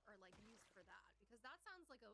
are like used for that? Because that sounds like a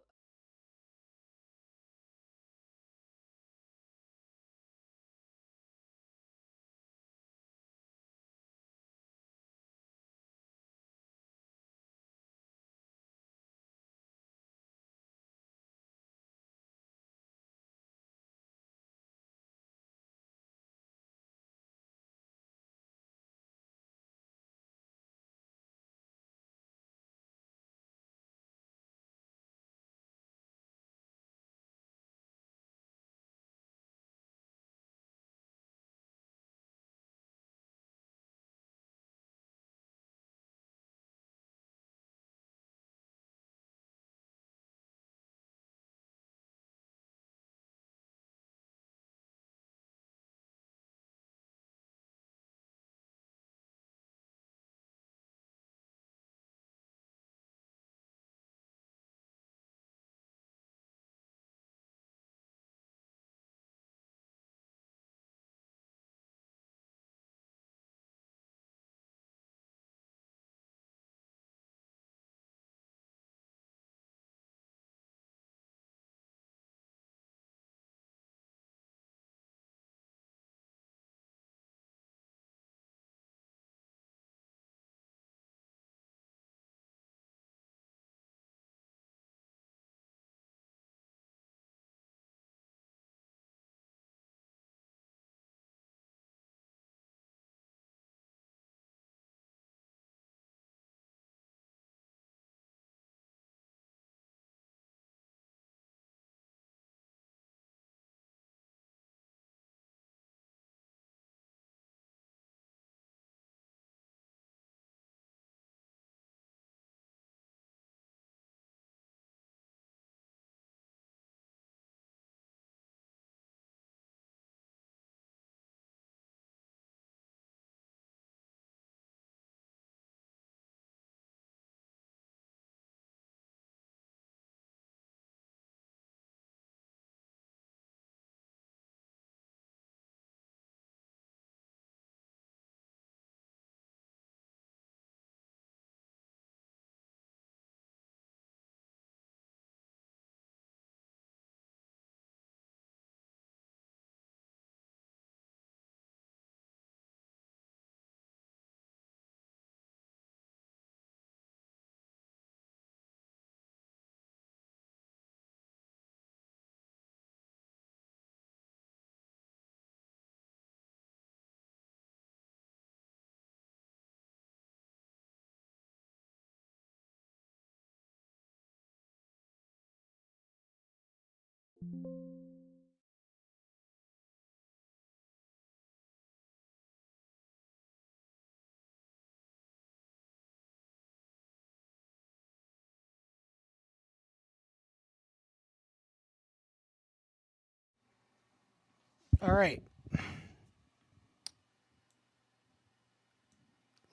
All right.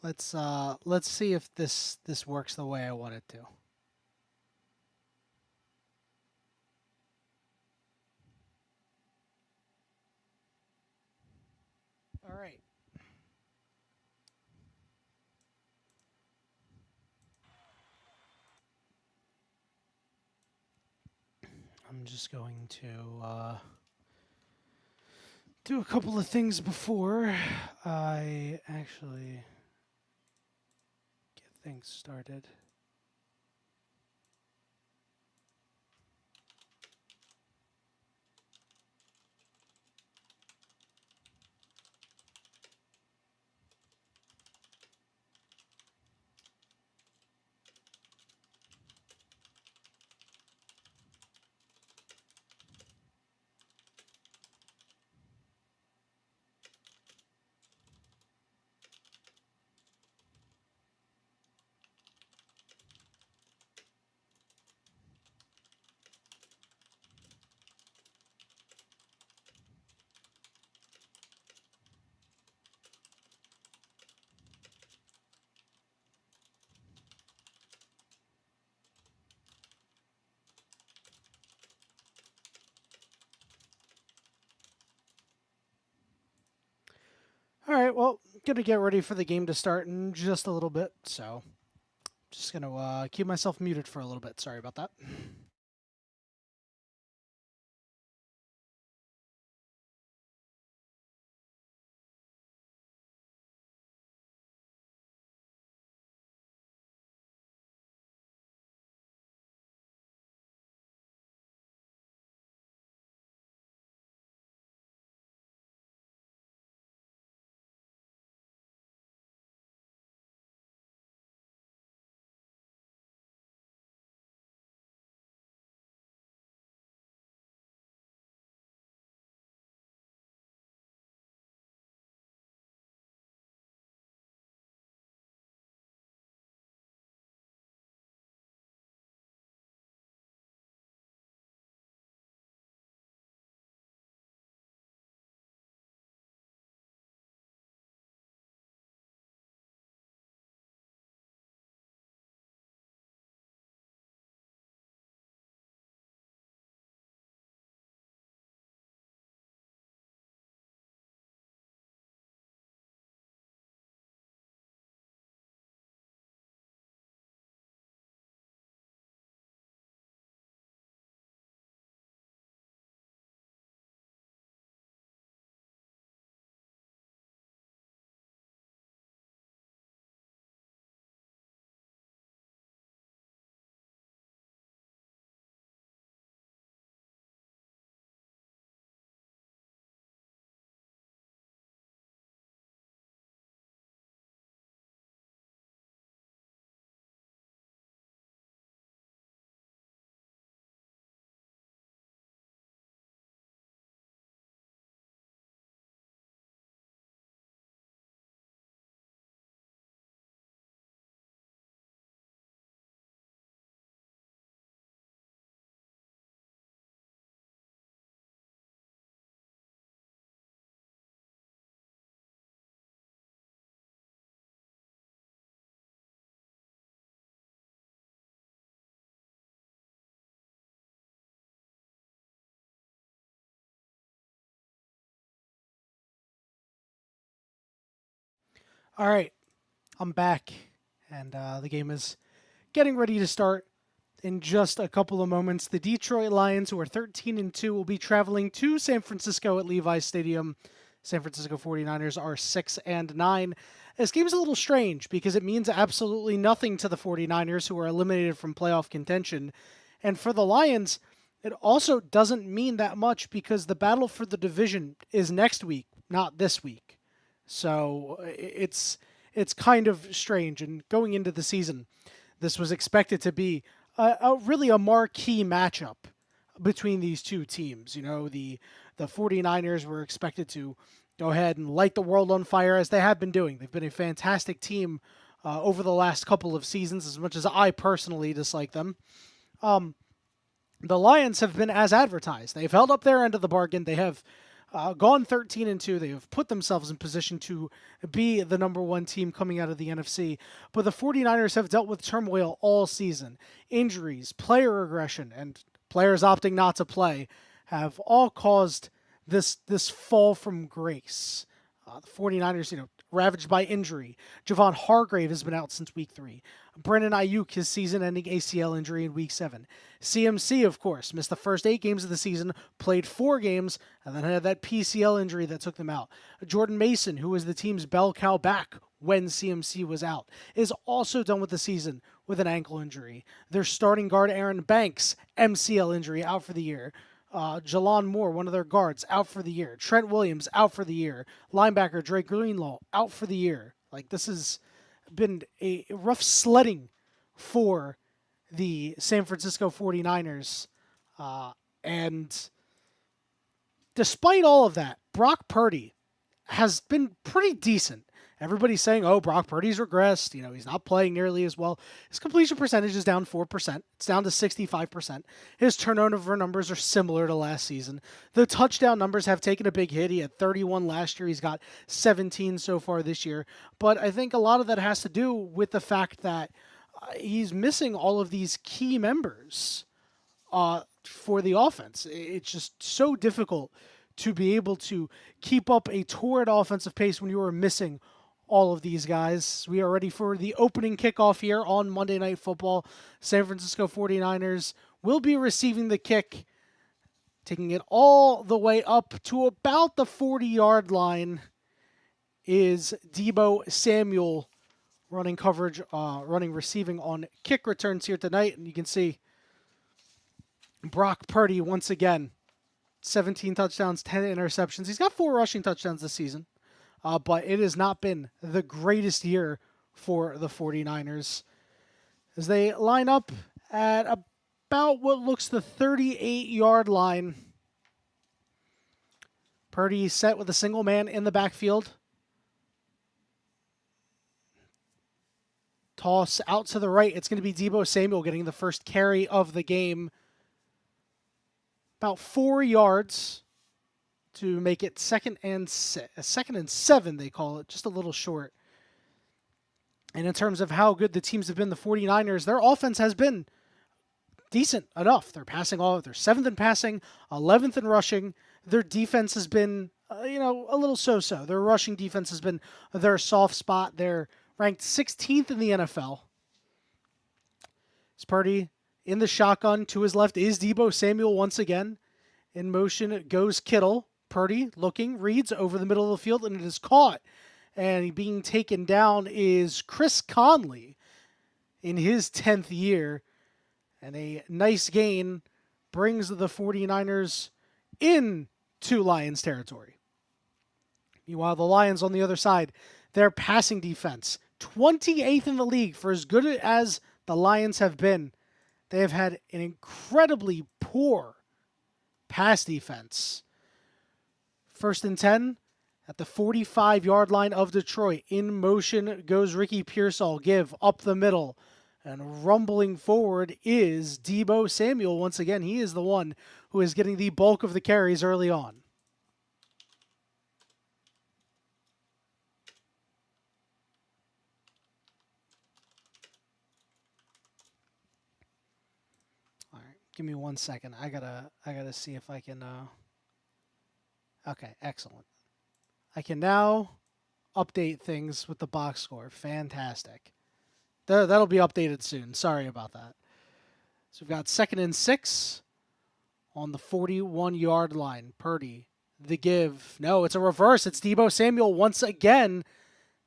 Let's see if this works the way I want it to. All right. I'm just going to do a couple of things before I actually get things started. All right. Well, gonna get ready for the game to start in just a little bit, so just Just going to keep myself muted for a little bit. Sorry about that. All right, I'm back, and the game is getting ready to start in just a couple of moments. The Detroit Lions, who are 13-2, will be traveling to San Francisco at Levi's Stadium. San Francisco 49ers are 6-9. This game is a little strange because it means absolutely nothing to the 49ers, who are eliminated from playoff contention. And for the Lions, it also doesn't mean that much because the battle for the division is next week, not this week. So it's kind of strange. And going into the season, this was expected to be really a marquee matchup between these two teams. You know, the 49ers were expected to go ahead and light the world on fire, as they have been doing. They've been a fantastic team over the last couple of seasons, as much as I personally dislike them. The Lions have been as advertised. They've held up their end of the bargain. They have gone 13-2. They have put themselves in position to be the number one team coming out of the NFC. But the 49ers have dealt with turmoil all season. Injuries, player aggression, and players opting not to play have all caused this fall from grace. The 49ers, ravaged by injury. Javon Hargrave has been out since week 3. Brandon Ayuk, his season-ending ACL injury in week 7. CMC, of course, missed the first 8 games of the season, played 4 games, and then had that PCL injury that took them out. Jordan Mason, who was the team's bell cow back when CMC was out, is also done with the season with an ankle injury. Their starting guard, Aaron Banks, MCL injury, out for the year. Jalon Moore, one of their guards, out for the year. Trent Williams, out for the year. Linebacker Drake Greenlaw, out for the year. Like, this has been a rough sledding for the San Francisco 49ers. And despite all of that, Brock Purdy has been pretty decent. Everybody's saying, oh, Brock Purdy's regressed. He's not playing nearly as well. His completion percentage is down 4%. It's down to 65%. His turnover numbers are similar to last season. The touchdown numbers have taken a big hit. He had 31 last year. He's got 17 so far this year. But I think a lot of that has to do with the fact that he's missing all of these key members for the offense. It's just so difficult to be able to keep up a torrid offensive pace when you are missing all of these guys. We are ready for the opening kickoff here on Monday Night Football. San Francisco 49ers will be receiving the kick, taking it all the way up to about the 40-yard line is Deebo Samuel running coverage, running receiving on kick returns here tonight. And you can see Brock Purdy once again, 17 touchdowns, 10 interceptions. He's got 4 rushing touchdowns this season, but it has not been the greatest year for the 49ers as they line up at about what looks the 38-yard line. Purdy set with a single man in the backfield. Toss out to the right. It's going to be Deebo Samuel getting the first carry of the game. About 4 yards to make it second and 7, they call it, just a little short. And in terms of how good the teams have been, the 49ers, their offense has been decent enough. They're passing all of their 7th in passing, 11th in rushing. Their defense has been, a little so-so. Their rushing defense has been their soft spot. They're ranked 16th in the NFL. It's Purdy in the shotgun. To his left is Deebo Samuel once again. In motion goes Kittle. Purdy looking, reads over the middle of the field, and it is caught. And being taken down is Chris Conley in his 10th year. And a nice gain brings the 49ers into Lions territory. Meanwhile, the Lions on the other side, their passing defense, 28th in the league. For as good as the Lions have been, they have had an incredibly poor pass defense. 1st and 10 at the 45-yard line of Detroit. In motion goes Ricky Pearsall. Give up the middle. And rumbling forward is Deebo Samuel. Once again, he is the one who is getting the bulk of the carries early on. All right, give me 1 second. I gotta see if I can. Okay, excellent. I can now update things with the box score. Fantastic. That'll be updated soon. Sorry about that. So we've got 2nd and 6 on the 41-yard line. Purdy, the give. No, it's a reverse. It's Deebo Samuel once again.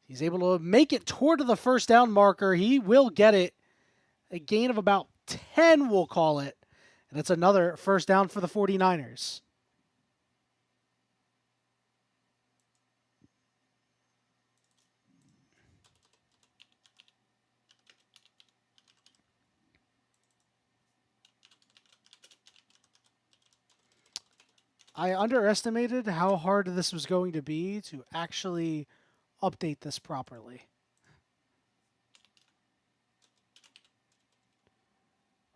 He's able to make it toward the first down marker. He will get it. A gain of about 10, we'll call it. And it's another first down for the 49ers. I underestimated how hard this was going to be to actually update this properly.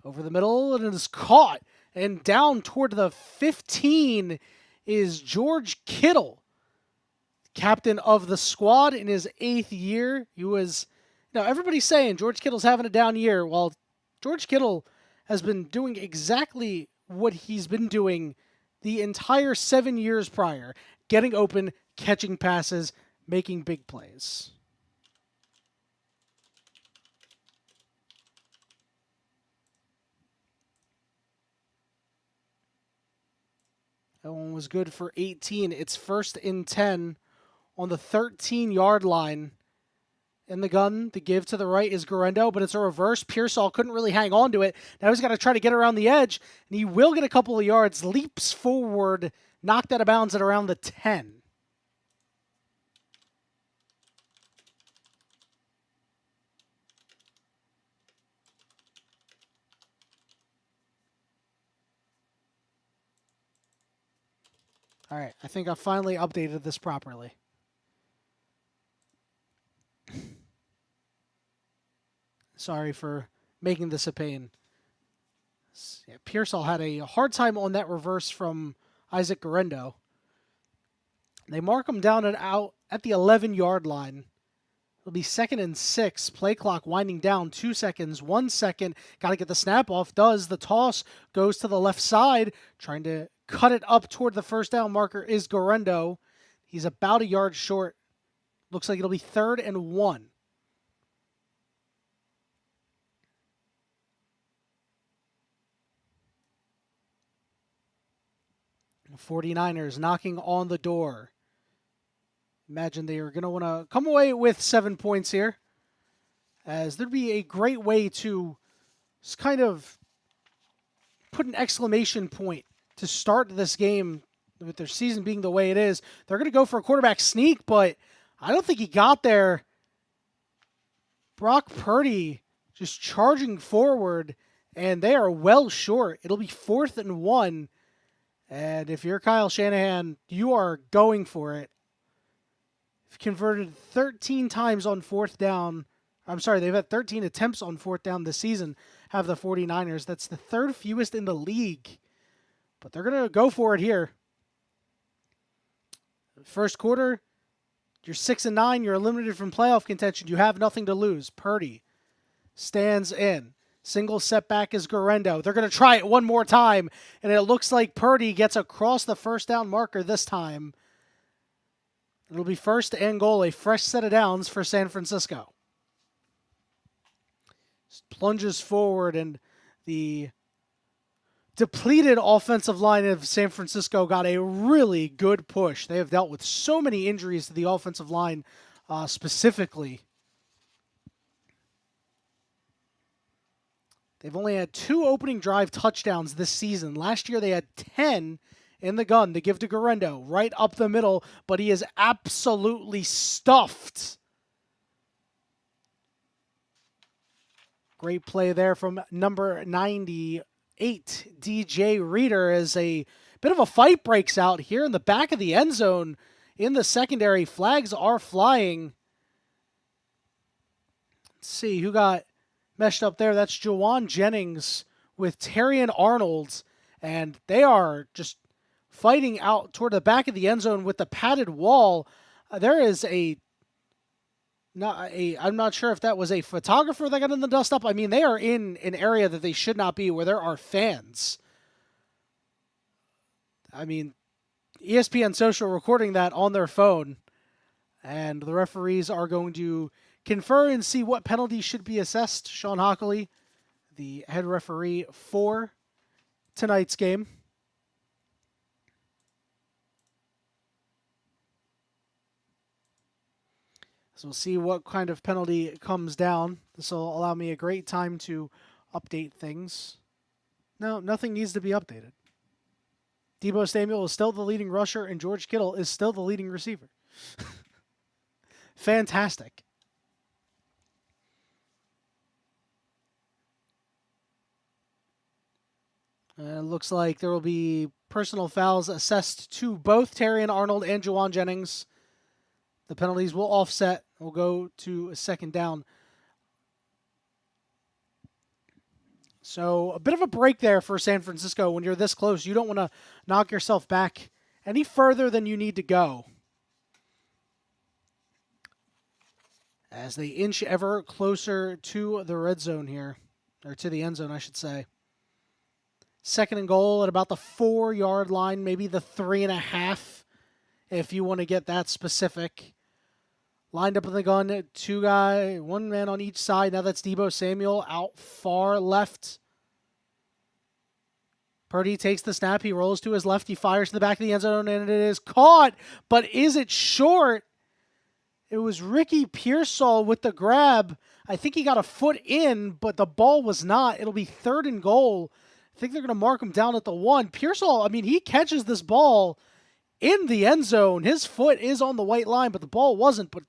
Over the middle, and it is caught. And down toward the 15 is George Kittle, captain of the squad in his 8th year. He was, everybody's saying George Kittle's having a down year. Well, George Kittle has been doing exactly what he's been doing the entire 7 years prior, getting open, catching passes, making big plays. That one was good for 18. It's 1st and 10 on the 13-yard line. In the gun, the give to the right is Guerrero, but it's a reverse. Pearsall couldn't really hang on to it. Now he's got to try to get around the edge, and he will get a couple of yards. Leaps forward, knocked out of bounds at around the 10. All right, I think I finally updated this properly. Sorry for making this a pain. Yeah, Pearsall had a hard time on that reverse from Isaac Guerrero. They mark him down and out at the 11-yard line. It'll be 2nd and 6. Play clock winding down. 2 seconds. 1 second. Got to get the snap off. Does. The toss goes to the left side. Trying to cut it up toward the first down marker is Guerrero. He's about a yard short. Looks like it'll be 3rd and 1. The 49ers knocking on the door. Imagine they are going to want to come away with 7 points here, as there'd be a great way to kind of put an exclamation point to start this game with their season being the way it is. They're going to go for a quarterback sneak, but I don't think he got there. Brock Purdy just charging forward, and they are well short. It'll be 4th and 1, and if you're Kyle Shanahan, you are going for it. Converted 13 times on 4th down. I'm sorry, they've had 13 attempts on 4th down this season, have the 49ers. That's the 3rd fewest in the league. But they're going to go for it here. First quarter, you're 6-9. You're eliminated from playoff contention. You have nothing to lose. Purdy stands in. Single setback is Garendo. They're going to try it one more time, and it looks like Purdy gets across the first down marker this time. It'll be 1st and goal, a fresh set of downs for San Francisco. Plunges forward, and the depleted offensive line of San Francisco got a really good push. They have dealt with so many injuries to the offensive line specifically. They've only had 2 opening drive touchdowns this season. Last year they had 10 in the gun to give to Garendo, right up the middle, but he is absolutely stuffed. Great play there from number 98, DJ Reader, as a bit of a fight breaks out here in the back of the end zone in the secondary. Flags are flying. Let's see who got meshed up there. That's Jawan Jennings with Terrion Arnold, and they are just fighting out toward the back of the end zone with the padded wall. There is I'm not sure if that was a photographer that got in the dust up. I mean, they are in an area that they should not be, where there are fans. I mean, ESPN Social recording that on their phone, and the referees are going to confer and see what penalty should be assessed. Sean Hockley, the head referee for tonight's game. So we'll see what kind of penalty comes down. This will allow me a great time to update things. No, nothing needs to be updated. Deebo Samuel is still the leading rusher, and George Kittle is still the leading receiver. Fantastic. It looks like there will be personal fouls assessed to both Terrion Arnold and Jawan Jennings. The penalties will offset. We'll go to a 2nd down. So a bit of a break there for San Francisco. When you're this close, you don't want to knock yourself back any further than you need to go, as they inch ever closer to the red zone here, or to the end zone, I should say. 2nd and goal at about the 4-yard line, maybe the 3.5, if you want to get that specific. Lined up in the gun, 1 man on each side. Now that's Deebo Samuel out far left. Purdy takes the snap. He rolls to his left. He fires to the back of the end zone, and it is caught. But is it short? It was Ricky Pearsall with the grab. I think he got a foot in, but the ball was not. It'll be 3rd and goal. I think they're going to mark him down at the 1. Pearsall, I mean, he catches this ball in the end zone. His foot is on the white line, but the ball wasn't. But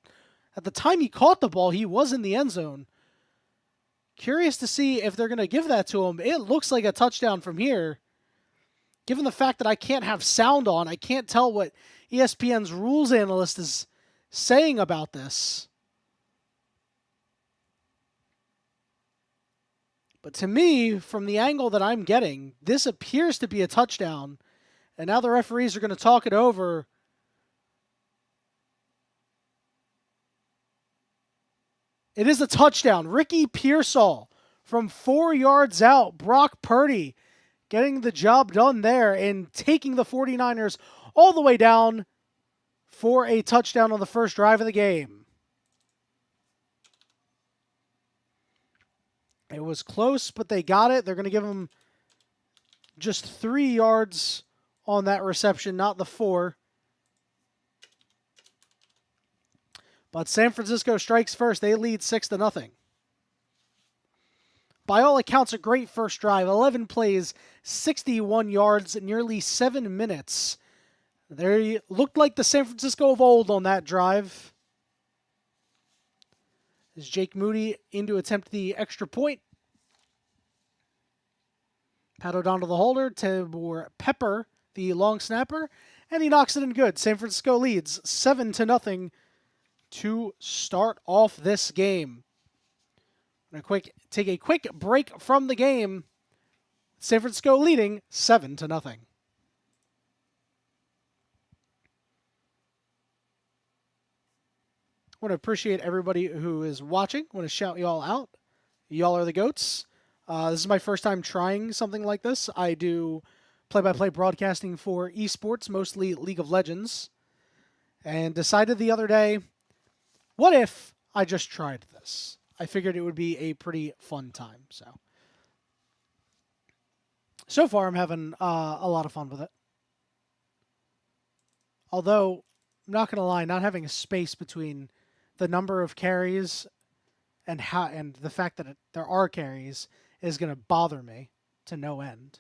at the time he caught the ball, he was in the end zone. Curious to see if they're going to give that to him. It looks like a touchdown from here. Given the fact that I can't have sound on, I can't tell what ESPN's rules analyst is saying about this. But to me, from the angle that I'm getting, this appears to be a touchdown. And now the referees are going to talk it over. It is a touchdown. Ricky Pearsall from 4 yards out. Brock Purdy getting the job done there and taking the 49ers all the way down for a touchdown on the first drive of the game. It was close, but they got it. They're going to give him just 3 yards on that reception, not the 4. But San Francisco strikes first. They lead 6-0. By all accounts, a great first drive. 11 plays, 61 yards, nearly 7 minutes. They looked like the San Francisco of old on that drive. As Jake Moody in to attempt the extra point. Paddled onto the holder to Pepper, the long snapper, and he knocks it in good. San Francisco leads 7-0 to start off this game. I'm going to take a quick break from the game. San Francisco leading 7-0. I want to appreciate everybody who is watching. I want to shout y'all out. Y'all are the GOATs. This is my first time trying something like this. I do play-by-play broadcasting for esports, mostly League of Legends, and decided the other day, what if I just tried this? I figured it would be a pretty fun time. So far I'm having a lot of fun with it. Although, I'm not going to lie, not having a space between the number of carries and the fact that there are carries is going to bother me to no end.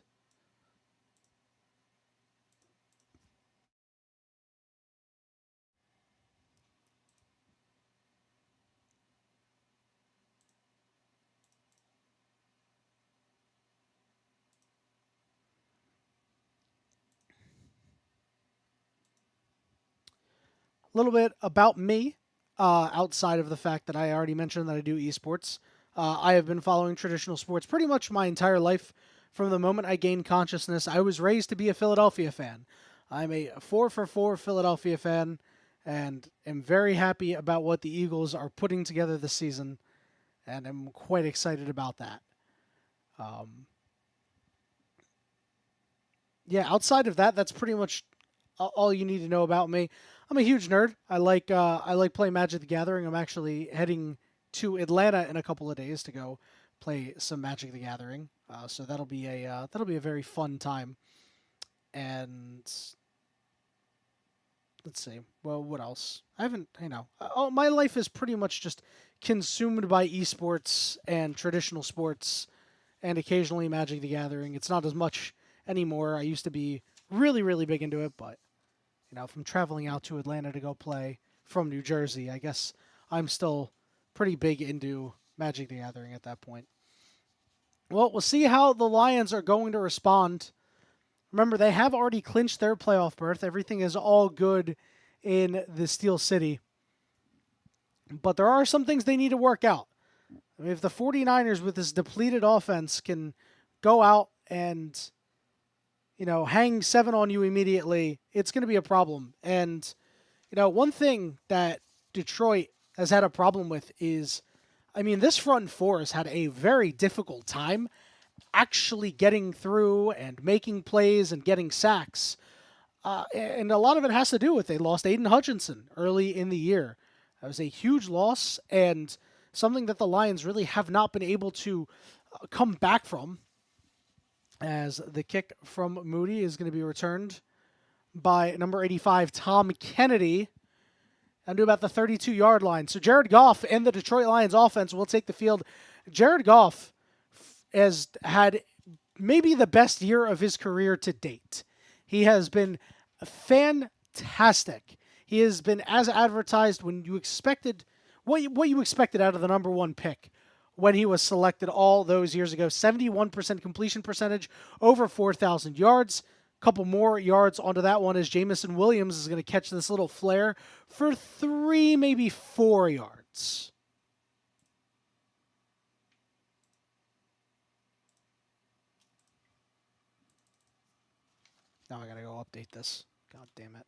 A little bit about me, outside of the fact that I already mentioned that I do esports. I have been following traditional sports pretty much my entire life. From the moment I gained consciousness, I was raised to be a Philadelphia fan. I'm a 4-for-4 Philadelphia fan, and am very happy about what the Eagles are putting together this season, and I'm quite excited about that. Yeah, outside of that, that's pretty much all you need to know about me. I'm a huge nerd. I like playing Magic the Gathering. I'm actually heading to Atlanta in a couple of days to go play some Magic the Gathering. So that'll be a very fun time. And let's see. Well, what else? I haven't. My life is pretty much just consumed by esports and traditional sports, and occasionally Magic the Gathering. It's not as much anymore. I used to be really, really big into it, but if I'm traveling out to Atlanta to go play from New Jersey, I guess I'm still pretty big into Magic the Gathering at that point. Well, we'll see how the Lions are going to respond. Remember, they have already clinched their playoff berth. Everything is all good in the Steel City. But there are some things they need to work out. I mean, if the 49ers with this depleted offense can go out and hang 7 on you immediately, it's going to be a problem. And, one thing that Detroit has had a problem with is, this front 4 has had a very difficult time actually getting through and making plays and getting sacks. And a lot of it has to do with they lost Aiden Hutchinson early in the year. That was a huge loss and something that the Lions really have not been able to come back from, as the kick from Moody is going to be returned by number 85, Tom Kennedy, and to about the 32-yard line. So Jared Goff and the Detroit Lions offense will take the field. Jared Goff has had maybe the best year of his career to date. He has been fantastic. He has been as advertised when you expected what you expected out of the number 1 pick when he was selected all those years ago. 71% completion percentage, over 4,000 yards. A couple more yards onto that one as Jamison Williams is going to catch this little flare for 3, maybe 4 yards. Now I got to go update this. God damn it.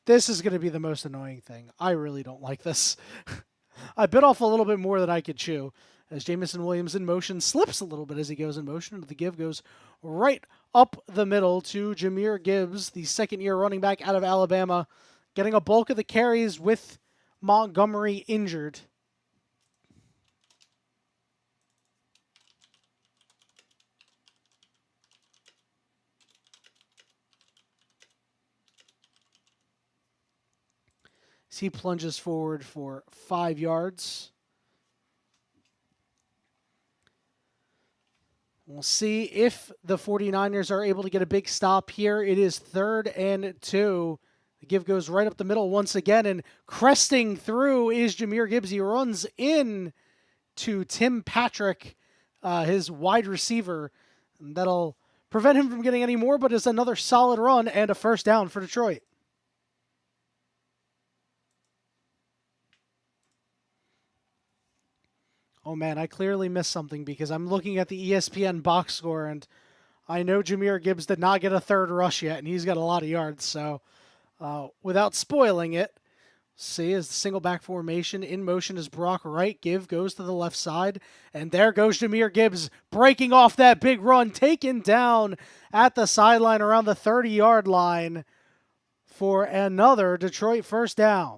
This is going to be the most annoying thing. I really don't like this. I bit off a little bit more than I could chew. as Jamison Williams in motion slips a little bit as he goes in motion. The give goes right up the middle to Jahmyr Gibbs, the second-year running back out of Alabama, getting a bulk of the carries with Montgomery injured. As he plunges forward for 5 yards. We'll see if the 49ers are able to get a big stop here. It is 3rd and 2. The give goes right up the middle once again, and cresting through is Jahmyr Gibbs. He runs in to Tim Patrick, his wide receiver. And that'll prevent him from getting any more, but it's another solid run and a first down for Detroit. Oh man, I clearly missed something because I'm looking at the ESPN box score, and I know Jahmyr Gibbs did not get a third rush yet, and he's got a lot of yards. So without spoiling it, see, as the single back formation in motion is Brock Wright. Give goes to the left side, and there goes Jahmyr Gibbs breaking off that big run, taken down at the sideline around the 30-yard line for another Detroit first down.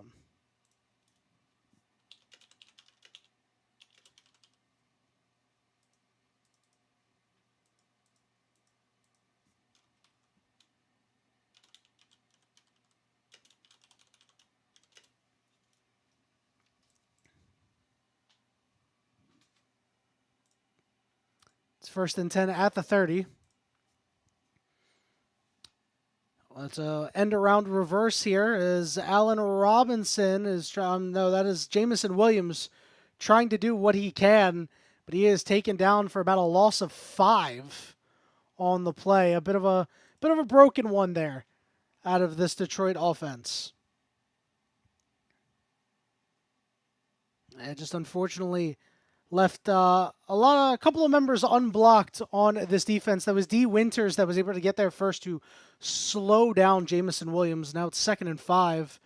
It's 1st and 10 at the 30. Let's end around reverse here as Allen Robinson is trying. No, that is Jamison Williams trying to do what he can, but he is taken down for about a loss of 5 on the play. A bit of a broken one there out of this Detroit offense. And just unfortunately left a couple of members unblocked on this defense. That was D. Winters that was able to get there first to slow down Jamison Williams. Now it's 2nd and 5.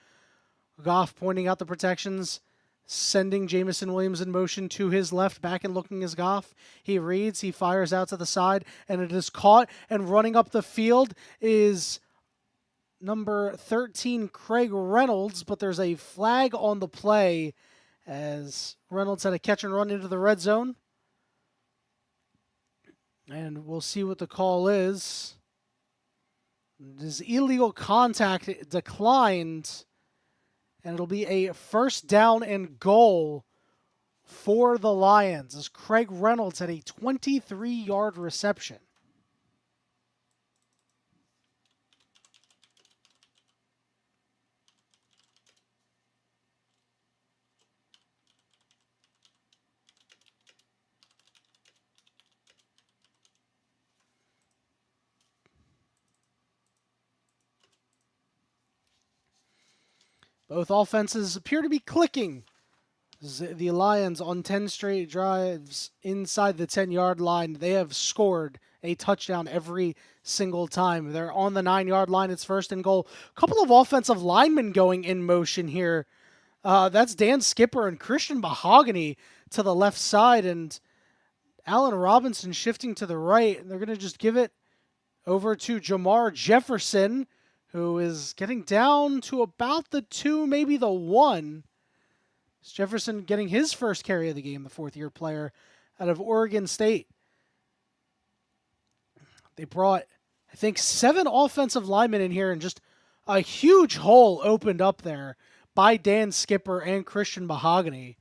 Goff pointing out the protections, sending Jamison Williams in motion to his left, back and looking as Goff. He reads, he fires out to the side, and it is caught, and running up the field is number 13, Craig Reynolds, but there's a flag on the play as Reynolds had a catch and run into the red zone. And we'll see what the call is. This illegal contact declined, and it'll be a first down and goal for the Lions as Craig Reynolds had a 23-yard reception. Both offenses appear to be clicking. The Lions on 10 straight drives inside the 10-yard line. They have scored a touchdown every single time. They're on the 9-yard line. It's 1st and goal. A couple of offensive linemen going in motion here. That's Dan Skipper and Christian Mahogany to the left side, and Allen Robinson shifting to the right. And they're going to just give it over to Jamar Jefferson, who is getting down to about the 2, maybe the 1. Jefferson getting his first carry of the game, the 4th-year player out of Oregon State. They brought, I think, 7 offensive linemen in here, and just a huge hole opened up there by Dan Skipper and Christian Mahogany.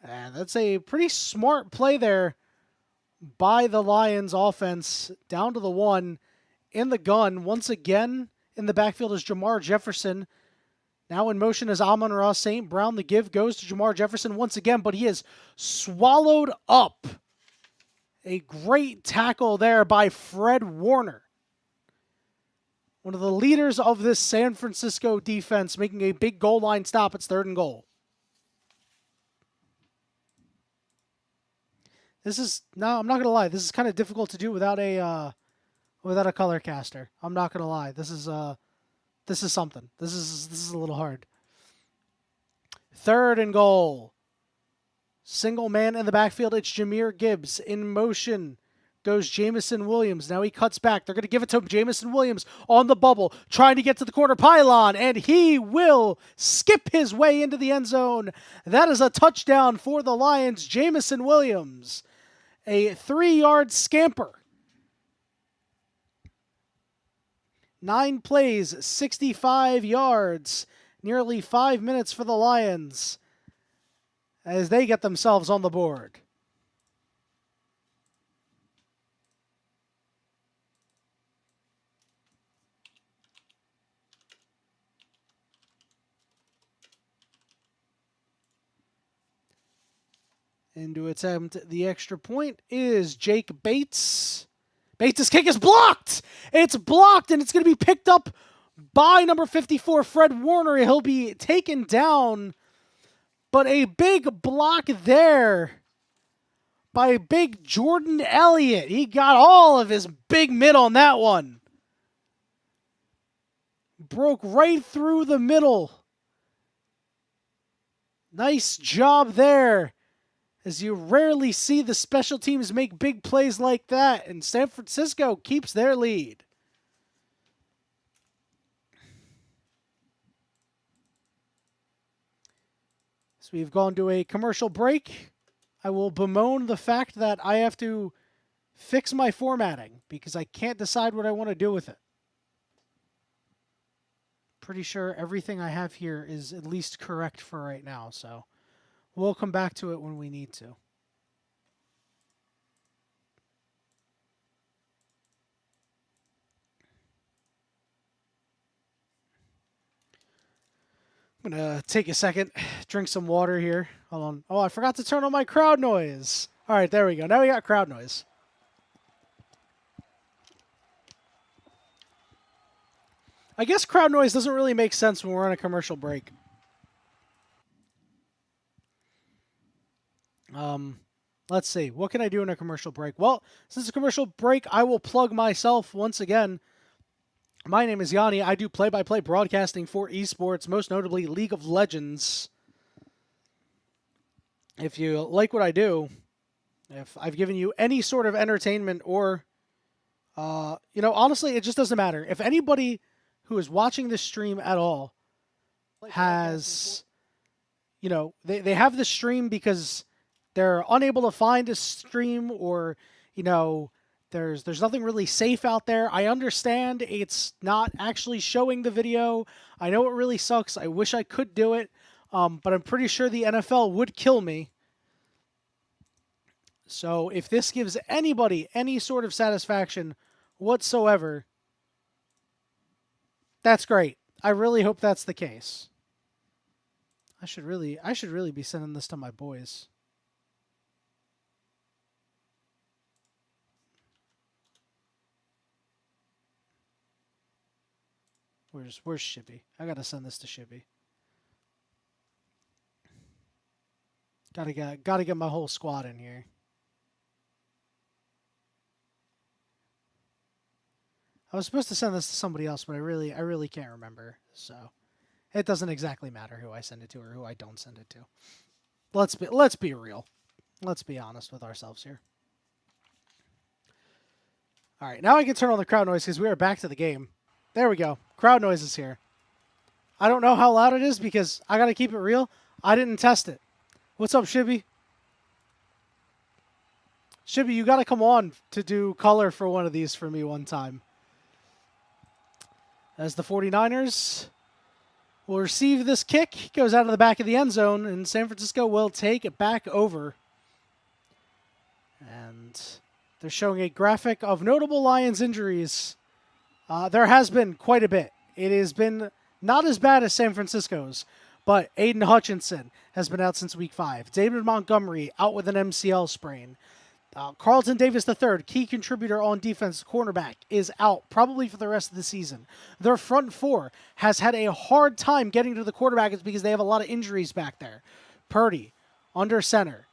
And that's a pretty smart play there by the Lions offense. Down to the 1 in the gun. Once again in the backfield is Jamar Jefferson. Now in motion is Amon-Ra St. Brown. The give goes to Jamar Jefferson once again, but he is swallowed up. A great tackle there by Fred Warner. One of the leaders of this San Francisco defense, making a big goal line stop. It's 3rd and goal. This is, no, I'm not going to lie. This is kind of difficult to do without a color caster. I'm not going to lie. This is something. This is a little hard. 3rd and goal. Single man in the backfield. It's Jahmyr Gibbs. In motion goes Jamison Williams. Now he cuts back. They're going to give it to Jamison Williams on the bubble, trying to get to the corner pylon, and he will skip his way into the end zone. That is a touchdown for the Lions. Jamison Williams, a 3-yard scamper. 9 plays, 65 yards, nearly 5 minutes for the Lions as they get themselves on the board. And to attempt the extra point is Jake Bates. Bates' kick is blocked! It's blocked, and it's going to be picked up by number 54, Fred Warner. He'll be taken down, but a big block there by big Jordan Elliott. He got all of his big mid on that one. Broke right through the middle. Nice job there, as you rarely see the special teams make big plays like that, and San Francisco keeps their lead. So we've gone to a commercial break. I will bemoan the fact that I have to fix my formatting because I can't decide what I want to do with it. Pretty sure everything I have here is at least correct for right now, so we'll come back to it when we need to. I'm going to take a second, drink some water here. Hold on. Oh, I forgot to turn on my crowd noise. All right, there we go. Now we got crowd noise. I guess crowd noise doesn't really make sense when we're on a commercial break. Let's see. What can I do in a commercial break? Well, since it's a commercial break, I will plug myself once again. My name is Yanni. I do play-by-play broadcasting for esports, most notably League of Legends. If you like what I do, if I've given you any sort of entertainment or, honestly, it just doesn't matter. If anybody who is watching this stream at all has, they have this stream because they're unable to find a stream or, there's nothing really safe out there. I understand it's not actually showing the video. I know it really sucks. I wish I could do it, but I'm pretty sure the NFL would kill me. So if this gives anybody any sort of satisfaction whatsoever, that's great. I really hope that's the case. I should really be sending this to my boys. Where's Shippy? I gotta send this to Shippy. Gotta get my whole squad in here. I was supposed to send this to somebody else, but I really can't remember. So it doesn't exactly matter who I send it to or who I don't send it to. Let's be real. Let's be honest with ourselves here. All right, now I can turn on the crowd noise because we are back to the game. There we go. Crowd noise is here. I don't know how loud it is because I got to keep it real. I didn't test it. What's up, Shibby? Shibby, you got to come on to do color for one of these for me one time. As the 49ers will receive this kick, goes out of the back of the end zone, and San Francisco will take it back over. And they're showing a graphic of notable Lions injuries. There has been quite a bit. It has been not as bad as San Francisco's, but Aiden Hutchinson has been out since week 5. David Montgomery out with an MCL sprain. Carlton Davis III, key contributor on defense, cornerback, is out probably for the rest of the season. Their front four has had a hard time getting to the quarterback because they have a lot of injuries back there. Purdy, under center.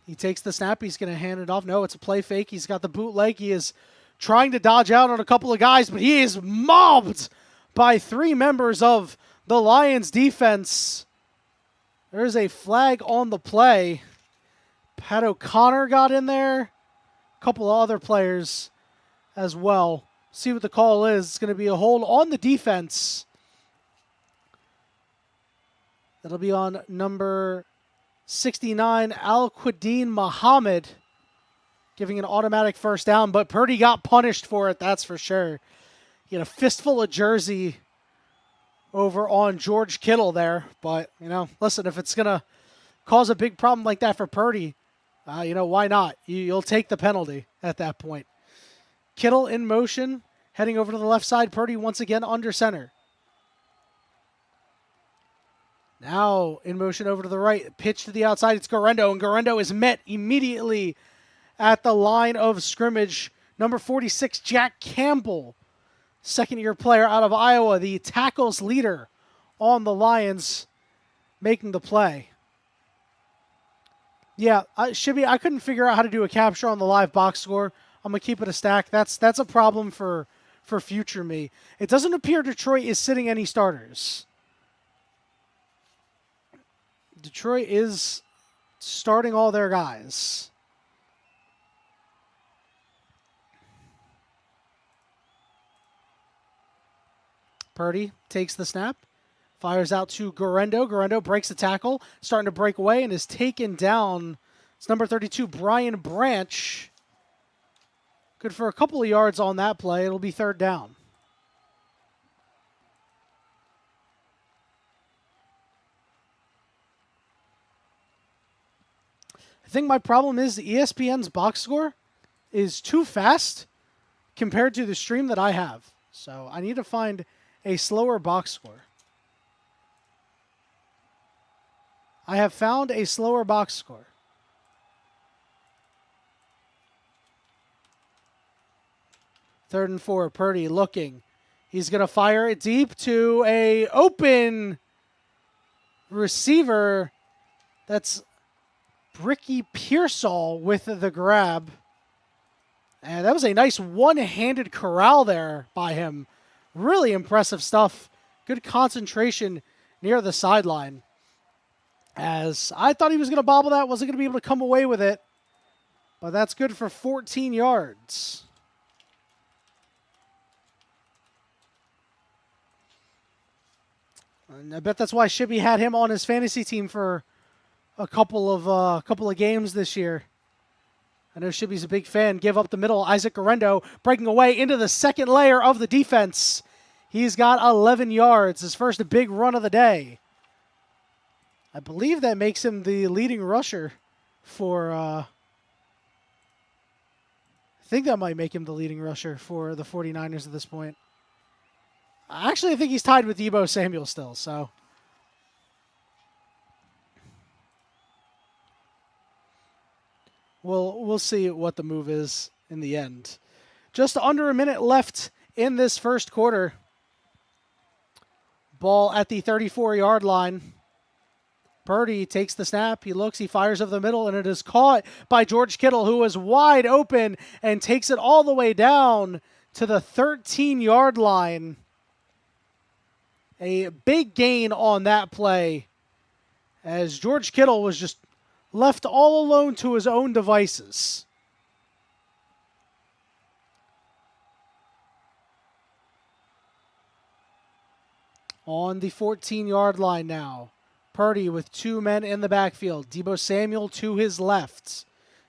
He takes the snap. He's going to hand it off. No, it's a play fake. He's got the bootleg. He is trying to dodge out on a couple of guys, but he is mobbed by 3 members of the Lions defense. There's a flag on the play. Pat O'Connor got in there. A couple of other players as well. See what the call is. It's going to be a hold on the defense. That'll be on number 69, Al-Quadin Muhammad, giving an automatic first down. But Purdy got punished for it, that's for sure. He had a fistful of jersey over on George Kittle there. But, listen, if it's going to cause a big problem like that for Purdy, why not? You'll take the penalty at that point. Kittle in motion, heading over to the left side. Purdy once again under center. Now in motion over to the right. Pitch to the outside. It's Garendo, and Garendo is met immediately at the line of scrimmage. Number 46, Jack Campbell, second-year player out of Iowa, the tackles leader on the Lions, making the play. Yeah, Shibby, I couldn't figure out how to do a capture on the live box score. I'm going to keep it a stack. That's a problem for future me. It doesn't appear Detroit is sitting any starters. Detroit is starting all their guys. Purdy takes the snap, fires out to Garendo. Garendo breaks the tackle, starting to break away, and is taken down. It's number 32, Brian Branch. Good for a couple of yards on that play. It'll be third down. I think my problem is ESPN's box score is too fast compared to the stream that I have. So I need to find a slower box score. I have found a slower box score. Third and 4, Purdy looking. He's going to fire it deep to a open receiver. That's Ricky Pearsall with the grab. And that was a nice one-handed corral there by him. Really impressive stuff. Good concentration near the sideline. As I thought he was going to bobble that, wasn't going to be able to come away with it. But that's good for 14 yards. And I bet that's why Shibby had him on his fantasy team for a couple of games this year. I know Shibby's a big fan. Give up the middle. Isaac Garendo breaking away into the second layer of the defense. He's got 11 yards, his first big run of the day. I believe that makes him the leading rusher for... I think that might make him the leading rusher for the 49ers at this point. Actually, I think he's tied with Deebo Samuel still, so... We'll see what the move is in the end. Just under a minute left in this first quarter. Ball at the 34-yard line. Purdy takes the snap. He looks, he fires over the middle, and it is caught by George Kittle, who is wide open and takes it all the way down to the 13-yard line. A big gain on that play as George Kittle was just left all alone to his own devices. On the 14-yard line now. Purdy with two men in the backfield. Deebo Samuel to his left.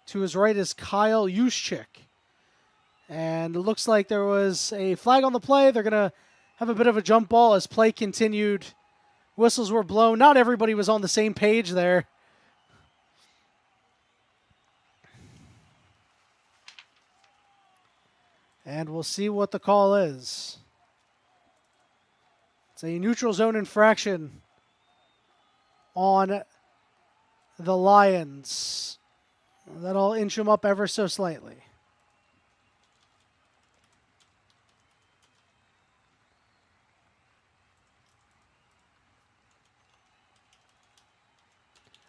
To his right is Kyle Juszczyk. And it looks like there was a flag on the play. They're going to have a bit of a jump ball as play continued. Whistles were blown. Not everybody was on the same page there. And we'll see what the call is. It's a neutral zone infraction on the Lions. That'll inch them up ever so slightly.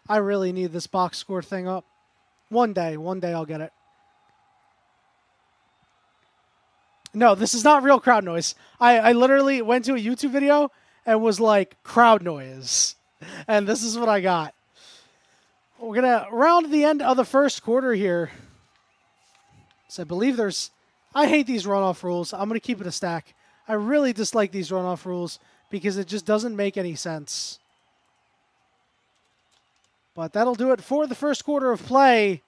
I really need this box score thing up. One day I'll get it. No, this is not real crowd noise. I literally went to a YouTube video and was like, crowd noise. And this is what I got. We're going to round the end of the first quarter here. So I believe there's... I hate these runoff rules. I'm going to keep it a stack. I really dislike these runoff rules because it just doesn't make any sense. But that'll do it for the first quarter of play.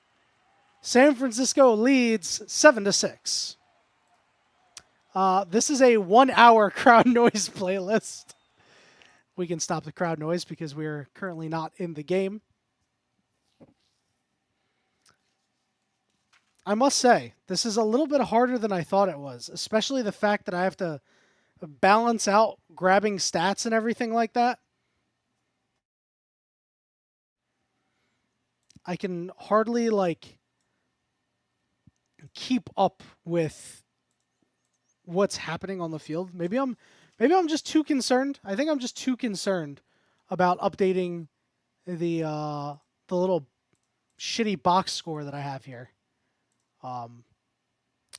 San Francisco leads 7-6. This is a 1-hour crowd noise playlist. We can stop the crowd noise because we're currently not in the game. I must say, this is a little bit harder than I thought it was, especially the fact that I have to balance out grabbing stats and everything like that. I can hardly, like, keep up with what's happening on the field. Maybe I'm just too concerned. I think I'm just too concerned about updating the little shitty box score that I have here.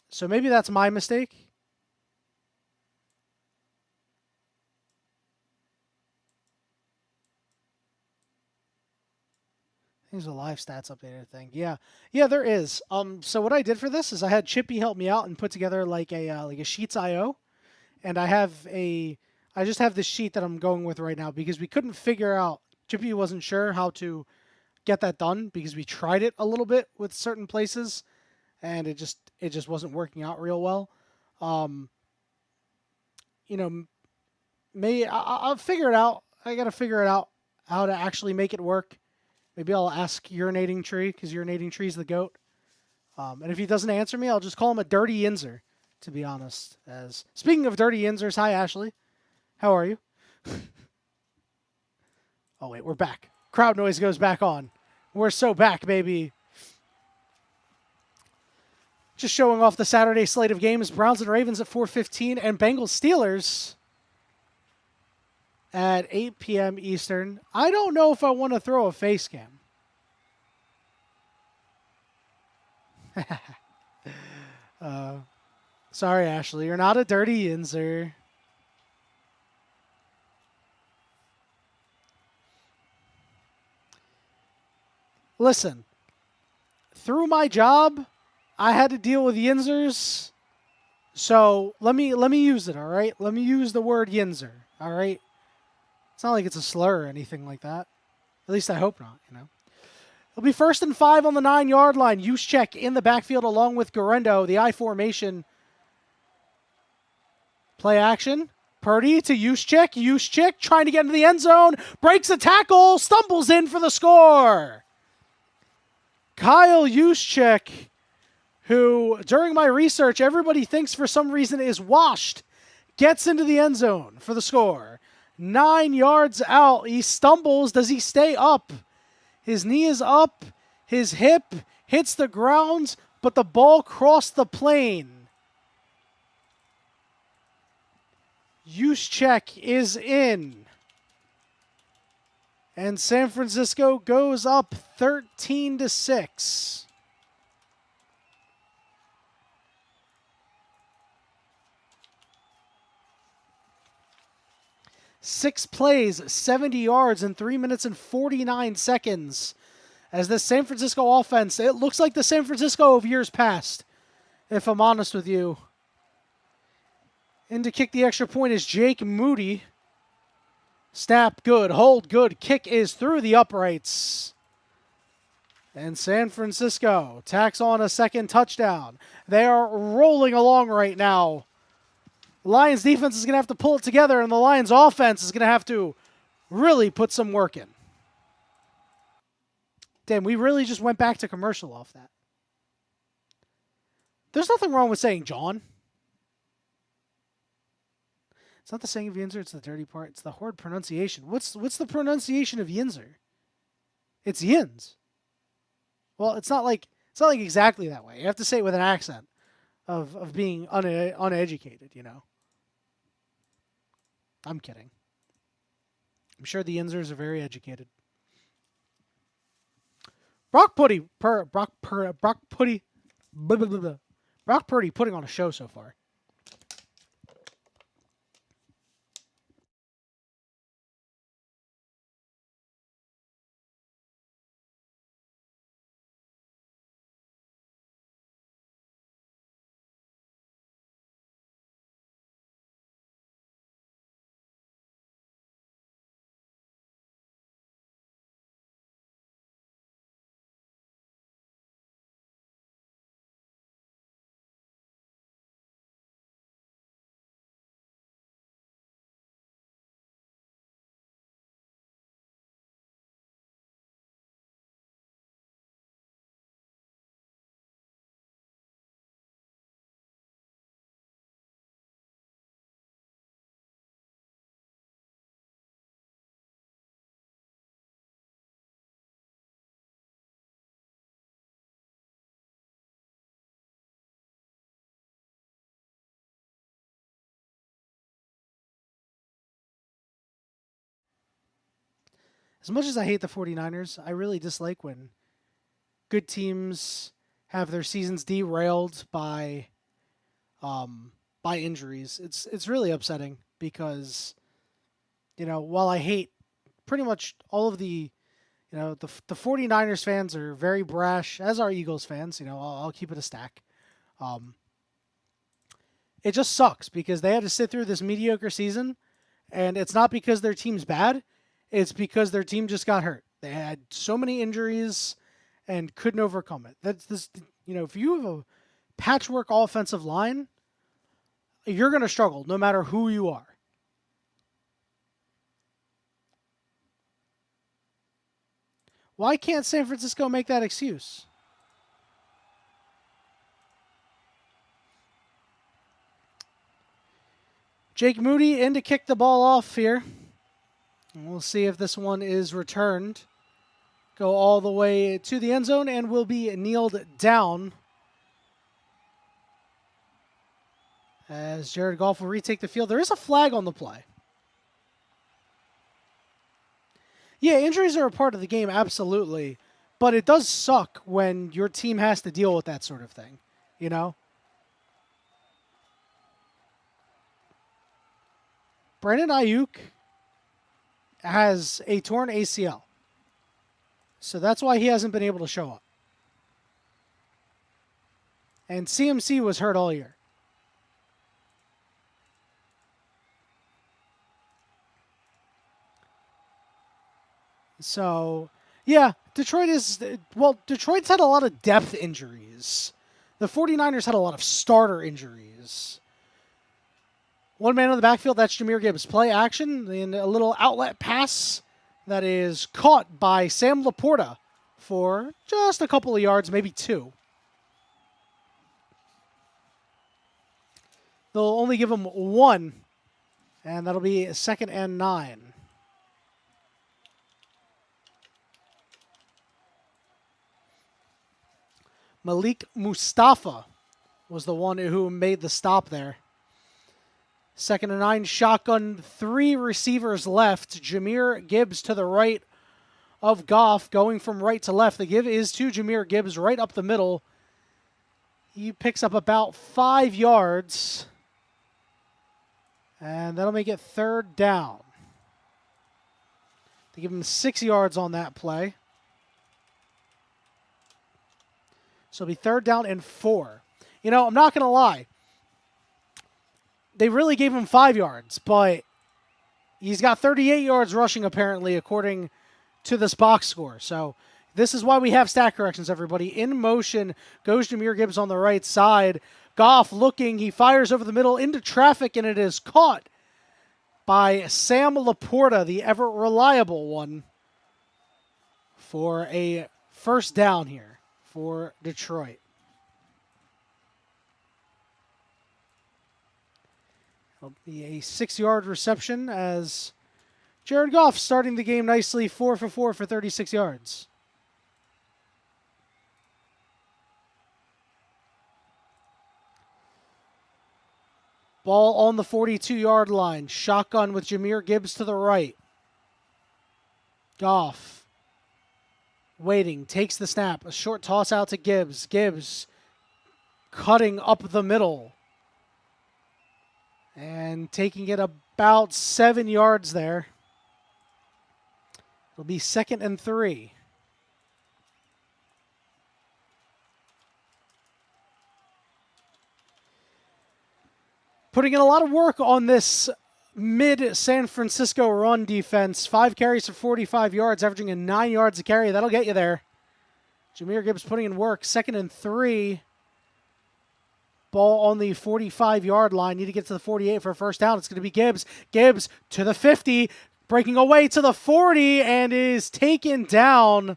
So maybe that's my mistake. There's a live stats updated thing. Yeah, there is. So what I did for this is I had Chippy help me out and put together like a Sheets IO, and I just have this sheet that I'm going with right now because we couldn't figure out. Chippy wasn't sure how to get that done because we tried it a little bit with certain places, and it just wasn't working out real well. I'll figure it out. I gotta figure it out how to actually make it work. Maybe I'll ask Urinating Tree because Urinating Tree's the goat. And if he doesn't answer me, I'll just call him a dirty Yinzer, to be honest. As speaking of dirty Yinzers, hi Ashley, how are you? Oh wait, we're back. Crowd noise goes back on. We're so back, baby. Just showing off the Saturday slate of games: Browns and Ravens at 4:15, and Bengals Steelers at 8 p.m. Eastern. I don't know if I want to throw a face cam. Sorry, Ashley. You're not a dirty Yinzer. Listen, through my job, I had to deal with Yinzers. So let me use it, all right? Let me use the word Yinzer, all right? It's not like it's a slur or anything like that. At least I hope not, you know. It'll be 1st and 5 on the 9-yard line. Juszczyk in the backfield along with Garendo. The I formation. Play action. Purdy to Juszczyk. Juszczyk trying to get into the end zone. Breaks a tackle. Stumbles in for the score. Kyle Juszczyk, who during my research everybody thinks for some reason is washed, gets into the end zone for the score. 9 yards out. He stumbles. Does he stay up? His knee is up. His hip hits the ground, but the ball crossed the plane. Juszczyk is in. And San Francisco goes up 13-6. 6 plays, 70 yards in 3 minutes and 49 seconds. As this San Francisco offense, it looks like the San Francisco of years past, if I'm honest with you. In to kick the extra point is Jake Moody. Snap good, hold good, kick is through the uprights. And San Francisco tacks on a second touchdown. They are rolling along right now. The Lions defense is going to have to pull it together, and the Lions offense is going to have to really put some work in. Damn, we really just went back to commercial off that. There's nothing wrong with saying John. It's not the saying of Yinzer, it's the dirty part. It's the hard pronunciation. What's the pronunciation of Yinzer? It's Yins. Well, it's not like exactly that way. You have to say it with an accent of being uneducated, you know. I'm kidding. I'm sure the Yinzers are very educated. Brock Purdy putting on a show so far. As much as I hate the 49ers, I really dislike when good teams have their seasons derailed by injuries. It's really upsetting because while I hate pretty much all of the 49ers fans are very brash, as are Eagles fans. I'll keep it a stack. Um, it just sucks because they had to sit through this mediocre season, and it's not because their team's bad. It's because their team just got hurt. They had so many injuries and couldn't overcome it. That's this. If you have a patchwork offensive line, you're going to struggle no matter who you are. Why can't San Francisco make that excuse? Jake Moody in to kick the ball off here. And we'll see if this one is returned. Go all the way to the end zone and will be kneeled down. As Jared Goff will retake the field. There is a flag on the play. Yeah, injuries are a part of the game, absolutely. But it does suck when your team has to deal with that sort of thing, Brandon Ayuk has a torn ACL. So that's why he hasn't been able to show up. And CMC was hurt all year. So, yeah, Detroit's had a lot of depth injuries. The 49ers had a lot of starter injuries. One man in the backfield, that's Jahmyr Gibbs. Play action in a little outlet pass that is caught by Sam Laporta for just a couple of yards, maybe 2. They'll only give him 1, and that'll be 2nd and 9. Malik Mustafa was the one who made the stop there. 2nd and 9, shotgun, 3 receivers left. Jahmyr Gibbs to the right of Goff, going from right to left. The give is to Jahmyr Gibbs right up the middle. He picks up about 5 yards. And that'll make it 3rd down. They give him 6 yards on that play. So it'll be 3rd down and 4. I'm not going to lie. They really gave him 5 yards, but he's got 38 yards rushing, apparently, according to this box score. So this is why we have stat corrections, everybody. In motion goes Jahmyr Gibbs on the right side. Goff looking. He fires over the middle into traffic, and it is caught by Sam Laporta, the ever-reliable one, for a 1st down here for Detroit. It'll be a 6-yard reception as Jared Goff starting the game nicely, 4 for 4 for 36 yards. Ball on the 42-yard line. Shotgun with Jahmyr Gibbs to the right. Goff waiting, takes the snap. A short toss out to Gibbs. Gibbs cutting up the middle. And taking it about 7 yards there. It'll be 2nd and 3. Putting in a lot of work on this mid-San Francisco run defense. 5 carries for 45 yards, averaging a 9 yards a carry. That'll get you there. Jahmyr Gibbs putting in work. 2nd and 3. Ball on the 45-yard line. Need to get to the 48 for a 1st down. It's going to be Gibbs. Gibbs to the 50. Breaking away to the 40 and is taken down.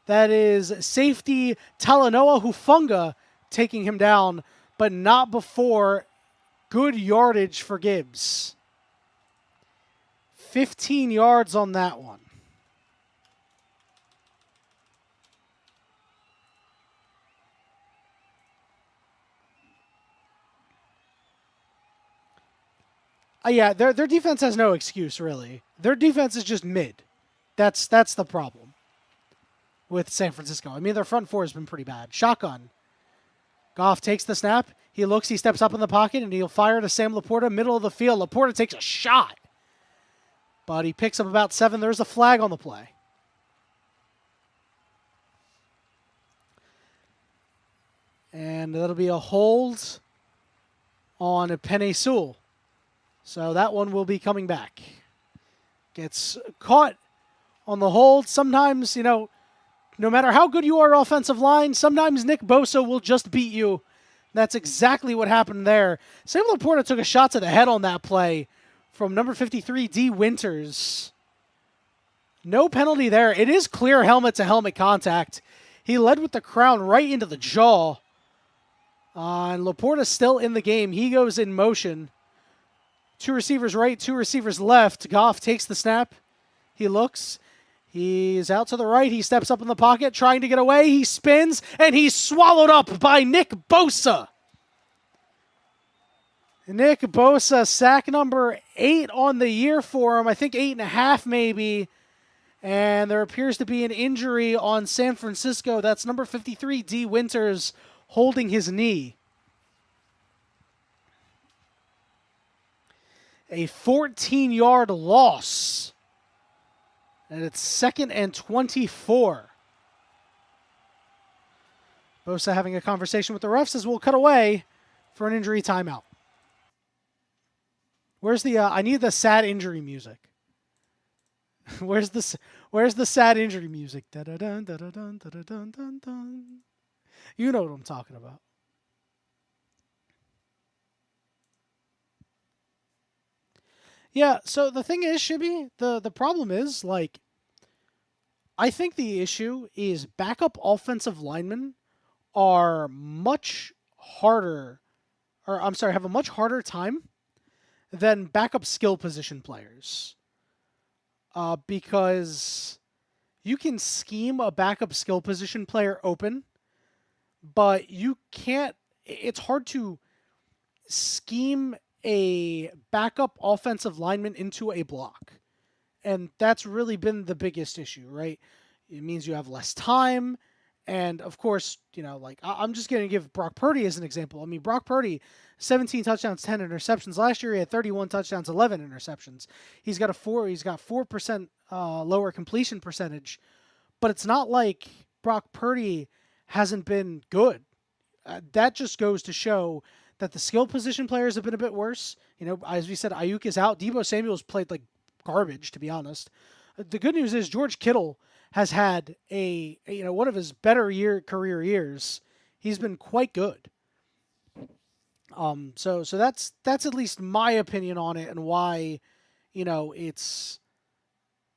That is safety Talanoa Hufanga taking him down, but not before good yardage for Gibbs. 15 yards on that one. Yeah, their defense has no excuse, really. Their defense is just mid. That's the problem with San Francisco. I mean, their front four has been pretty bad. Shotgun. Goff takes the snap. He looks, he steps up in the pocket, and he'll fire to Sam Laporta, middle of the field. Laporta takes a shot, but he picks up about 7. There's a flag on the play. And that'll be a hold on Penei Sewell. So that one will be coming back. Gets caught on the hold. Sometimes, no matter how good you are offensive line, sometimes Nick Bosa will just beat you. That's exactly what happened there. Sam Laporta took a shot to the head on that play from number 53, D. Winters. No penalty there. It is clear helmet-to-helmet contact. He led with the crown right into the jaw. And Laporta's still in the game. He goes in motion. 2 receivers right, 2 receivers left. Goff takes the snap. He looks. He's out to the right. He steps up in the pocket, trying to get away. He spins, and he's swallowed up by Nick Bosa. Nick Bosa, sack number 8 on the year for him. I think 8.5 maybe. And there appears to be an injury on San Francisco. That's number 53, D. Winters, holding his knee. A 14-yard loss. And it's 2nd and 24. Bosa having a conversation with the refs as we'll cut away for an injury timeout. Where's the I need the sad injury music. Where's the sad injury music? Da-da-dun, da-da-dun, da-da-dun, dun, dun. You know what I'm talking about. Yeah, so the thing is, Shibby, the problem is, I think the issue is backup offensive linemen are much harder, have a much harder time than backup skill position players. Because you can scheme a backup skill position player open, but you can't, it's hard to scheme a backup offensive lineman into a block. And that's really been the biggest issue, right? It means you have less time. And of course, I'm just going to give Brock Purdy as an example. I mean, Brock Purdy, 17 touchdowns, 10 interceptions. Last year, he had 31 touchdowns, 11 interceptions. He's got 4% lower completion percentage. But it's not like Brock Purdy hasn't been good. That just goes to show that the skill position players have been a bit worse. As we said, Ayuk is out. Deebo Samuel's played like garbage, to be honest. The good news is George Kittle has had one of his better career years. He's been quite good. So that's at least my opinion on it and why, it's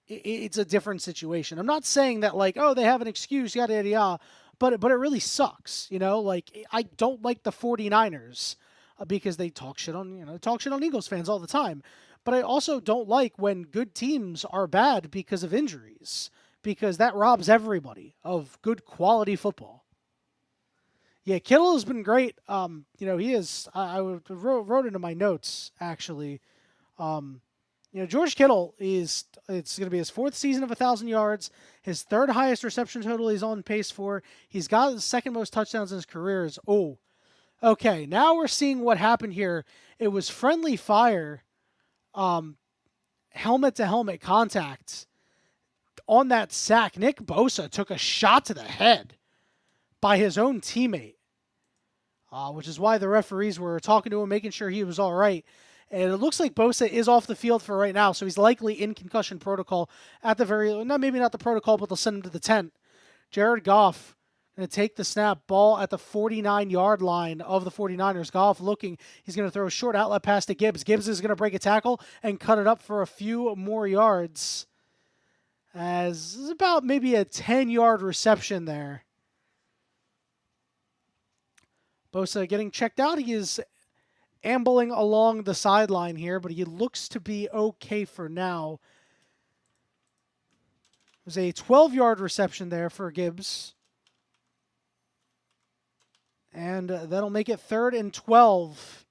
a different situation. I'm not saying that they have an excuse, yada yada yada. But it really sucks, I don't like the 49ers because they talk shit on Eagles fans all the time. But I also don't like when good teams are bad because of injuries, because that robs everybody of good quality football. Yeah, Kittle has been great. He is. I wrote into my notes actually. George Kittle it's going to be his 4th season of 1,000 yards, his 3rd highest reception total he's on pace for. He's got the 2nd most touchdowns in his career. Okay, now we're seeing what happened here. It was friendly fire, helmet-to-helmet contact on that sack. Nick Bosa took a shot to the head by his own teammate, which is why the referees were talking to him, making sure he was all right. And it looks like Bosa is off the field for right now, so he's likely in concussion protocol at the maybe not the protocol, but they'll send him to the tent. Jared Goff going to take the snap, ball at the 49-yard line of the 49ers. Goff looking, he's going to throw a short outlet pass to Gibbs. Gibbs is going to break a tackle and cut it up for a few more yards. As this is about maybe a 10-yard reception there. Bosa getting checked out. He is ambling along the sideline here, but he looks to be okay for now. It was a 12-yard reception there for Gibbs. And that'll make it 3rd and 12.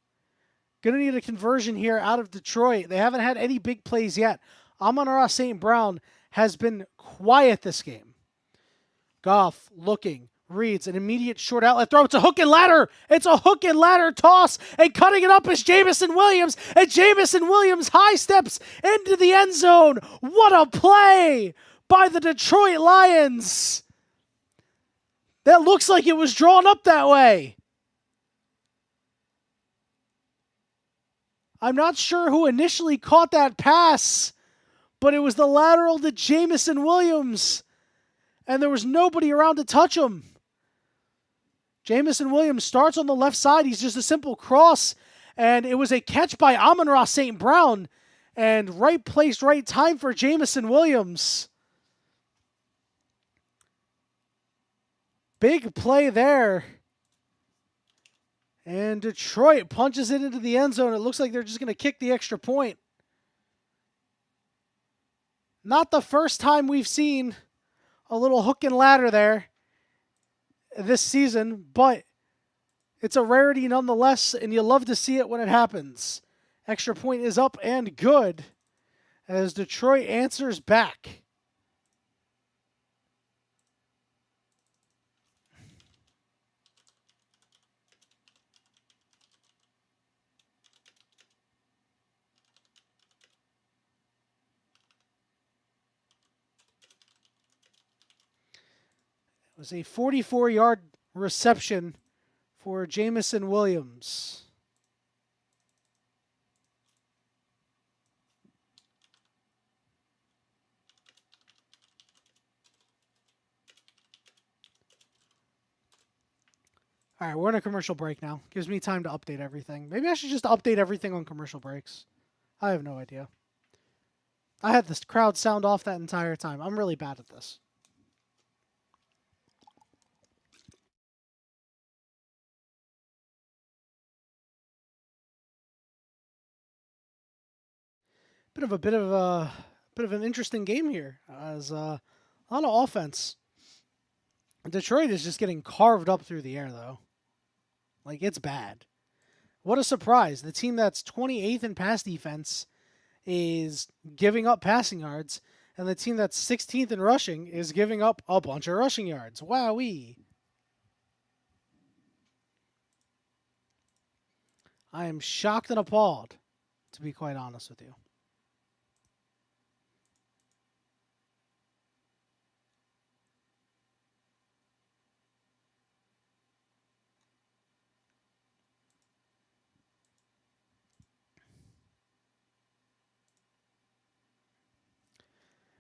Going to need a conversion here out of Detroit. They haven't had any big plays yet. Amon-Ra St. Brown has been quiet this game. Goff looking, reads an immediate short outlet throw. It's a hook and ladder. It's a hook and ladder toss. And cutting it up is Jamison Williams. And Jamison Williams high steps into the end zone. What a play by the Detroit Lions. That looks like it was drawn up that way. I'm not sure who initially caught that pass, but it was the lateral to Jamison Williams, and there was nobody around to touch him. Jamison Williams starts on the left side. He's just a simple cross, and it was a catch by Amon-Ra St. Brown, and right place, right time for Jamison Williams. Big play there. And Detroit punches it into the end zone. It looks like they're just going to kick the extra point. Not the first time we've seen a little hook and ladder there this season, but it's a rarity nonetheless, and you love to see it when it happens. Extra point is up and good as Detroit answers back. It was a 44-yard reception for Jamison Williams. All right, we're in a commercial break now. Gives me time to update everything. Maybe I should just update everything on commercial breaks. I have no idea. I had this crowd sound off that entire time. I'm really bad at this. Bit of an interesting game here. As a lot of offense. Detroit is just getting carved up through the air, though. Like, it's bad. What a surprise. The team that's 28th in pass defense is giving up passing yards, and the team that's 16th in rushing is giving up a bunch of rushing yards. Wowee. I am shocked and appalled, to be quite honest with you.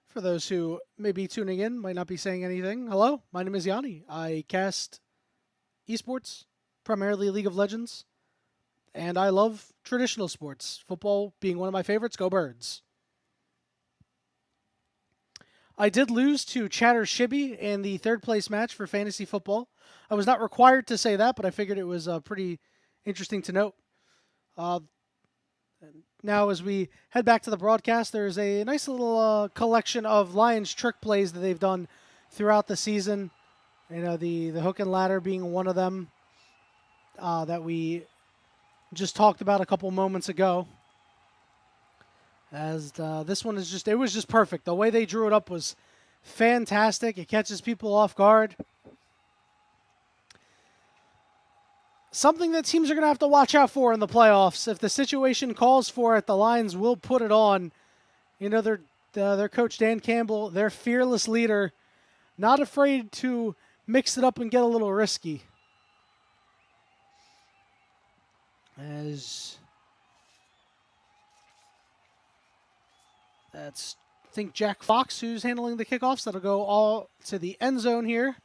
For those who may be tuning in, might not be saying anything, hello, my name is Yanni. I cast esports, primarily League of Legends, and I love traditional sports, football being one of my favorites. Go Birds. I did lose to Chatter Shibby in the third place match for fantasy football. I was not required to say that, but I figured it was pretty interesting to note. Now, as we head back to the broadcast, there's a nice little collection of Lions trick plays that they've done throughout the season. You know, the hook and ladder being one of them that we just talked about a couple moments ago. As this one is just, it was just perfect. The way they drew it up was fantastic. It catches people off guard. Something that teams are going to have to watch out for in the playoffs. If the situation calls for it, the Lions will put it on. You know, their coach, Dan Campbell, their fearless leader, not afraid to mix it up and get a little risky. As that's, I think, Jack Fox who's handling the kickoffs. That'll go all to the end zone here.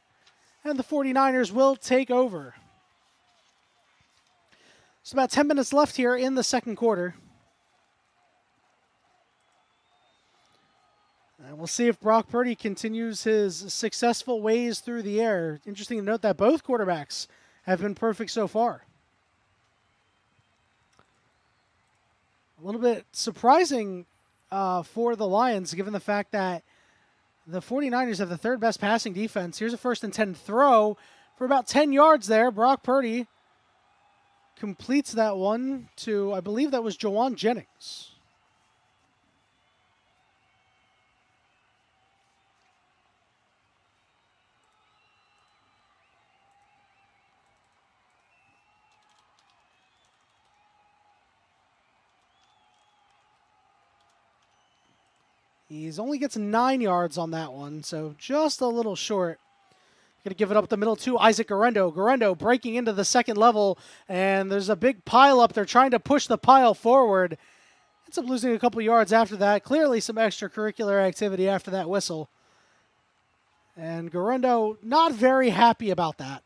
And the 49ers will take over. It's about 10 minutes left here in the second quarter. And we'll see if Brock Purdy continues his successful ways through the air. Interesting to note that both quarterbacks have been perfect so far. A little bit surprising for the Lions, given the fact that the 49ers have the third best passing defense. Here's a 1st and 10 throw for about 10 yards there. Brock Purdy completes that one to, I believe that was Jawan Jennings. He's only gets 9 yards on that one, so just a little short. Going to give it up the middle to Isaac Garendo. Garendo breaking into the second level, and there's a big pile up. They're trying to push the pile forward. Ends up losing a couple yards after that. Clearly some extracurricular activity after that whistle. And Garendo not very happy about that.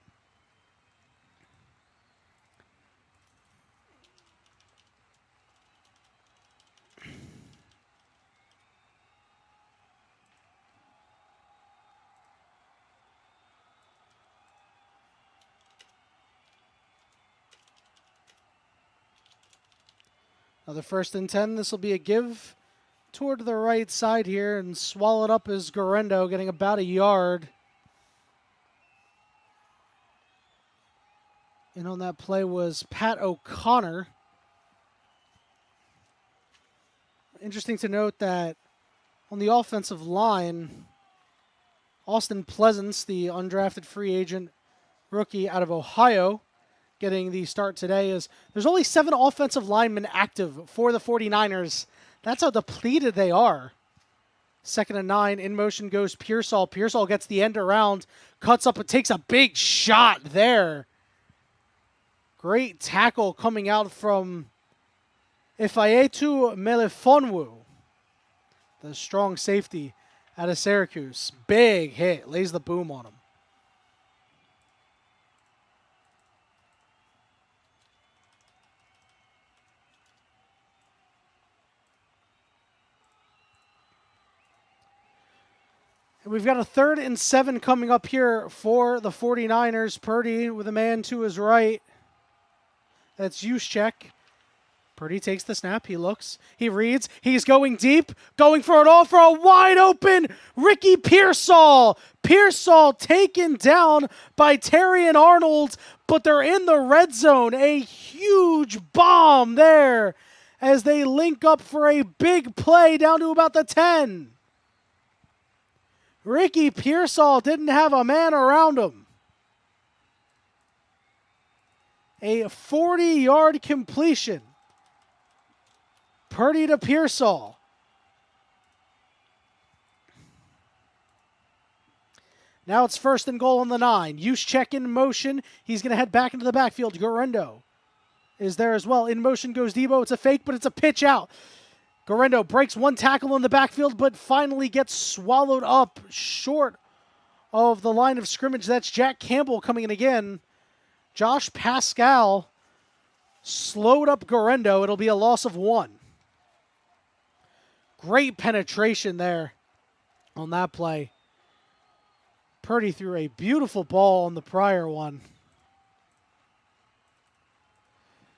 Another 1st and 10. This will be a give toward the right side here, and swallowed up is Garendo, getting about a yard. And on that play was Pat O'Connor. Interesting to note that on the offensive line, Austin Pleasance, the undrafted free agent rookie out of Ohio, getting the start today. Is there's only 7 offensive linemen active for the 49ers. That's how depleted they are. 2nd and 9. In motion goes Pearsall. Pearsall gets the end around, cuts up and takes a big shot there. Great tackle coming out from Ifeatu Melifonwu, the strong safety out of Syracuse. Big hit. Lays the boom on him. We've got a 3rd and 7 coming up here for the 49ers. Purdy with a man to his right. That's Juszczyk. Purdy takes the snap. He looks. He reads. He's going deep. Going for it all for a wide open Ricky Pearsall. Pearsall taken down by Terry and Arnold, but they're in the red zone. A huge bomb there as they link up for a big play down to about the 10. Ricky Pearsall didn't have a man around him. A 40-yard completion. Purdy to Pearsall. Now it's 1st and goal on the 9. Juszczyk in motion. He's going to head back into the backfield. Garendo is there as well. In motion goes Debo. It's a fake, but it's a pitch out. Garendo breaks one tackle in the backfield, but finally gets swallowed up short of the line of scrimmage. That's Jack Campbell coming in again. Josh Pascal slowed up Garendo. It'll be a loss of 1. Great penetration there on that play. Purdy threw a beautiful ball on the prior one.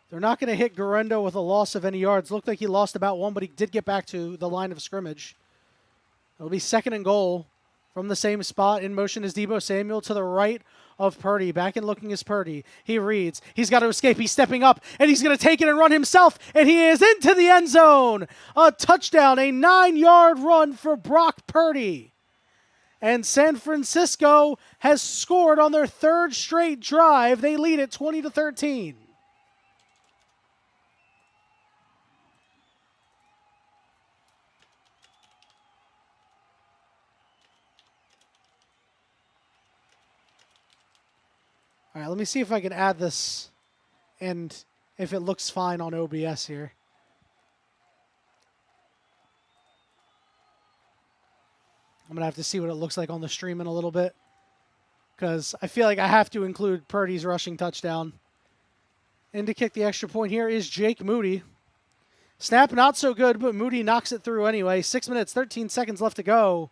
They're not going to hit Garendo with a loss of any yards. Looked like he lost about 1, but he did get back to the line of scrimmage. It'll be 2nd and goal from the same spot. In motion is Debo Samuel to the right of Purdy. Back and looking is Purdy. He reads. He's got to escape. He's stepping up, and he's going to take it and run himself, and he is into the end zone. A touchdown, a 9-yard run for Brock Purdy. And San Francisco has scored on their 3rd straight drive. They lead it 20-13. All right, let me see if I can add this and if it looks fine on OBS here. I'm going to have to see what it looks like on the stream in a little bit because I feel like I have to include Purdy's rushing touchdown. And to kick the extra point here is Jake Moody. Snap not so good, but Moody knocks it through anyway. 6 minutes, 13 seconds left to go.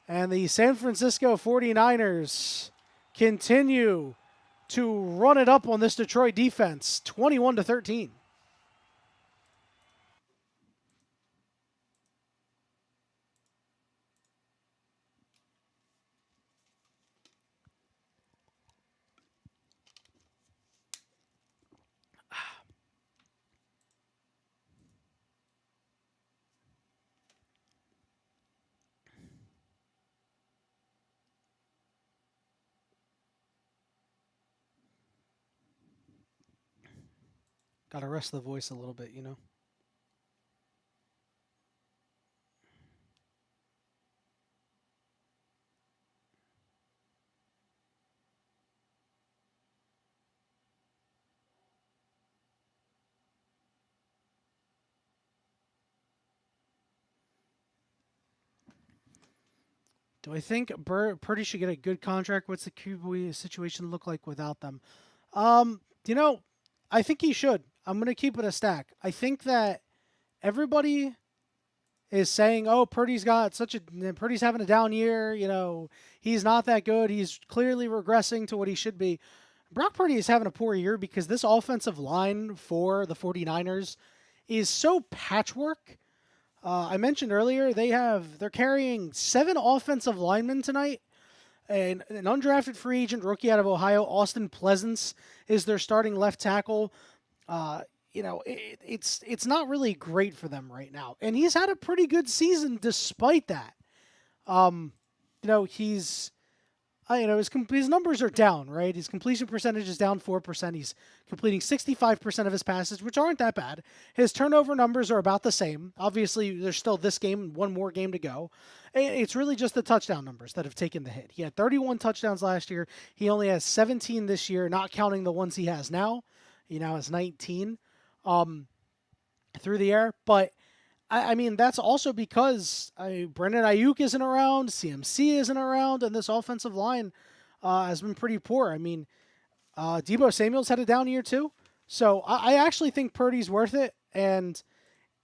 And the San Francisco 49ers continue to run it up on this Detroit defense, 21-13. Got to rest the voice a little bit, you know. Do I think Purdy should get a good contract? What's the QB situation look like without them? You know, I think he should. I'm going to keep it a stack. I think that everybody is saying, "Oh, Purdy's having a down year. You know, he's not that good. He's clearly regressing to what he should be." Brock Purdy is having a poor year because this offensive line for the 49ers is so patchwork. I mentioned earlier they're carrying 7 offensive linemen tonight. And an undrafted free agent rookie out of Ohio, Austin Pleasance, is their starting left tackle. Uh, it's not really great for them right now, and he's had a pretty good season despite that. Um, he's his numbers are down, right? His completion percentage is down 4%. He's completing 65% of his passes, which aren't that bad. His turnover numbers are about the same. Obviously, there's still this game, one more game to go. It's really just the touchdown numbers that have taken the hit. He had 31 touchdowns last year. He only has 17 this year, not counting the ones he has now. He now has 19 through the air. But I mean, that's also because Brandon Ayuk isn't around, CMC isn't around, and this offensive line has been pretty poor. I mean, Deebo Samuel's had a down year too. So I actually think Purdy's worth it. And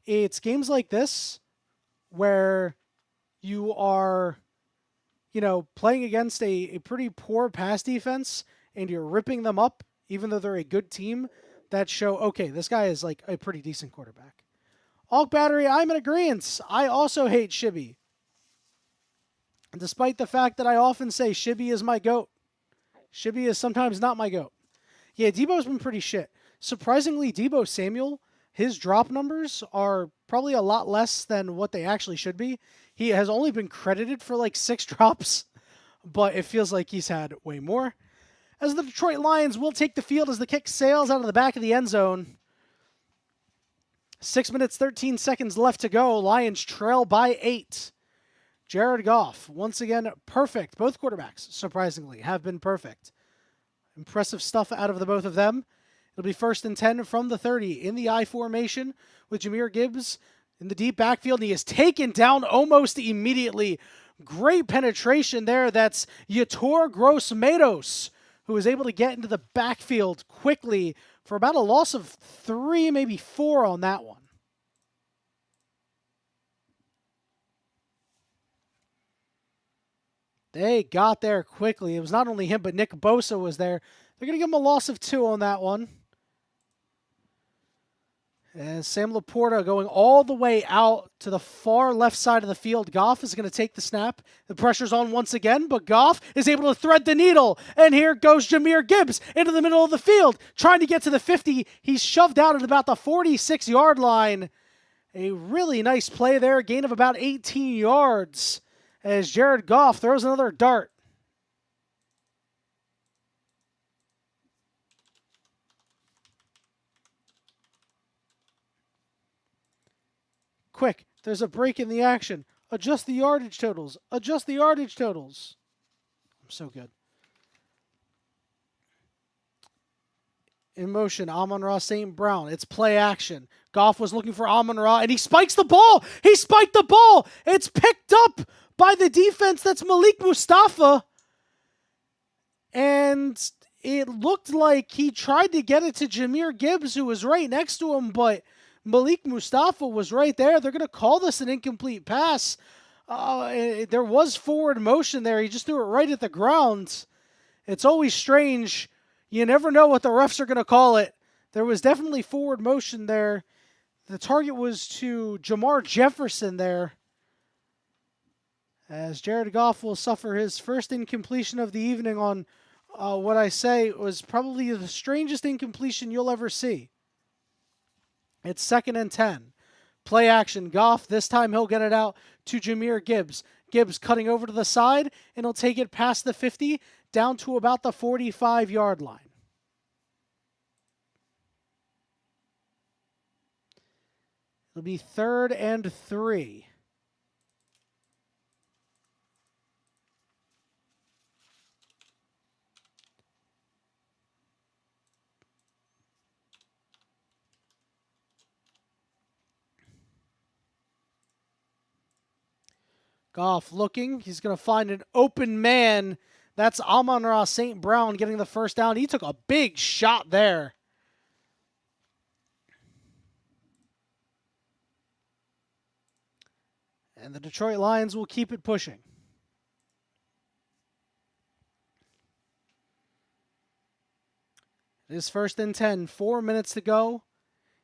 it's games like this where you are, playing against a pretty poor pass defense and you're ripping them up, even though they're a good team, that show, okay, this guy is like a pretty decent quarterback. Hulk Battery, I'm in agreement. I also hate Shibby. Despite the fact that I often say Shibby is my GOAT. Shibby is sometimes not my GOAT. Yeah, Deebo's been pretty shit. Surprisingly, Deebo Samuel, his drop numbers are probably a lot less than what they actually should be. He has only been credited for like 6 drops, but it feels like he's had way more. As the Detroit Lions will take the field as the kick sails out of the back of the end zone. 6 minutes, 13 seconds left to go. Lions trail by 8. Jared Goff, once again, perfect. Both quarterbacks, surprisingly, have been perfect. Impressive stuff out of the both of them. It'll be 1st and 10 from the 30 in the I formation with Jahmyr Gibbs in the deep backfield. And he is taken down almost immediately. Great penetration there. That's Yetur Gross-Matos, who was able to get into the backfield quickly for about a loss of 3, maybe 4 on that one. They got there quickly. It was not only him, but Nick Bosa was there. They're going to give him a loss of 2 on that one. And Sam Laporta going all the way out to the far left side of the field. Goff is going to take the snap. The pressure's on once again, but Goff is able to thread the needle. And here goes Jahmyr Gibbs into the middle of the field, trying to get to the 50. He's shoved out at about the 46-yard line. A really nice play there, a gain of about 18 yards as Jared Goff throws another dart. Quick, there's a break in the action. Adjust the yardage totals. Adjust the yardage totals. I'm so good. In motion, Amon-Ra St. Brown. It's play action. Goff was looking for Amon-Ra, and he spikes the ball. He spiked the ball. It's picked up by the defense. That's Malik Mustafa. And it looked like he tried to get it to Jahmyr Gibbs, who was right next to him, but Malik Mustafa was right there. They're going to call this an incomplete pass. There was forward motion there. He just threw it right at the ground. It's always strange. You never know what the refs are going to call it. There was definitely forward motion there. The target was to Jamar Jefferson there. As Jared Goff will suffer his first incompletion of the evening on what I say was probably the strangest incompletion you'll ever see. It's 2nd and 10. Play action. Goff, this time he'll get it out to Jahmyr Gibbs. Gibbs cutting over to the side, and he'll take it past the 50, down to about the 45-yard line. It'll be 3rd and 3. Goff looking. He's going to find an open man. That's Amon-Ra St. Brown getting the first down. He took a big shot there. And the Detroit Lions will keep it pushing. It is 1st and 10. 4 minutes to go.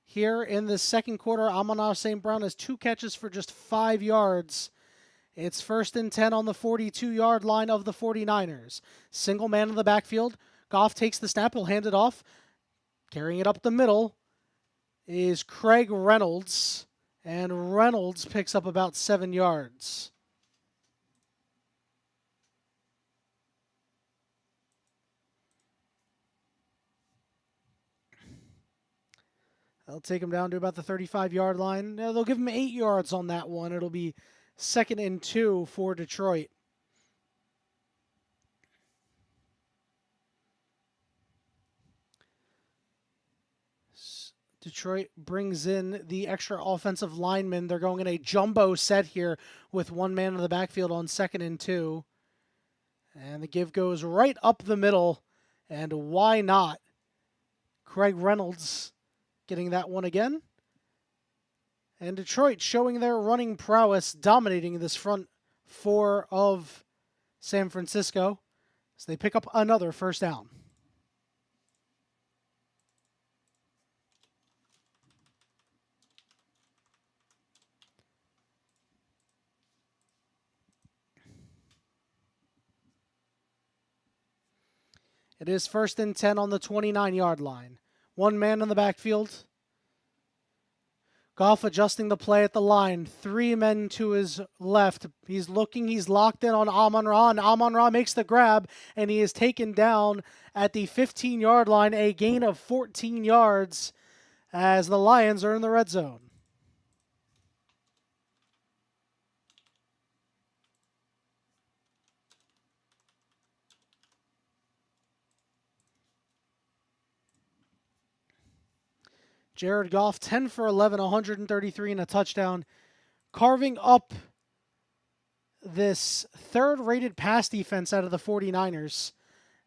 Here in the second quarter, Amon-Ra St. Brown has 2 catches for just 5 yards. It's 1st and 10 on the 42-yard line of the 49ers. Single man in the backfield. Goff takes the snap. He'll hand it off. Carrying it up the middle is Craig Reynolds. And Reynolds picks up about 7 yards. They'll take him down to about the 35-yard line. They'll give him 8 yards on that one. It'll be 2nd and 2 for Detroit. Detroit brings in the extra offensive lineman. They're going in a jumbo set here with 1 man in the backfield on 2nd and 2. And the give goes right up the middle. And why not? Craig Reynolds getting that one again. And Detroit showing their running prowess, dominating this front 4 of San Francisco. So they pick up another first down. It is 1st and 10 on the 29-yard line. 1 man in the backfield. Goff adjusting the play at the line. 3 men to his left. He's looking. He's locked in on Amon-Ra. And Amon-Ra makes the grab. And he is taken down at the 15-yard line. A gain of 14 yards as the Lions are in the red zone. Jared Goff, 10 for 11, 133 and a touchdown, carving up this 3rd-rated pass defense out of the 49ers.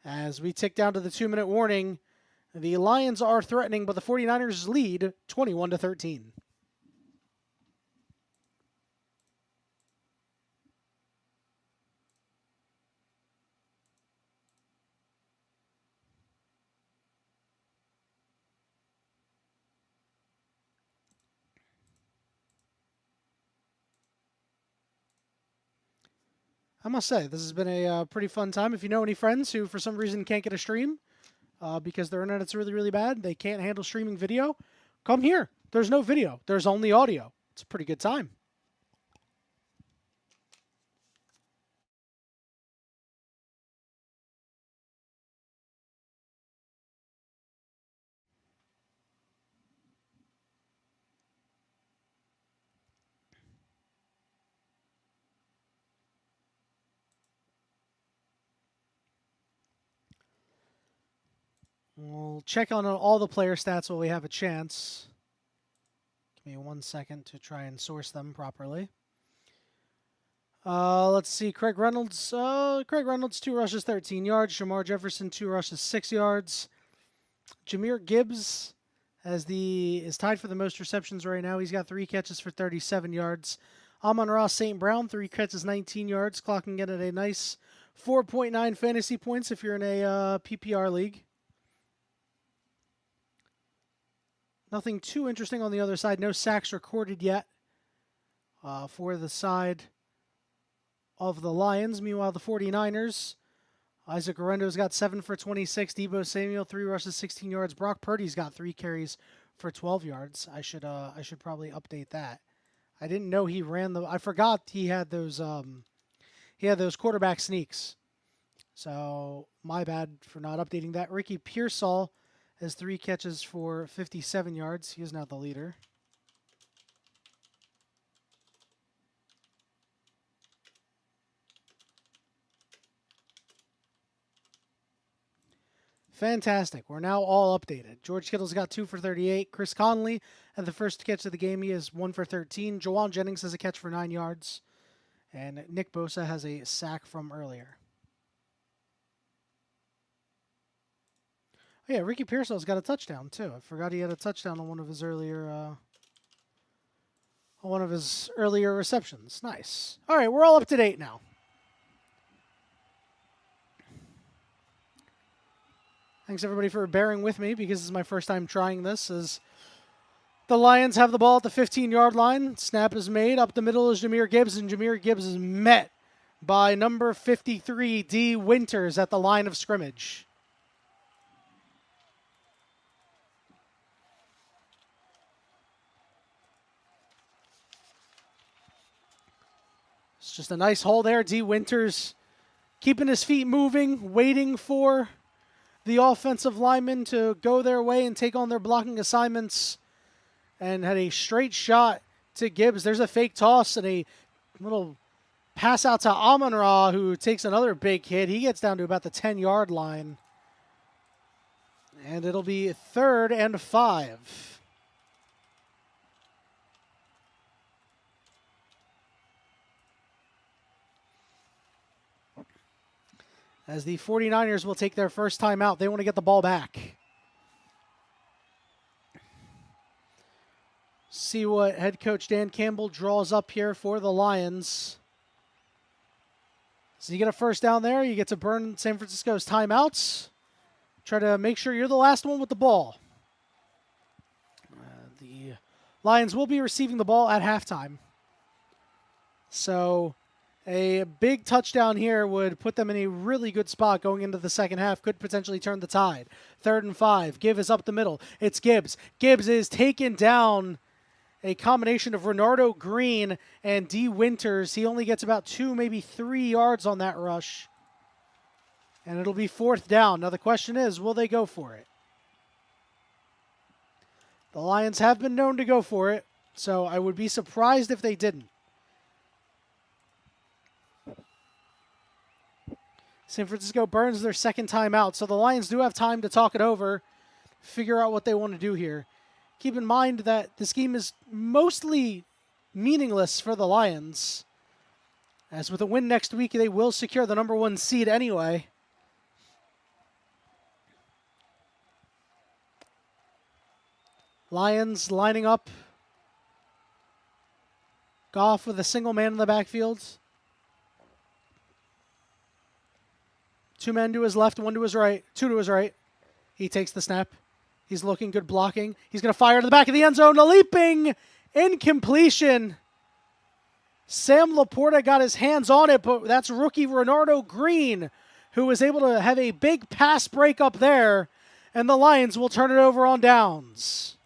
As we tick down to the 2-minute warning, the Lions are threatening, but the 49ers lead 21-13. I must say, this has been a pretty fun time. If you know any friends who, for some reason, can't get a stream because their internet's really, really bad, they can't handle streaming video, come here. There's no video. There's only audio. It's a pretty good time. We'll check on all the player stats while we have a chance. Give me 1 second to try and source them properly. Let's see. Craig Reynolds, 2 rushes, 13 yards. Jamar Jefferson, 2 rushes, 6 yards. Jahmyr Gibbs is tied for the most receptions right now. He's got 3 catches for 37 yards. Amon-Ra St. Brown, 3 catches, 19 yards, clocking in at a nice 4.9 fantasy points if you're in a PPR league. Nothing too interesting on the other side. No sacks recorded yet for the side of the Lions. Meanwhile, the 49ers, Isaac Orendo's got 7 for 26. Deebo Samuel, 3 rushes, 16 yards. Brock Purdy's got 3 carries for 12 yards. I should probably update that. I didn't know he ran I forgot he had those quarterback sneaks. So my bad for not updating that. Ricky Pearsall has 3 catches for 57 yards. He is now the leader. Fantastic. We're now all updated. George Kittle's got 2 for 38. Chris Conley had the first catch of the game. He has 1 for 13. Jawan Jennings has a catch for 9 yards. And Nick Bosa has a sack from earlier. Oh, yeah, Ricky Pearsall's got a touchdown, too. I forgot he had a touchdown on one of his earlier receptions. Nice. All right, we're all up to date now. Thanks, everybody, for bearing with me because this is my first time trying this. As the Lions have the ball at the 15-yard line. Snap is made. Up the middle is Jahmyr Gibbs, and Jahmyr Gibbs is met by number 53, D. Winters, at the line of scrimmage. It's just a nice hole there. D. Winters keeping his feet moving, waiting for the offensive linemen to go their way and take on their blocking assignments, and had a straight shot to Gibbs. There's a fake toss and a little pass out to Amon-Ra, who takes another big hit. He gets down to about the 10-yard line. And it'll be 3rd and 5. As the 49ers will take their first time out. They want to get the ball back. See what head coach Dan Campbell draws up here for the Lions. So you get a first down there. You get to burn San Francisco's timeouts. Try to make sure you're the last one with the ball. The Lions will be receiving the ball at halftime. So a big touchdown here would put them in a really good spot going into the second half. Could potentially turn the tide. 3rd and 5. Gibbs is up the middle. It's Gibbs. Gibbs is taken down. A combination of Renardo Green and D. Winters. He only gets about 2, maybe 3 yards on that rush. And it'll be 4th down. Now the question is, will they go for it? The Lions have been known to go for it, so I would be surprised if they didn't. San Francisco burns their second time out, so the Lions do have time to talk it over, figure out what they want to do here. Keep in mind that this game is mostly meaningless for the Lions, as with a win next week, they will secure the number 1 seed anyway. Lions lining up. Goff with a single man in the backfield. 2 men to his left, 1 to his right, 2 to his right. He takes the snap. He's looking good blocking. He's going to fire to the back of the end zone. A leaping incompletion. Sam Laporta got his hands on it, but that's rookie Renardo Green, who was able to have a big pass break up there, and the Lions will turn it over on downs.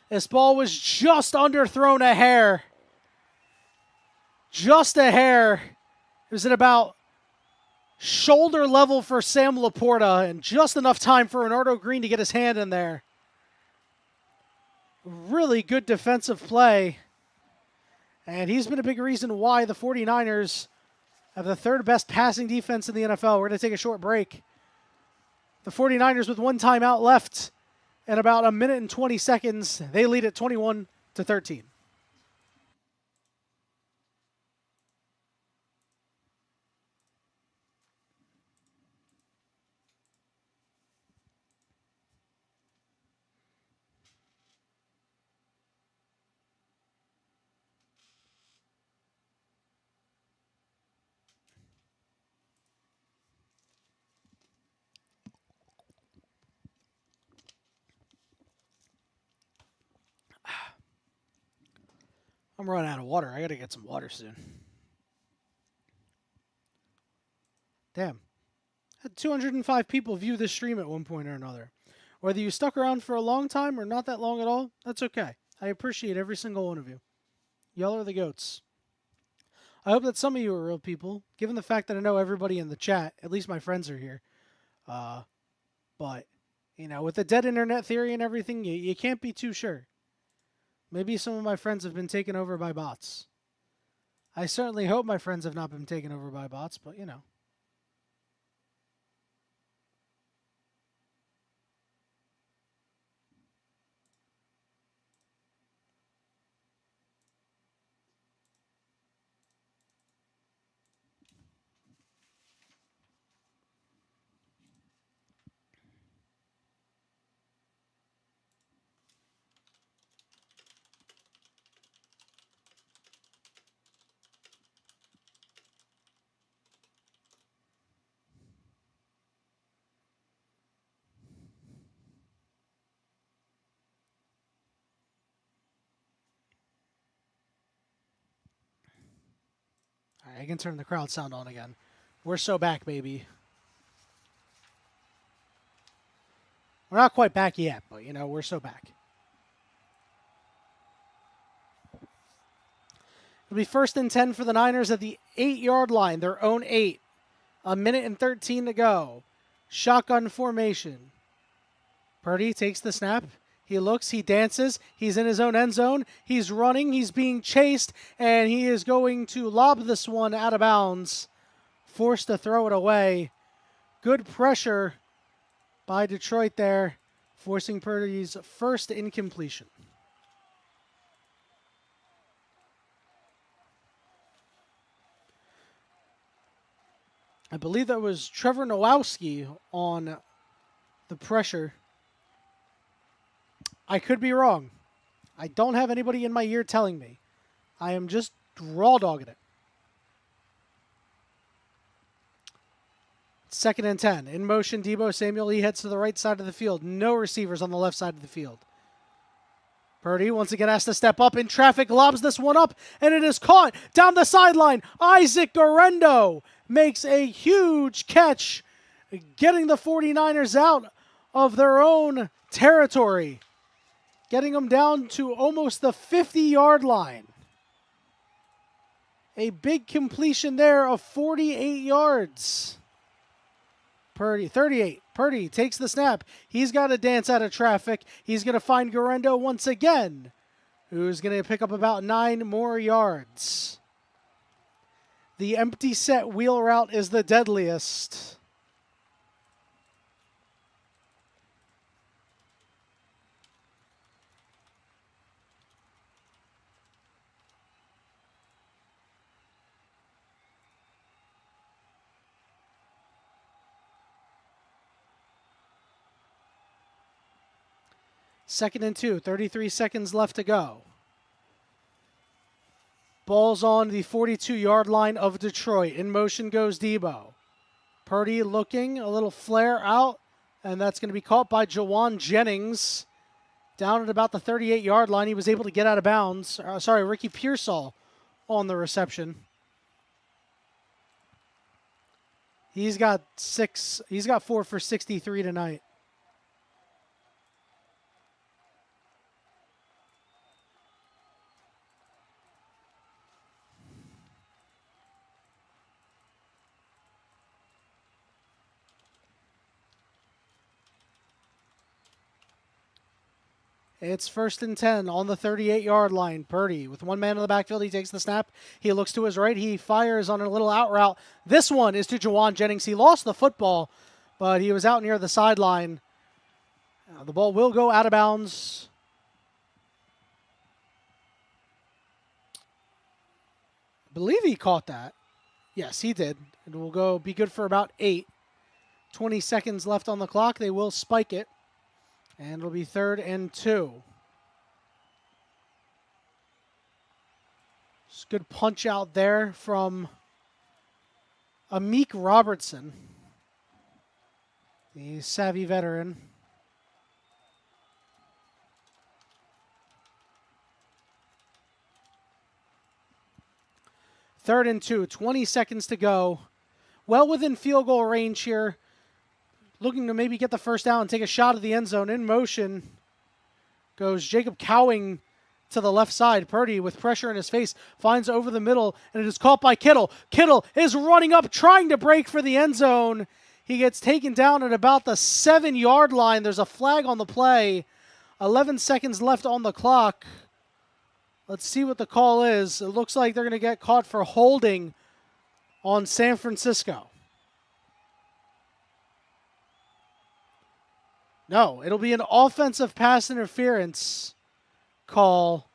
This ball was just underthrown a hair. Just a hair. It was at about shoulder level for Sam Laporta, and just enough time for Renardo Green to get his hand in there. Really good defensive play. And he's been a big reason why the 49ers have the 3rd best passing defense in the NFL. We're going to take a short break. The 49ers with 1 timeout left and about 1 minute and 20 seconds. They lead at 21-13. I'm running out of water. I got to get some water soon. Damn. Had 205 people view this stream at one point or another. Whether you stuck around for a long time or not that long at all, that's okay. I appreciate every single one of you. Y'all are the goats. I hope that some of you are real people, given the fact that I know everybody in the chat, at least my friends are here. But, you know, with the dead internet theory and everything, you can't be too sure. Maybe some of my friends have been taken over by bots. I certainly hope my friends have not been taken over by bots, but, you know. I can turn the crowd sound on again. We're so back, baby. We're not quite back yet, but, you know, we're so back. It'll be 1st and 10 for the Niners at the 8-yard line, their own 8. 1:13 to go. Shotgun formation. Purdy takes the snap. He looks, he dances, he's in his own end zone, he's running, he's being chased, and he is going to lob this one out of bounds. Forced to throw it away. Good pressure by Detroit there, forcing Purdy's first incompletion. I believe that was Trevor Nowowski on the pressure. I could be wrong. I don't have anybody in my ear telling me. I am just raw dogging it. 2nd and 10. In motion, Deebo Samuel. He heads to the right side of the field. No receivers on the left side of the field. Purdy once again has to step up in traffic, lobs this one up, and it is caught down the sideline. Isaac Guerrero makes a huge catch, getting the 49ers out of their own territory, getting them down to almost the 50-yard line. A big completion there of 48 yards. Purdy, 38. Purdy takes the snap. He's got to dance out of traffic. He's going to find Guerrero once again, who's going to pick up about 9 more yards. The empty set wheel route is the deadliest. Second and 2, 33 seconds left to go. Ball's on the 42-yard line of Detroit. In motion goes Deebo. Purdy looking, a little flare out, and that's going to be caught by Jawan Jennings. Down at about the 38-yard line, he was able to get out of bounds. Ricky Pearsall on the reception. He's got 4 for 63 tonight. It's 1st and 10 on the 38-yard line. Purdy with one man in the backfield. He takes the snap. He looks to his right. He fires on a little out route. This one is to Jawan Jennings. He lost the football, but he was out near the sideline. The ball will go out of bounds. I believe he caught that. Yes, he did. It will be good for about 8. 20 seconds left on the clock. They will spike it. And it'll be 3rd and 2. It's a good punch out there from Amik Robertson, the savvy veteran. Third and 2, 20 seconds to go. Well within field goal range here. Looking to maybe get the first down and take a shot at the end zone. In motion goes Jacob Cowing to the left side. Purdy with pressure in his face finds over the middle, and it is caught by Kittle. Kittle is running up, trying to break for the end zone. He gets taken down at about the 7-yard line. There's a flag on the play. 11 seconds left on the clock. Let's see what the call is. It looks like they're going to get caught for holding on San Francisco. No, it'll be an offensive pass interference call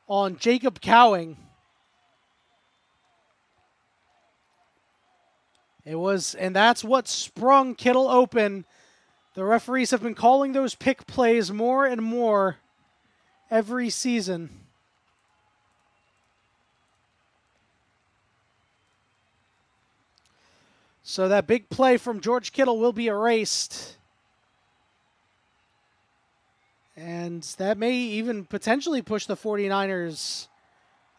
on Jacob Cowing. And that's what sprung Kittle open. The referees have been calling those pick plays more and more every season. So that big play from George Kittle will be erased. And that may even potentially push the 49ers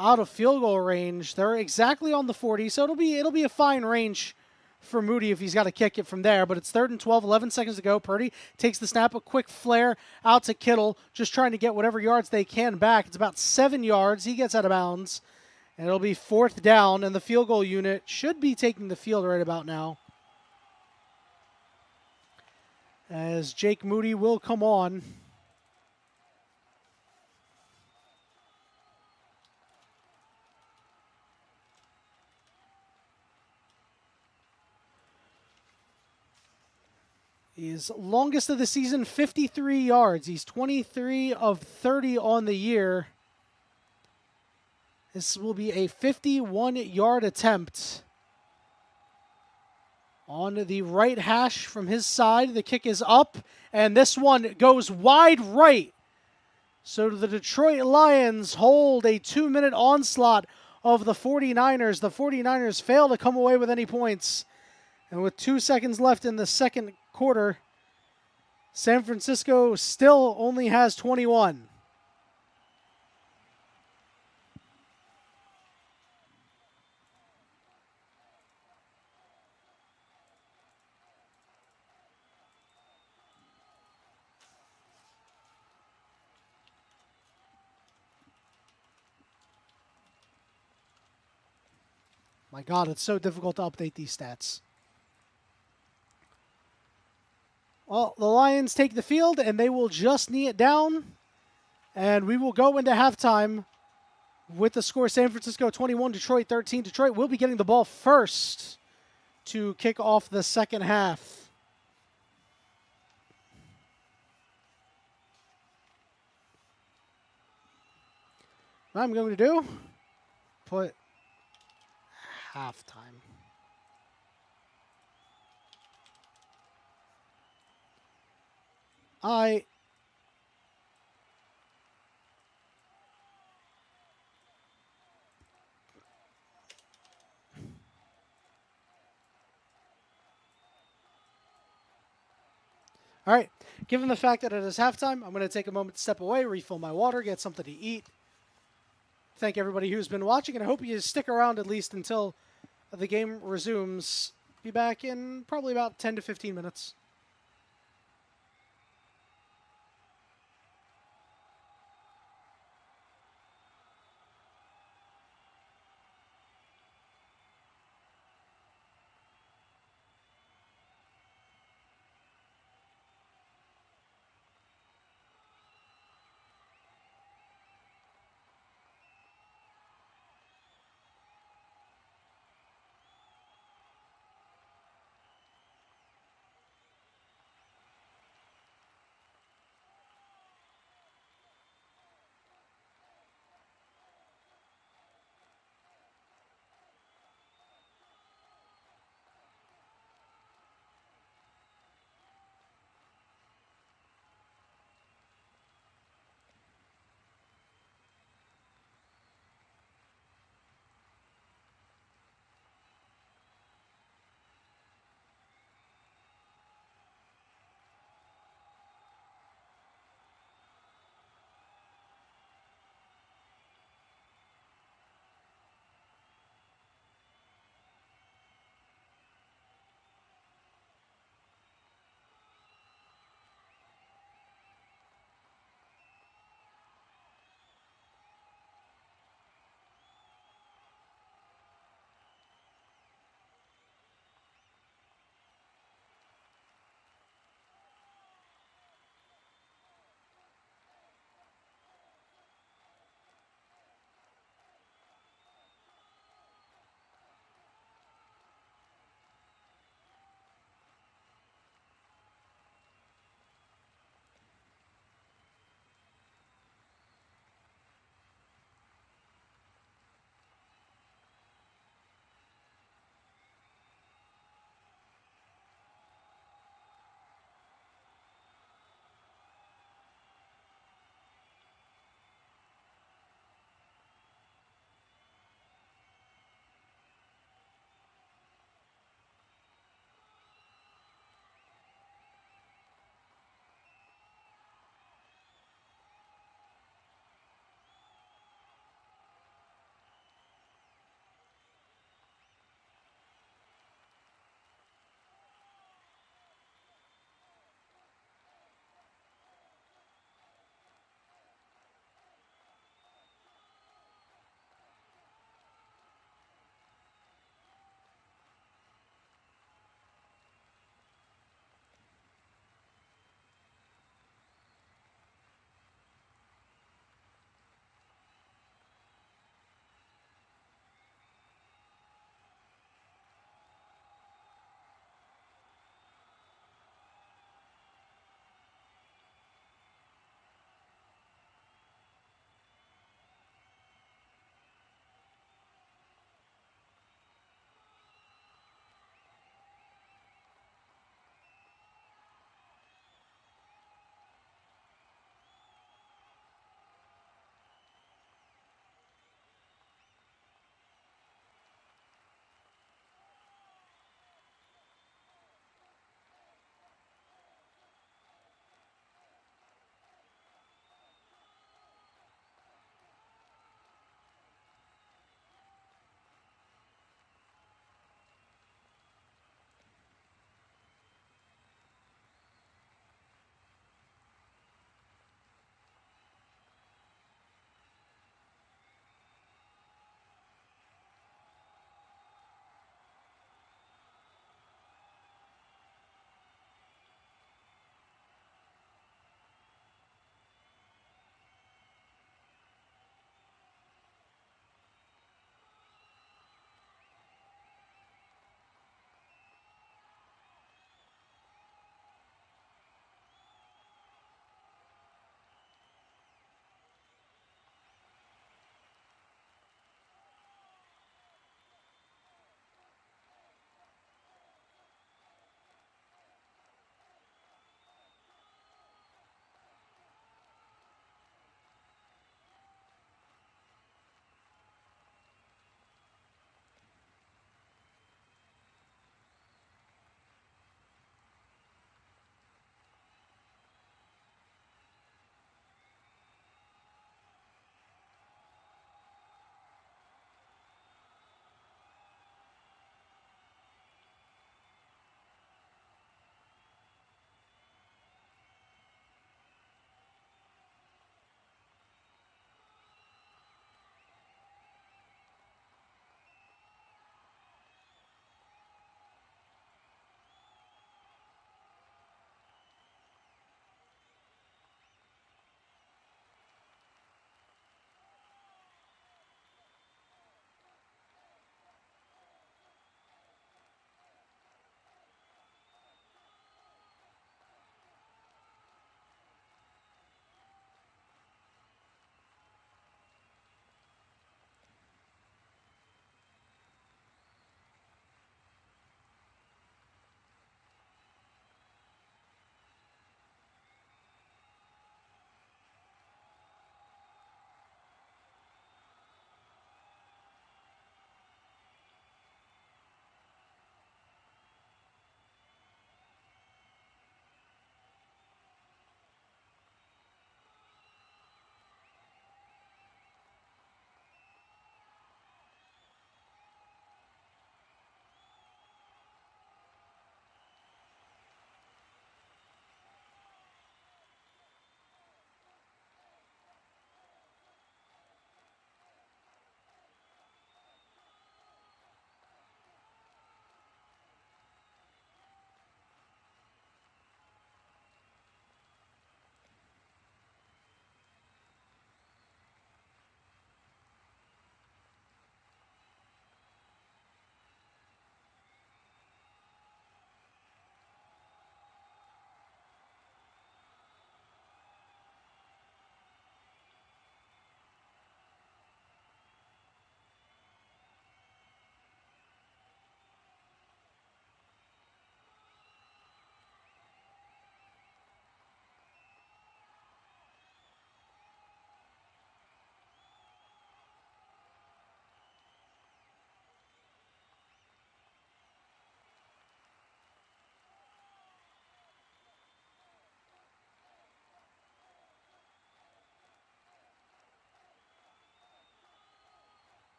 out of field goal range. They're exactly on the 40, so it'll be a fine range for Moody if he's got to kick it from there. But it's 3rd and 12, 11 seconds to go. Purdy takes the snap, a quick flare out to Kittle, just trying to get whatever yards they can back. It's about 7 yards. He gets out of bounds, and it'll be 4th down, and the field goal unit should be taking the field right about now, as Jake Moody will come on. His longest of the season, 53 yards. He's 23 of 30 on the year. This will be a 51-yard attempt. On the right hash from his side, the kick is up, and this one goes wide right. So the Detroit Lions hold a 2-minute onslaught of the 49ers. The 49ers fail to come away with any points. And with 2 seconds left in the second quarter, San Francisco still only has 21. My God, it's so difficult to update these stats. Well, the Lions take the field, and they will just knee it down. And we will go into halftime with the score San Francisco 21, Detroit 13. Detroit will be getting the ball first to kick off the second half. What I'm going to do, put halftime. All right, given the fact that it is halftime, I'm going to take a moment to step away, refill my water, get something to eat. Thank everybody who's been watching, and I hope you stick around at least until the game resumes. Be back in probably about 10 to 15 minutes.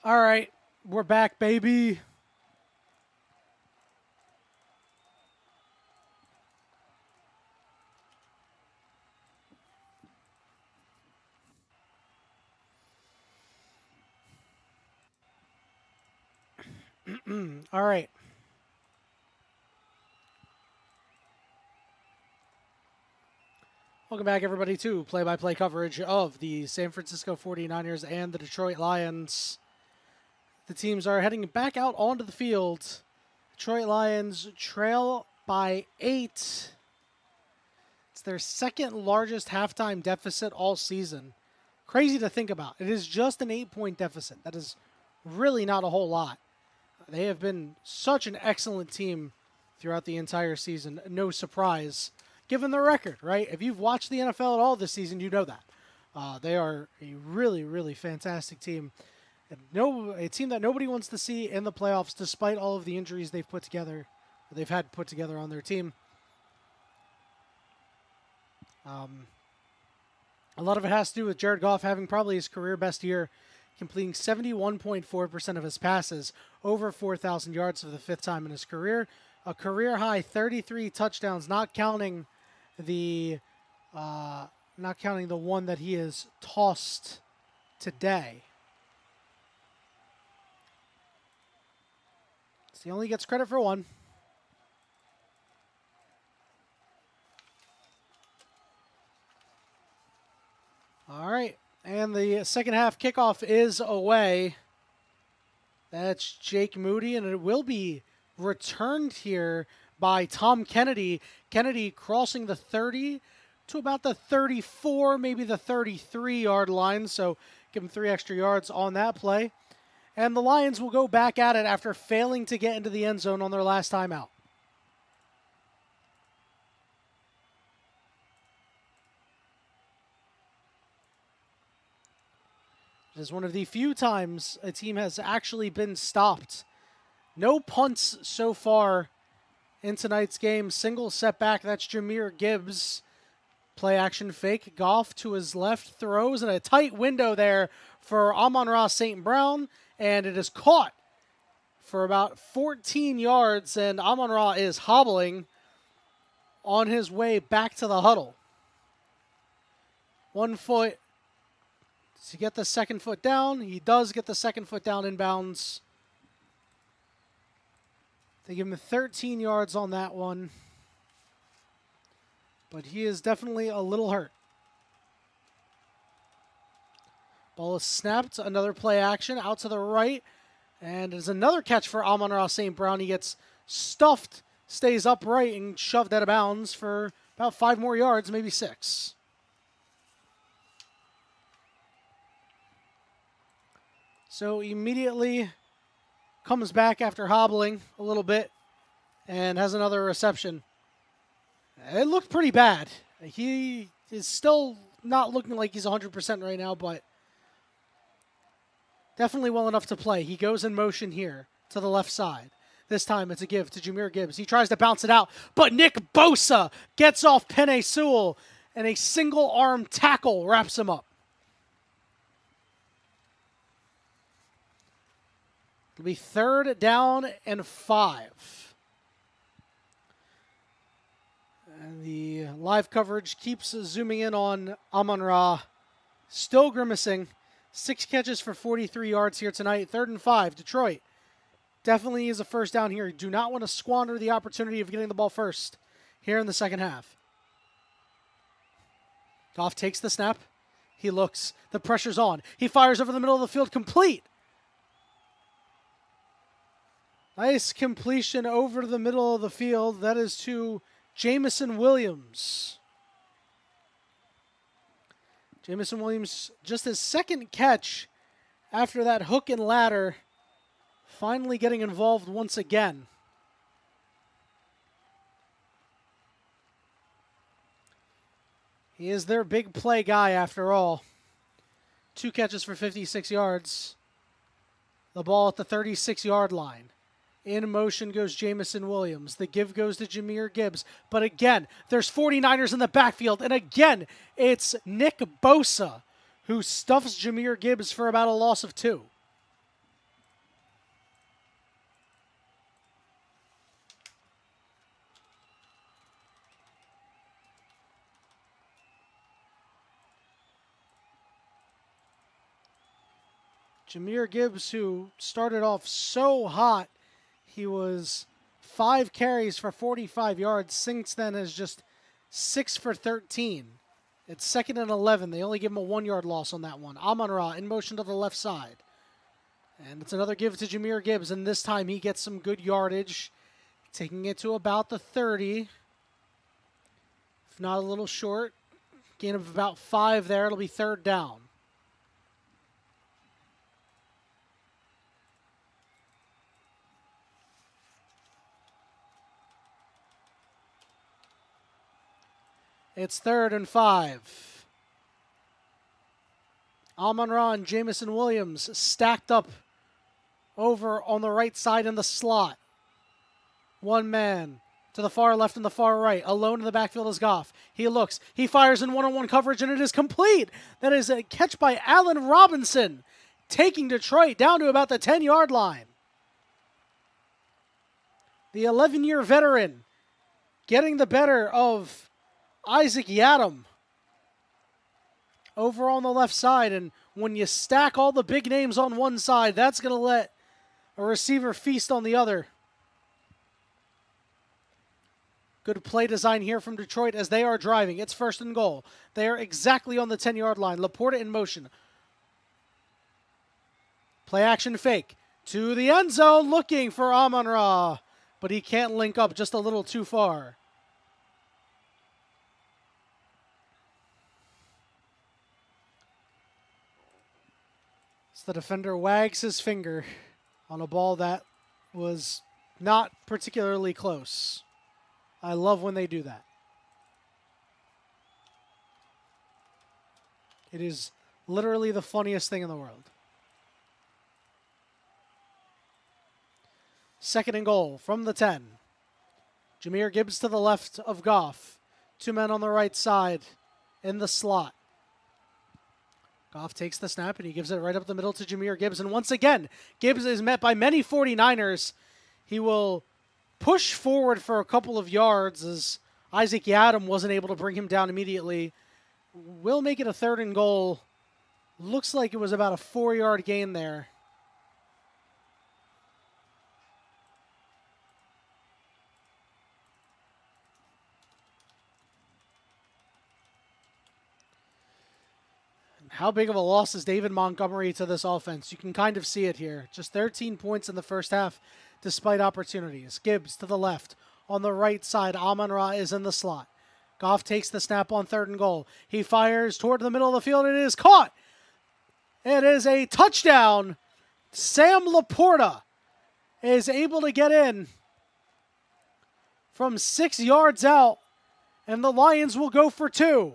All right, we're back, baby. All right. Welcome back, everybody, to play-by-play coverage of the San Francisco 49ers and the Detroit Lions. The teams are heading back out onto the field. Detroit Lions trail by 8. It's their second largest halftime deficit all season. Crazy to think about. It is just an 8-point deficit. That is really not a whole lot. They have been such an excellent team throughout the entire season. No surprise, given the record, right? If you've watched the NFL at all this season, you know that. They are a really, really fantastic team. A team that nobody wants to see in the playoffs, despite all of the injuries they've had put together on their team. A lot of it has to do with Jared Goff having probably his career best year, completing 71.4% of his passes, over 4,000 yards for the 5th time in his career. A career high 33 touchdowns, not counting the one that he has tossed today. So he only gets credit for one. All right, and the second half kickoff is away. That's Jake Moody, and it will be returned here by Tom Kennedy. Kennedy crossing the 30 to about the 34, maybe the 33-yard line, so give him 3 extra yards on that play. And the Lions will go back at it after failing to get into the end zone on their last time out. It is one of the few times a team has actually been stopped. No punts so far in tonight's game. Single setback, that's Jahmyr Gibbs. Play action fake. Goff to his left throws in a tight window there for Amon-Ra St. Brown. And it is caught for about 14 yards. And Amon-Ra is hobbling on his way back to the huddle. 1 foot. Does he get the second foot down? He does get the second foot down in bounds. They give him 13 yards on that one. But he is definitely a little hurt. Ball is snapped. Another play action out to the right. And there's another catch for Amon-Ra St. Brown. He gets stuffed, stays upright, and shoved out of bounds for about 5 more yards, maybe 6. So immediately comes back after hobbling a little bit and has another reception. It looked pretty bad. He is still not looking like he's 100% right now, but definitely well enough to play. He goes in motion here to the left side. This time it's a give to Jahmyr Gibbs. He tries to bounce it out, but Nick Bosa gets off Penei Sewell, and a single-arm tackle wraps him up. It'll be 3rd down and 5. And the live coverage keeps zooming in on Amon-Ra. Still grimacing. 6 catches for 43 yards here tonight. 3rd and 5. Detroit definitely is a first down here. Do not want to squander the opportunity of getting the ball first here in the second half. Goff takes the snap. He looks. The pressure's on. He fires over the middle of the field, complete. Nice completion over the middle of the field. That is to Jameson Williams. Jameson Williams, just his second catch after that hook and ladder, finally getting involved once again. He is their big play guy after all. 2 catches for 56 yards. The ball at the 36-yard line. In motion goes Jameson Williams. The give goes to Jahmyr Gibbs. But again, there's 49ers in the backfield. And again, it's Nick Bosa who stuffs Jahmyr Gibbs for about a loss of 2. Jahmyr Gibbs, who started off so hot, he was 5 carries for 45 yards. Since then has just 6 for 13. It's 2nd and 11. They only give him a 1-yard loss on that one. Amon-Ra in motion to the left side. And it's another give to Jahmyr Gibbs, and this time he gets some good yardage, taking it to about the 30. If not a little short. Gain of about 5 there. It'll be 3rd down. It's 3rd and 5. Amon-Ra and Jamison Williams stacked up over on the right side in the slot. One man to the far left and the far right. Alone in the backfield is Goff. He looks. He fires in one-on-one coverage, and it is complete. That is a catch by Allen Robinson, taking Detroit down to about the 10-yard line. The 11-year veteran getting the better of Isaac Yiadom over on the left side. And when you stack all the big names on one side, that's going to let a receiver feast on the other. Good play design here from Detroit as they are driving. It's 1st and goal. They are exactly on the 10-yard line. Laporta in motion. Play action fake to the end zone, looking for Amon-Ra, but he can't link up, just a little too far. The defender wags his finger on a ball that was not particularly close. I love when they do that. It is literally the funniest thing in the world. 2nd and goal from the 10. Jahmyr Gibbs to the left of Goff. 2 men on the right side in the slot. Goff takes the snap, and he gives it right up the middle to Jahmyr Gibbs. And once again, Gibbs is met by many 49ers. He will push forward for a couple of yards as Isaac Yiadom wasn't able to bring him down immediately. Will make it a 3rd and goal. Looks like it was about a 4-yard gain there. How big of a loss is David Montgomery to this offense? You can kind of see it here. Just 13 points in the first half, despite opportunities. Gibbs to the left. On the right side, Amon-Ra is in the slot. Goff takes the snap on 3rd and goal. He fires toward the middle of the field. It is caught. It is a touchdown. Sam Laporta is able to get in from 6 yards out, and the Lions will go for 2.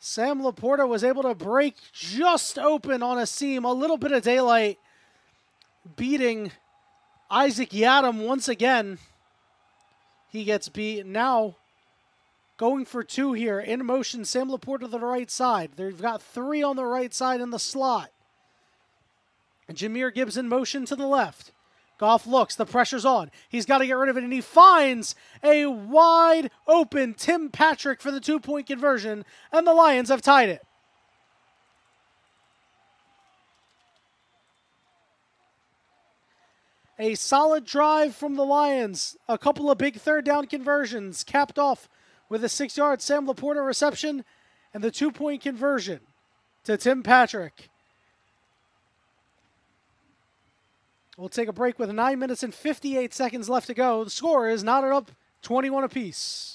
Sam Laporta was able to break just open on a seam, a little bit of daylight, beating Isaac Yiadom once again. He gets beat. Now going for 2 here. In motion, Sam Laporta to the right side. They've got 3 on the right side in the slot. And Jahmyr Gibbs in motion to the left. Goff looks, the pressure's on. He's got to get rid of it, and he finds a wide open Tim Patrick for the 2-point conversion, and the Lions have tied it. A solid drive from the Lions. A couple of big 3rd down conversions, capped off with a 6-yard Sam Laporta reception and the 2-point conversion to Tim Patrick. We'll take a break with 9 minutes and 58 seconds left to go. The score is knotted up 21 apiece.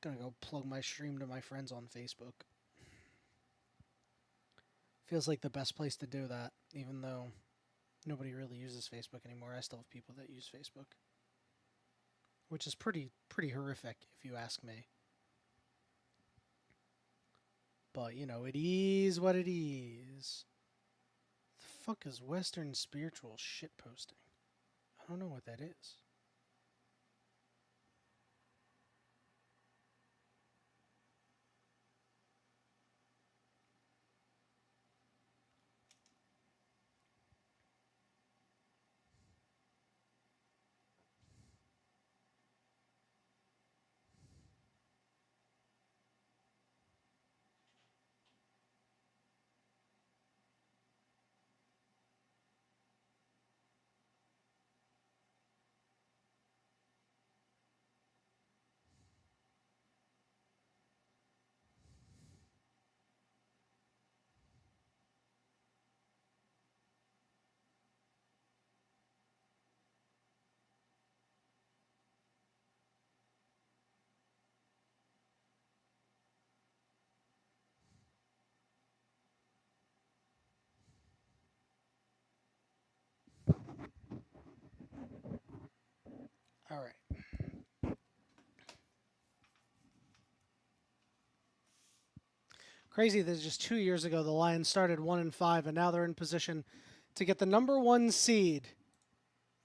I'm gonna go plug my stream to my friends on Facebook. Feels like the best place to do that, even though nobody really uses Facebook anymore. I still have people that use Facebook, which is pretty horrific if you ask me. But, you know, it is what it is. The fuck is Western Spiritual shitposting? I don't know what that is. All right. Crazy that just 2 years ago the Lions started 1-5, and now they're in position to get the number 1 seed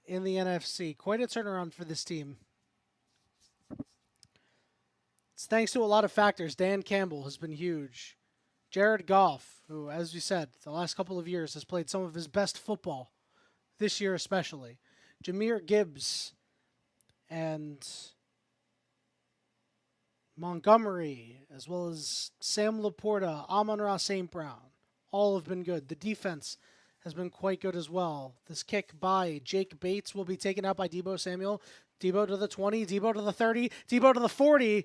in the NFC. Quite a turnaround for this team. It's thanks to a lot of factors. Dan Campbell has been huge. Jared Goff, who, as we said, the last couple of years has played some of his best football, this year especially. Jahmyr Gibbs and Montgomery, as well as Sam Laporta, Amon-Ra St. Brown, all have been good. The defense has been quite good as well. This kick by Jake Bates will be taken out by Deebo Samuel. Deebo to the 20, Deebo to the 30, Deebo to the 40,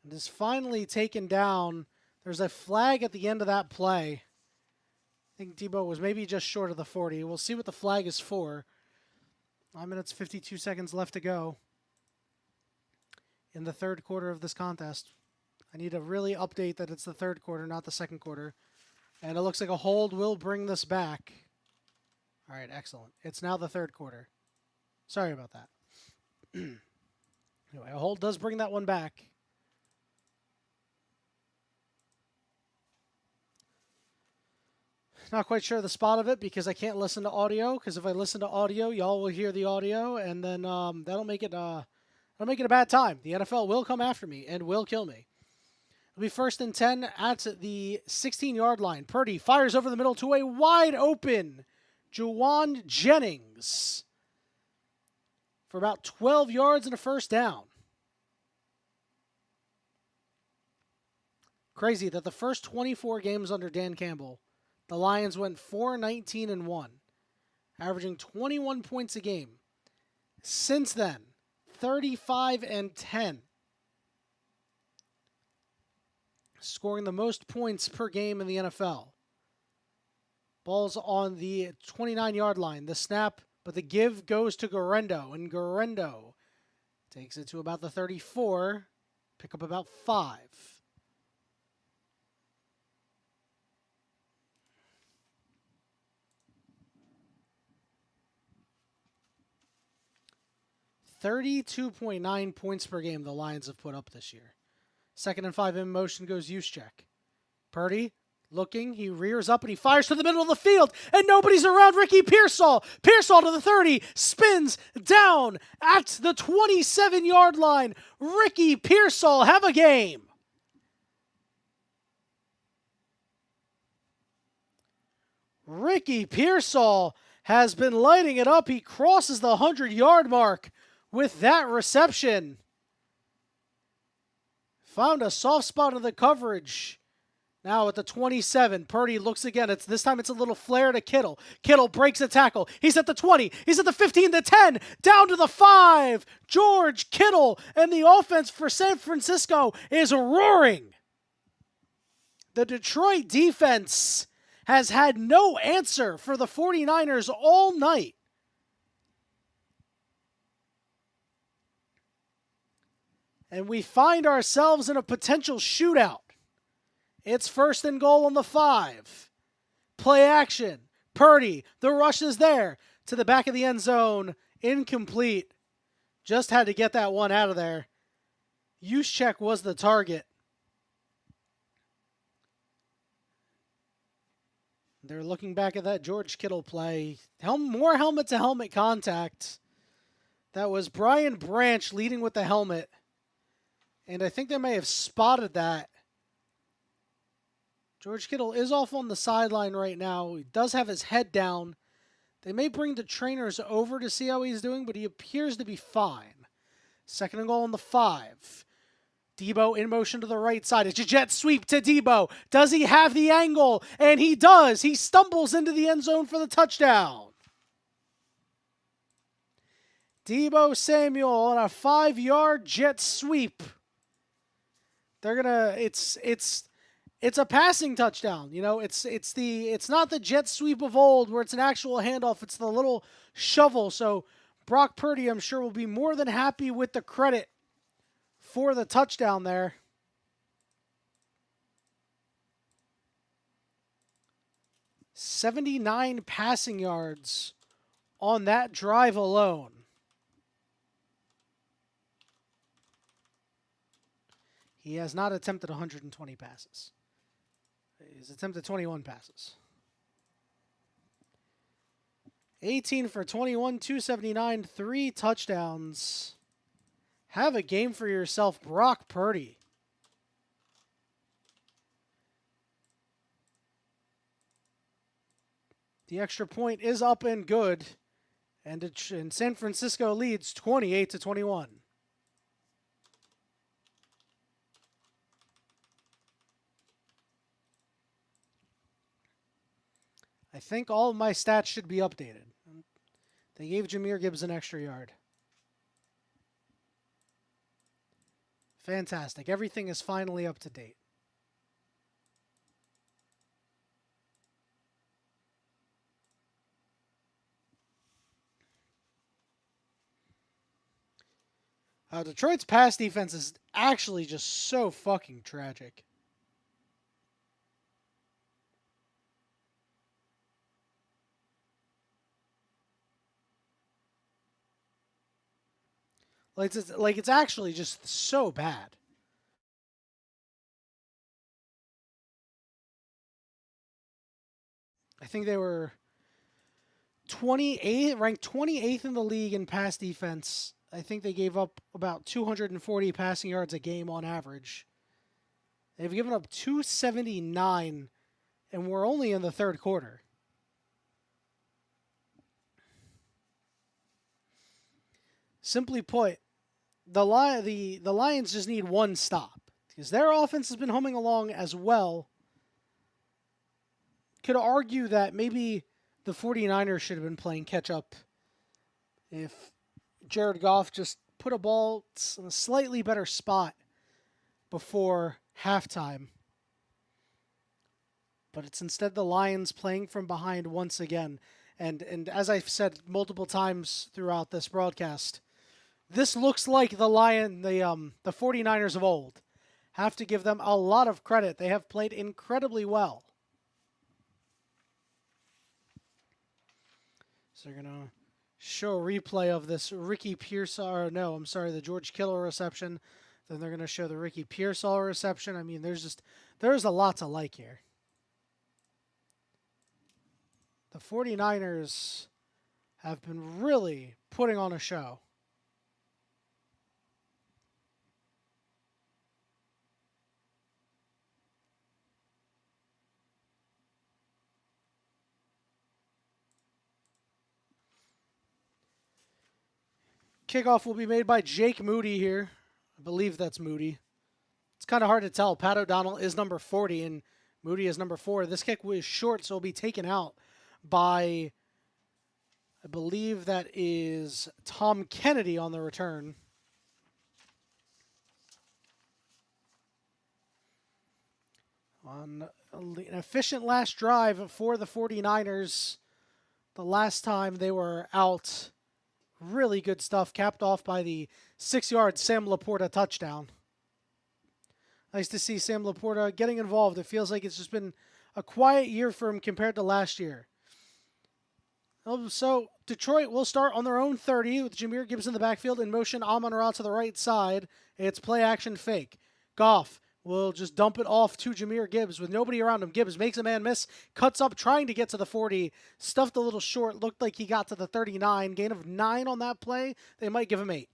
and is finally taken down. There's a flag at the end of that play. I think Deebo was maybe just short of the 40. We'll see what the flag is for. 9 minutes, 52 seconds left to go in the third quarter of this contest. I need to really update that it's the third quarter, not the second quarter. And it looks like a hold will bring this back. All right, excellent. It's now the third quarter. Sorry about that. Anyway, a hold does bring that one back. Not quite sure the spot of it because I can't listen to audio. Because if I listen to audio, y'all will hear the audio, and then that'll make it a bad time. The NFL will come after me and will kill me. It'll be 1st and 10 at the 16-yard line. Purdy fires over the middle to a wide open Juwan Jennings for about 12 yards and a first down. Crazy that the first 24 games under Dan Campbell, the Lions went 4-19-1, averaging 21 points a game. Since then, 35-10, scoring the most points per game in the NFL. Ball's on the 29-yard line. The snap, but the give goes to Guerrero, and Guerrero takes it to about the 34, pick up about 5. $32.9 points per game the Lions have put up this year. 2nd and 5 in motion goes Juszczyk. Purdy looking, he rears up and he fires to the middle of the field, and nobody's around Ricky Pearsall. Pearsall to the 30, spins down at the 27-yard line. Ricky Pearsall, have a game. Ricky Pearsall has been lighting it up. He crosses the 100-yard mark with that reception. Found a soft spot of the coverage. Now at the 27, Purdy looks again. This time it's a little flare to Kittle. Kittle breaks a tackle. He's at the 20. He's at the 15, the 10, down to the 5. George Kittle, and the offense for San Francisco is roaring. The Detroit defense has had no answer for the 49ers all night. And we find ourselves in a potential shootout. It's 1st and goal on the 5. Play action. Purdy, the rush is there. To the back of the end zone. Incomplete. Just had to get that one out of there. Juszczyk was the target. They're looking back at that George Kittle play. More helmet-to-helmet contact. That was Brian Branch leading with the helmet. And I think they may have spotted that. George Kittle is off on the sideline right now. He does have his head down. They may bring the trainers over to see how he's doing, but he appears to be fine. Second and goal on the 5. Debo in motion to the right side. It's a jet sweep to Debo. Does he have the angle? And he does. He stumbles into the end zone for the touchdown. Debo Samuel on a 5-yard jet sweep. They're gonna. It's a passing touchdown. You know, it's not the jet sweep of old where it's an actual handoff. It's the little shovel. So Brock Purdy, I'm sure, will be more than happy with the credit for the touchdown there. $79 passing yards on that drive alone. He has not attempted 120 passes. He's attempted 21 passes. 18 for 21, 279, 3 touchdowns. Have a game for yourself, Brock Purdy. The extra point is up and good. And San Francisco leads 28-21. I think all of my stats should be updated. They gave Jahmyr Gibbs an extra yard. Fantastic. Everything is finally up to date. Detroit's pass defense is actually just so fucking tragic. It's actually just so bad. I think they were ranked 28th in the league in pass defense. I think they gave up about 240 passing yards a game on average. They've given up 279, and we're only in the third quarter. Simply put, the Lions just need one stop because their offense has been humming along as well. Could argue that maybe the 49ers should have been playing catch up if Jared Goff just put a ball in a slightly better spot before halftime. But it's instead the Lions playing from behind once again. And as I've said multiple times throughout this broadcast, this looks like the 49ers of old. Have to give them a lot of credit. They have played incredibly well. So they're going to show a replay of this the George Kittle reception. Then they're going to show the Ricky Pearsall reception. I mean, there's a lot to like here. The 49ers have been really putting on a show. Kickoff will be made by Jake Moody here. I believe that's Moody. It's kind of hard to tell. Pat O'Donnell is number 40 and Moody is number 4. This kick was short, so it'll be taken out by, I believe that is Tom Kennedy on the return. On an efficient last drive for the 49ers. The last time they were out. Really good stuff, capped off by the 6-yard Sam Laporta touchdown. Nice to see Sam Laporta getting involved. It feels like it's just been a quiet year for him compared to last year. So Detroit will start on their own 30 with Jahmyr Gibbs in the backfield in motion. Amon-Ra to the right side. It's play action fake. Goff will just dump it off to Jahmyr Gibbs with nobody around him. Gibbs makes a man miss, cuts up, trying to get to the 40, stuffed a little short, looked like he got to the 39. Gain of 9 on that play. They might give him 8.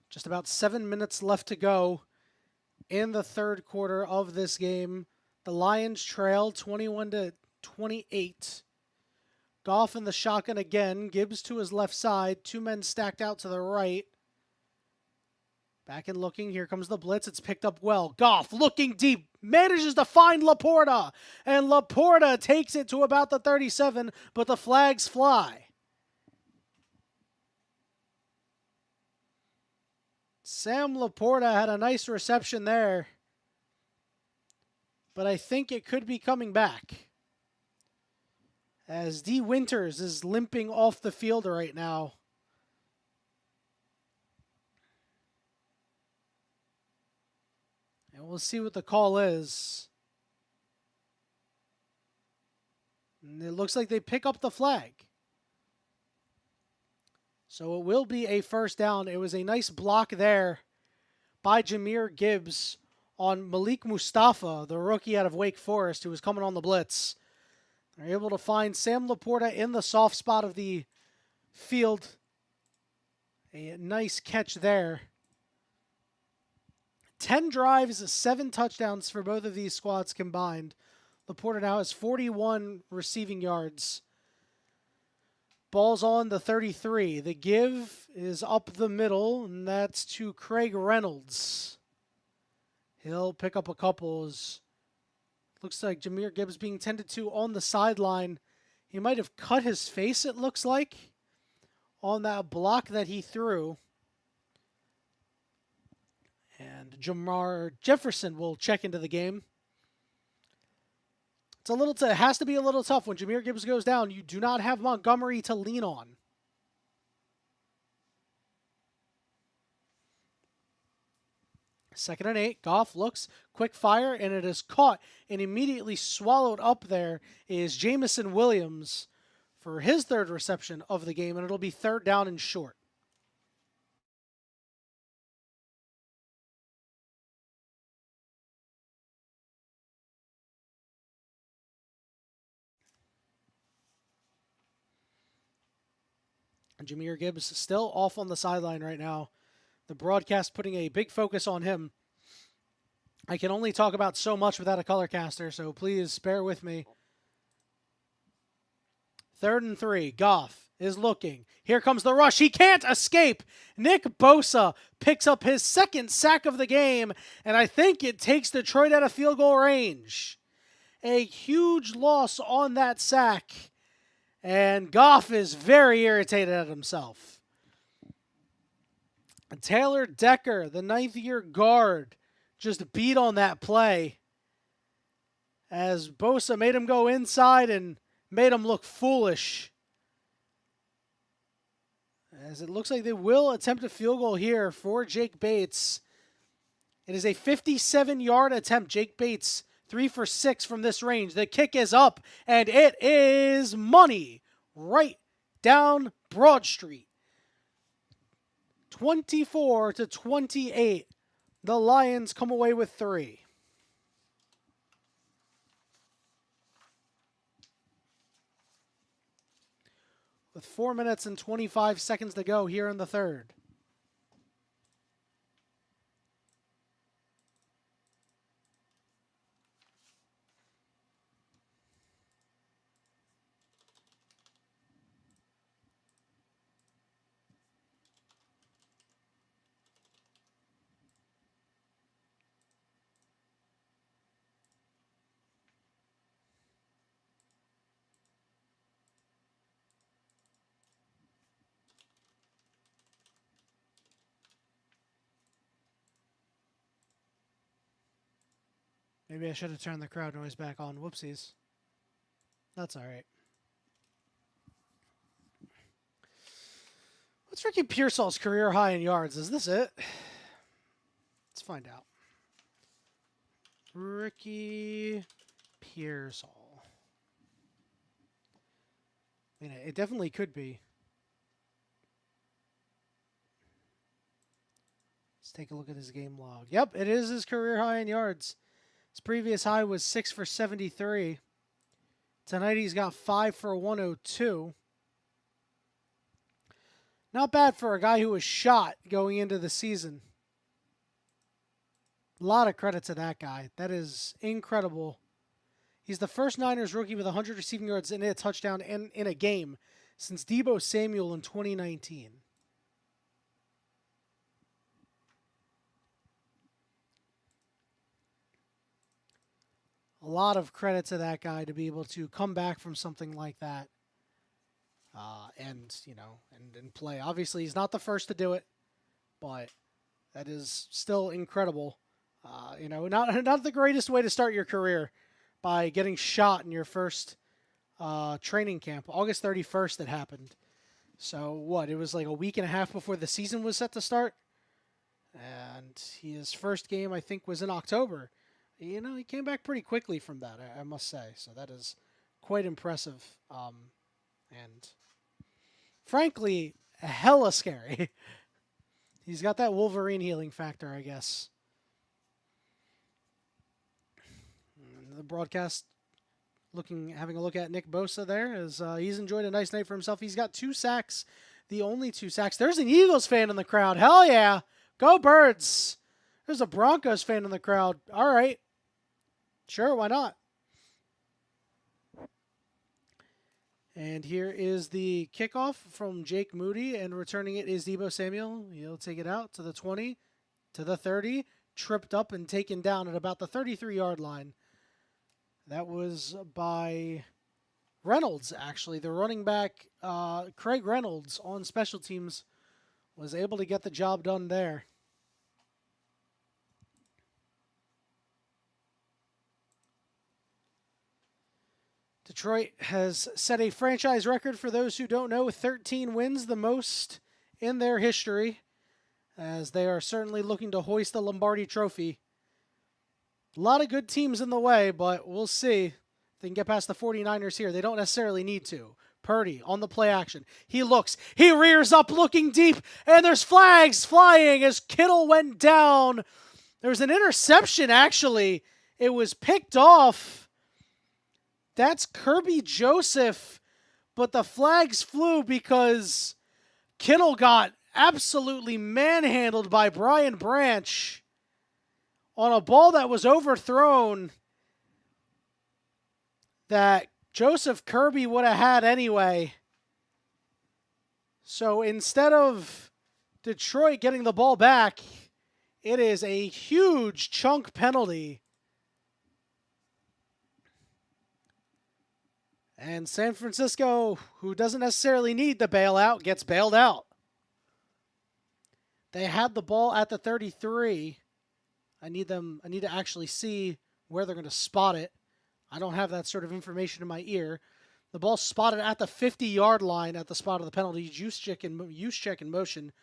Just about 7 minutes left to go in the third quarter of this game. The Lions trail 21-28. Goff in the shotgun again. Gibbs to his left side. 2 men stacked out to the right. Back and looking. Here comes the blitz. It's picked up well. Goff looking deep. Manages to find Laporta. And Laporta takes it to about the 37, but the flags fly. Sam Laporta had a nice reception there, but I think it could be coming back, as D. Winters is limping off the field right now. And we'll see what the call is. And it looks like they pick up the flag. So it will be a first down. It was a nice block there by Jahmyr Gibbs on Malik Mustafa, the rookie out of Wake Forest, who was coming on the blitz. They're able to find Sam Laporta in the soft spot of the field. A nice catch there. 10 drives, 7 touchdowns for both of these squads combined. Laporta now has 41 receiving yards. Ball's on the 33. The give is up the middle, and that's to Craig Reynolds. He'll pick up a couple. Looks like Jahmyr Gibbs being tended to on the sideline. He might have cut his face, it looks like, on that block that he threw. And Jamar Jefferson will check into the game. It has to be a little tough when Jahmyr Gibbs goes down. You do not have Montgomery to lean on. Second and 8. Goff looks, quick fire, and it is caught and immediately swallowed up. There is Jamison Williams for his third reception of the game, and it'll be third down and short. Jahmyr Gibbs still off on the sideline right now. The broadcast putting a big focus on him. I can only talk about so much without a color caster, so please bear with me. 3rd and 3. Goff is looking. Here comes the rush. He can't escape. Nick Bosa picks up his second sack of the game, and I think it takes Detroit out of field goal range. A huge loss on that sack. And Goff is very irritated at himself. Taylor Decker, the 9th-year guard, just beat on that play as Bosa made him go inside and made him look foolish. As it looks like they will attempt a field goal here for Jake Bates. It is a 57-yard attempt. Jake Bates 3 for 6 from this range. The kick is up, and it is money right down Broad Street. 24-28. The Lions come away with 3. With 4 minutes and 25 seconds to go here in the third. Maybe I should have turned the crowd noise back on. Whoopsies. That's all right. What's Ricky Pearsall's career high in yards? Is this it? Let's find out. Ricky Pearsall. I mean, it definitely could be. Let's take a look at his game log. Yep, it is his career high in yards. His previous high was 6 for 73. Tonight he's got 5 for 102. Not bad for a guy who was shot going into the season. A lot of credit to that guy. That is incredible. He's the first Niners rookie with 100 receiving yards and a touchdown in a game since Deebo Samuel in 2019. A lot of credit to that guy to be able to come back from something like that. And play. Obviously, he's not the first to do it, but that is still incredible. Not the greatest way to start your career by getting shot in your first training camp. August 31st it happened. So what? It was like a week and a half before the season was set to start. And his first game, I think, was in October. He came back pretty quickly from that, I must say. So that is quite impressive. And frankly, hella scary. He's got that Wolverine healing factor, I guess. And the broadcast having a look at Nick Bosa there as he's enjoyed a nice night for himself. He's got 2 sacks, the only 2 sacks. There's an Eagles fan in the crowd. Hell yeah. Go Birds. There's a Broncos fan in the crowd. All right. Sure, why not? And here is the kickoff from Jake Moody, and returning it is Deebo Samuel. He'll take it out to the 20, to the 30, tripped up and taken down at about the 33-yard line. That was by Reynolds, actually. The running back, Craig Reynolds, on special teams, was able to get the job done there. Detroit has set a franchise record, for those who don't know, 13 wins, the most in their history, as they are certainly looking to hoist the Lombardi Trophy. A lot of good teams in the way, but we'll see if they can get past the 49ers here. They don't necessarily need to. Purdy on the play action. He looks. He rears up looking deep, and there's flags flying as Kittle went down. There's an interception, actually. It was picked off. That's Kirby Joseph, but the flags flew because Kittle got absolutely manhandled by Brian Branch on a ball that was overthrown that Joseph Kirby would have had anyway. So instead of Detroit getting the ball back, it is a huge chunk penalty. And San Francisco, who doesn't necessarily need the bailout, gets bailed out. They had the ball at the 33. I need to actually see where they're going to spot it. I don't have that sort of information in my ear. The ball spotted at the 50-yard line at the spot of the penalty. Use check in motion.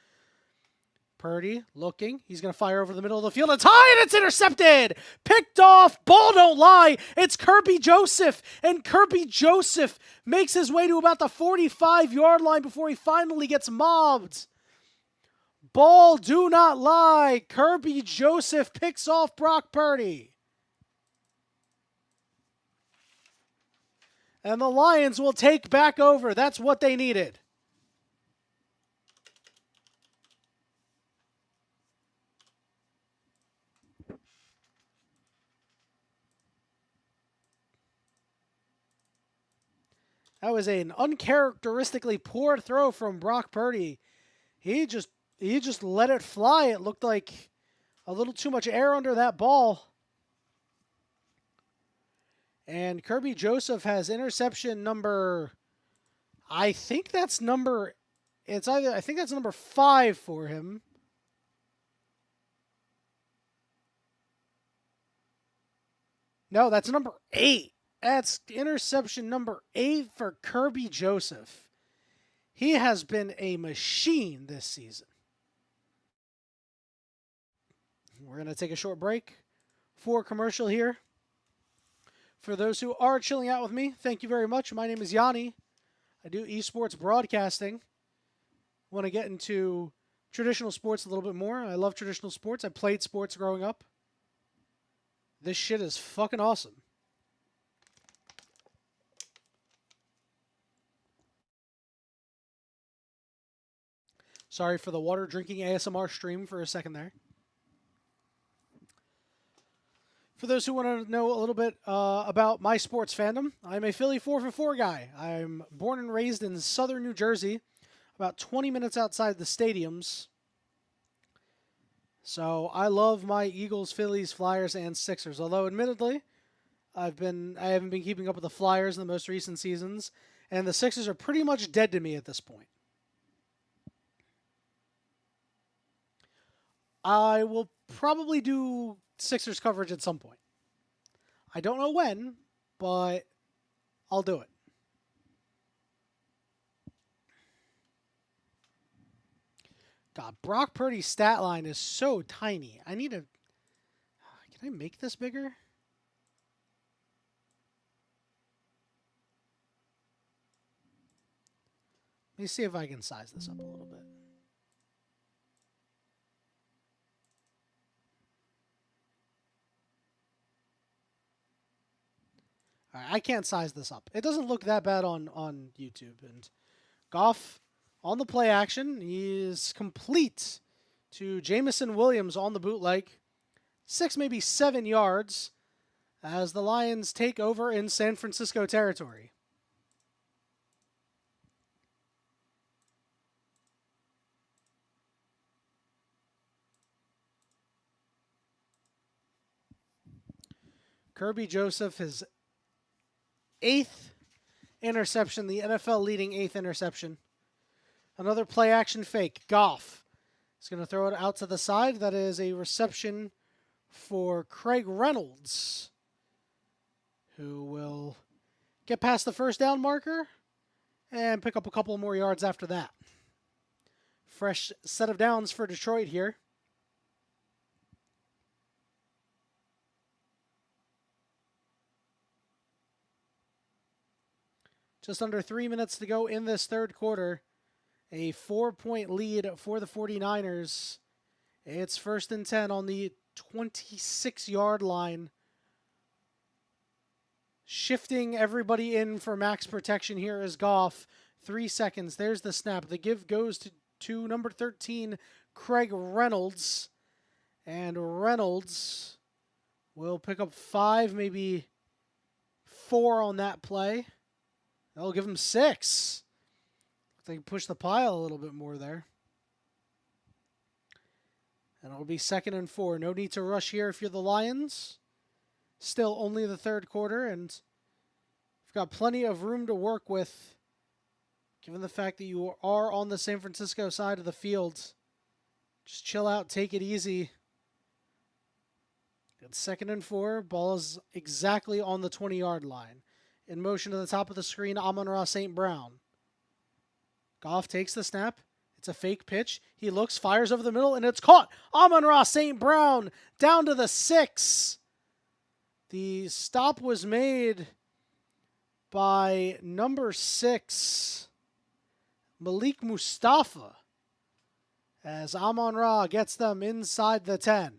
Purdy looking. He's going to fire over the middle of the field. It's high and it's intercepted. Picked off. Ball don't lie. It's Kirby Joseph. And Kirby Joseph makes his way to about the 45-yard line before he finally gets mobbed. Ball do not lie. Kirby Joseph picks off Brock Purdy. And the Lions will take back over. That's what they needed. That was an uncharacteristically poor throw from Brock Purdy. He just let it fly. It looked like a little too much air under that ball. And Kirby Joseph has interception number, I think that's number 5 for him. No, that's number 8. That's interception number 8 for Kirby Joseph. He has been a machine this season. We're going to take a short break for commercial here. For those who are chilling out with me, thank you very much. My name is Yanni. I do esports broadcasting. Want to get into traditional sports a little bit more. I love traditional sports. I played sports growing up. This shit is fucking awesome. Sorry for the water drinking ASMR stream for a second there. For those who want to know a little bit about my sports fandom, I'm a Philly 4for4 guy. I'm born and raised in southern New Jersey, about 20 minutes outside the stadiums. So I love my Eagles, Phillies, Flyers, and Sixers. Although, admittedly, I haven't been keeping up with the Flyers in the most recent seasons, and the Sixers are pretty much dead to me at this point. I will probably do Sixers coverage at some point. I don't know when, but I'll do it. God, Brock Purdy's stat line is so tiny. I need to... Can I make this bigger? Let me see if I can size this up a little bit. All right, I can't size this up. It doesn't look that bad on YouTube. And Goff on the play action. He is complete to Jamison Williams on the bootleg. 6, maybe 7 yards as the Lions take over in San Francisco territory. Kirby Joseph, his 8th interception, the NFL leading 8th interception. Another play action fake. Goff is going to throw it out to the side. That is a reception for Craig Reynolds, who will get past the first down marker and pick up a couple more yards after that. Fresh set of downs for Detroit here. Just under 3 minutes to go in this third quarter. A 4-point lead for the 49ers. It's 1st and 10 on the 26-yard line. Shifting everybody in for max protection here is Goff. 3 seconds. There's the snap. The give goes to number 13, Craig Reynolds. And Reynolds will pick up 5, maybe 4 on that play. They'll give him 6. They can push the pile a little bit more there. And it'll be 2nd and 4. No need to rush here if you're the Lions. Still only the third quarter, and you've got plenty of room to work with, given the fact that you are on the San Francisco side of the field. Just chill out, take it easy. It's 2nd and 4. Ball is exactly on the 20-yard line. In motion to the top of the screen, Amon-Ra St. Brown. Goff takes the snap. It's a fake pitch. He looks, fires over the middle, and it's caught. Amon-Ra St. Brown down to the 6. The stop was made by number 6, Malik Mustafa, as Amon-Ra gets them inside the 10.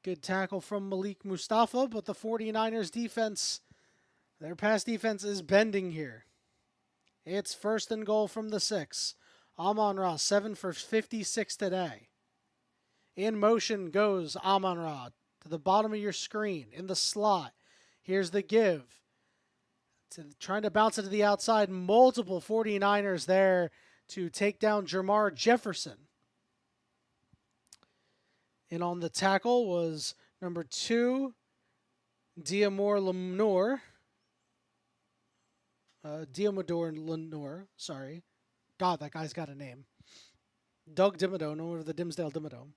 Good tackle from Malik Mustafa, but the 49ers defense, their pass defense is bending here. It's 1st and goal from the 6. Amon-Ra, 7 for 56 today. In motion goes Amon-Ra to the bottom of your screen in the slot. Here's the give. Trying to bounce it to the outside. Multiple 49ers there to take down Jermar Jefferson. And on the tackle was number 2, Diamor Lenore. Diamador Lenore, sorry. God, that guy's got a name. Doug Dimmadome, over the Dimsdale Dimmadome.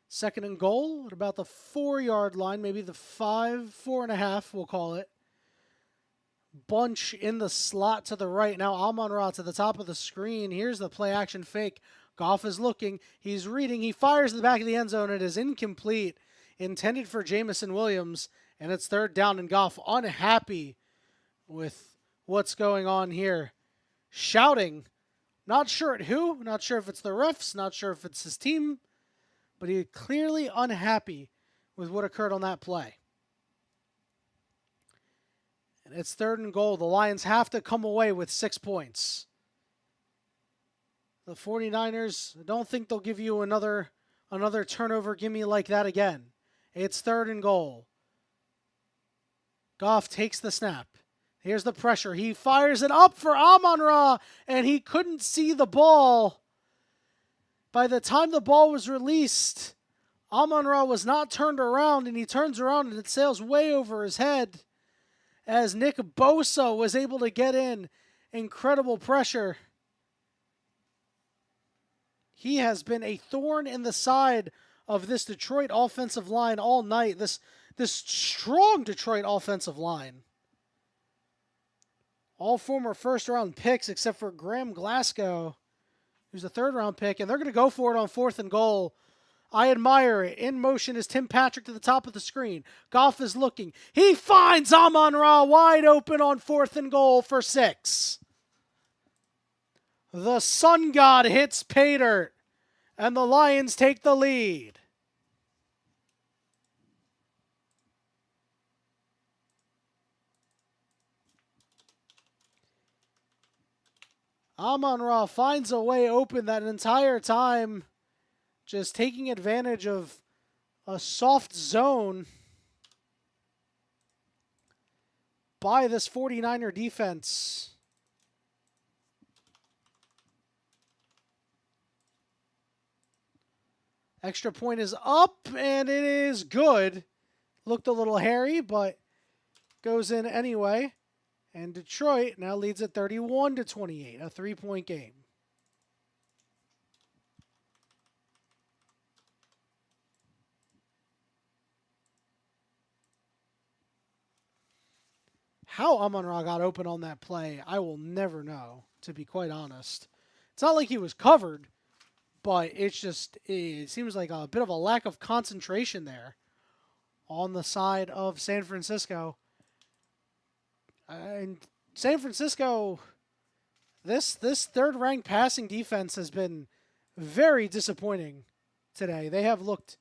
Second and goal at about the 4-yard line, maybe the 4.5, we'll call it. Bunch in the slot to the right. Now Amon-Ra to the top of the screen. Here's the play action fake. Goff is looking. He's reading. He fires in the back of the end zone. It is incomplete. Intended for Jamison Williams. And it's third down, and Goff unhappy with what's going on here. Shouting. Not sure at who. Not sure if it's the refs. Not sure if it's his team. But he's clearly unhappy with what occurred on that play. And it's third and goal. The Lions have to come away with 6 points. The 49ers, I don't think they'll give you another turnover gimme like that again. It's third and goal. Goff takes the snap. Here's the pressure. He fires it up for Amon-Ra, and he couldn't see the ball. By the time the ball was released, Amon-Ra was not turned around, and he turns around and it sails way over his head as Nick Bosa was able to get in. Incredible pressure. He has been a thorn in the side of this Detroit offensive line all night. This strong Detroit offensive line. All former first-round picks except for Graham Glasgow, who's a third-round pick, and they're going to go for it on fourth and goal. I admire it. In motion is Tim Patrick to the top of the screen. Goff is looking. He finds Amon-Ra wide open on fourth and goal for 6. The sun god hits pay dirt, and the Lions take the lead. Amon-Ra finds a way open that entire time, just taking advantage of a soft zone by this 49er defense. Extra point is up, and it is good. Looked a little hairy, but goes in anyway. And Detroit now leads at 31-28, a 3-point game. How Amon-Ra got open on that play, I will never know, to be quite honest. It's not like he was covered, but it seems like a bit of a lack of concentration there on the side of San Francisco. And San Francisco, this third-ranked passing defense has been very disappointing today. They have looked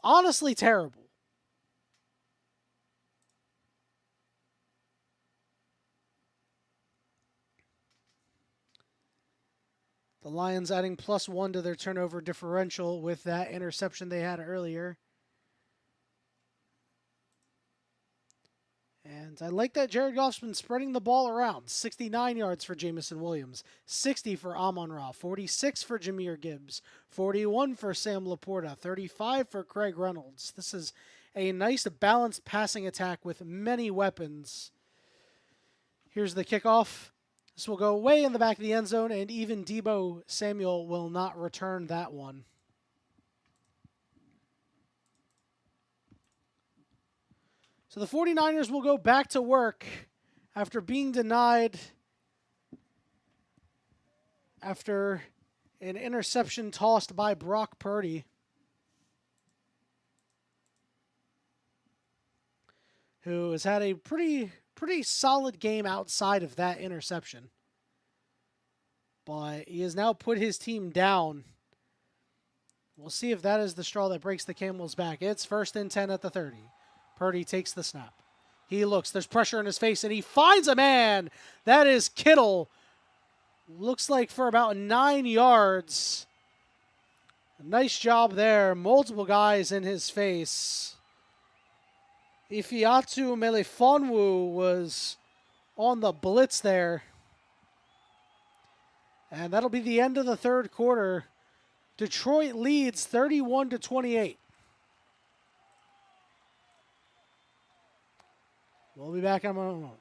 honestly terrible. The Lions adding +1 to their turnover differential with that interception they had earlier. And I like that Jared Goff's been spreading the ball around. 69 yards for Jamison Williams, 60 for Amon-Ra, 46 for Jahmyr Gibbs, 41 for Sam Laporta, 35 for Craig Reynolds. This is a nice balanced passing attack with many weapons. Here's the kickoff. This will go way in the back of the end zone, and even Deebo Samuel will not return that one. So the 49ers will go back to work after being denied after an interception tossed by Brock Purdy, who has had a pretty solid game outside of that interception. But he has now put his team down. We'll see if that is the straw that breaks the camel's back. It's 1st and 10 at the 30. Purdy takes the snap. He looks. There's pressure in his face, and he finds a man. That is Kittle. Looks like for about 9 yards. Nice job there. Multiple guys in his face. Ifiatu Melifonwu was on the blitz there. And that'll be the end of the third quarter. Detroit leads 31-28. We'll be back in a moment.